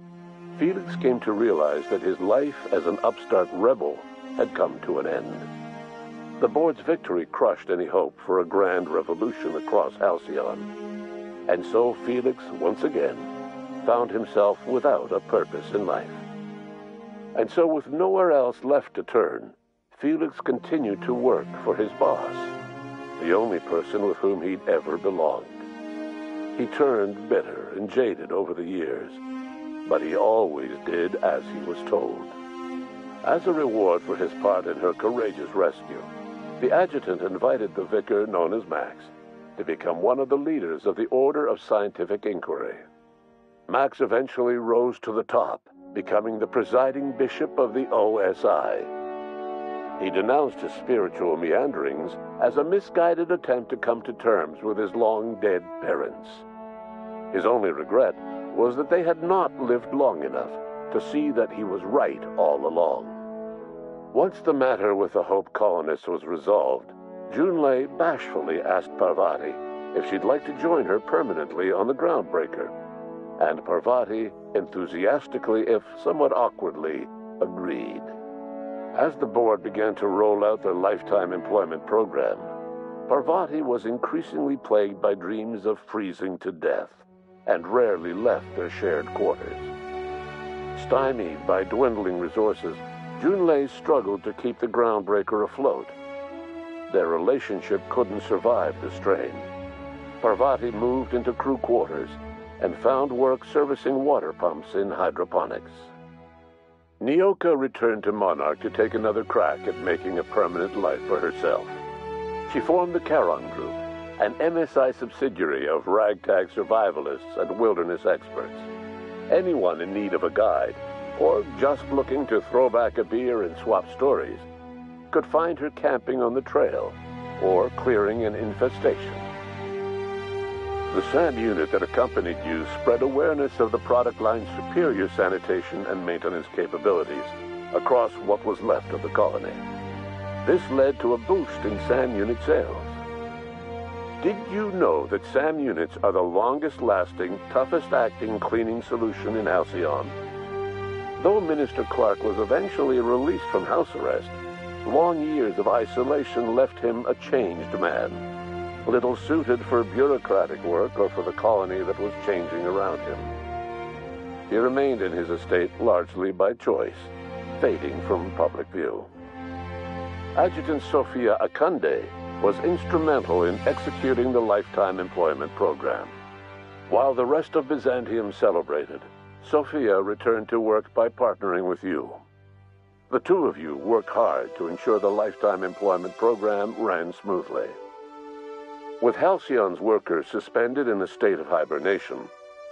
Felix came to realize that his life as an upstart rebel had come to an end. The board's victory crushed any hope for a grand revolution across Halcyon, and so Felix, once again, found himself without a purpose in life. And so with nowhere else left to turn, Felix continued to work for his boss, the only person with whom he'd ever belonged. He turned bitter and jaded over the years, but he always did as he was told. As a reward for his part in her courageous rescue, the adjutant invited the vicar known as Max to become one of the leaders of the Order of Scientific Inquiry. Max eventually rose to the top, becoming the presiding bishop of the OSI. He denounced his spiritual meanderings as a misguided attempt to come to terms with his long-dead parents. His only regret was that they had not lived long enough to see that he was right all along. Once the matter with the Hope colonists was resolved, Junlei bashfully asked Parvati if she'd like to join her permanently on the Groundbreaker, and Parvati enthusiastically, if somewhat awkwardly, agreed. As the board began to roll out their lifetime employment program, Parvati was increasingly plagued by dreams of freezing to death, and rarely left their shared quarters. Stymied by dwindling resources, Junlei struggled to keep the Groundbreaker afloat. Their relationship couldn't survive the strain. Parvati moved into crew quarters and found work servicing water pumps in hydroponics. Nyoka returned to Monarch to take another crack at making a permanent life for herself. She formed the Charon Group, an MSI subsidiary of ragtag survivalists and wilderness experts. Anyone in need of a guide, or just looking to throw back a beer and swap stories, could find her camping on the trail or clearing an infestation. The SAM unit that accompanied you spread awareness of the product line's superior sanitation and maintenance capabilities across what was left of the colony. This led to a boost in SAM unit sales. Did you know that SAM units are the longest-lasting, toughest-acting cleaning solution in Halcyon? Though Minister Clark was eventually released from house arrest, long years of isolation left him a changed man, little suited for bureaucratic work or for the colony that was changing around him. He remained in his estate largely by choice, fading from public view. Adjutant Sophia Akande was instrumental in executing the Lifetime Employment Program. While the rest of Byzantium celebrated, Sophia returned to work by partnering with you. The two of you worked hard to ensure the Lifetime Employment Program ran smoothly. With Halcyon's workers suspended in a state of hibernation,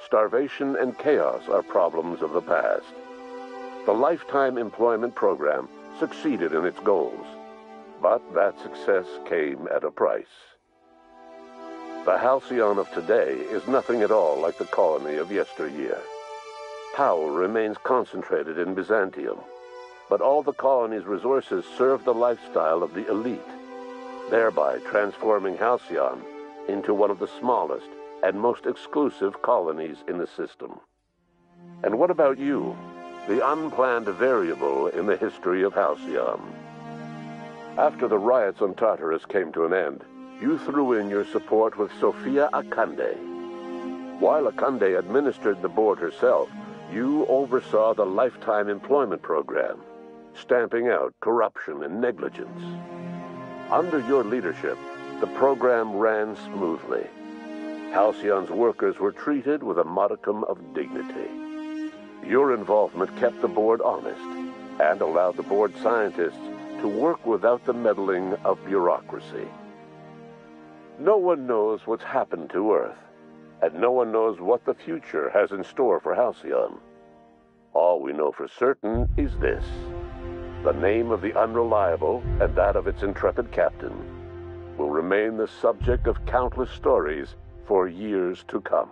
starvation and chaos are problems of the past. The Lifetime Employment Program succeeded in its goals, but that success came at a price. The Halcyon of today is nothing at all like the colony of yesteryear. Power remains concentrated in Byzantium, but all the colony's resources serve the lifestyle of the elite, thereby transforming Halcyon into one of the smallest and most exclusive colonies in the system. And what about you, the unplanned variable in the history of Halcyon? After the riots on Tartarus came to an end, you threw in your support with Sophia Akande. While Akande administered the board herself, you oversaw the Lifetime Employment Program, stamping out corruption and negligence. Under your leadership, the program ran smoothly. Halcyon's workers were treated with a modicum of dignity. Your involvement kept the board honest and allowed the board scientists to work without the meddling of bureaucracy. No one knows what's happened to Earth, and no one knows what the future has in store for Halcyon. All we know for certain is this: the name of the Unreliable and that of its intrepid captain will remain the subject of countless stories for years to come.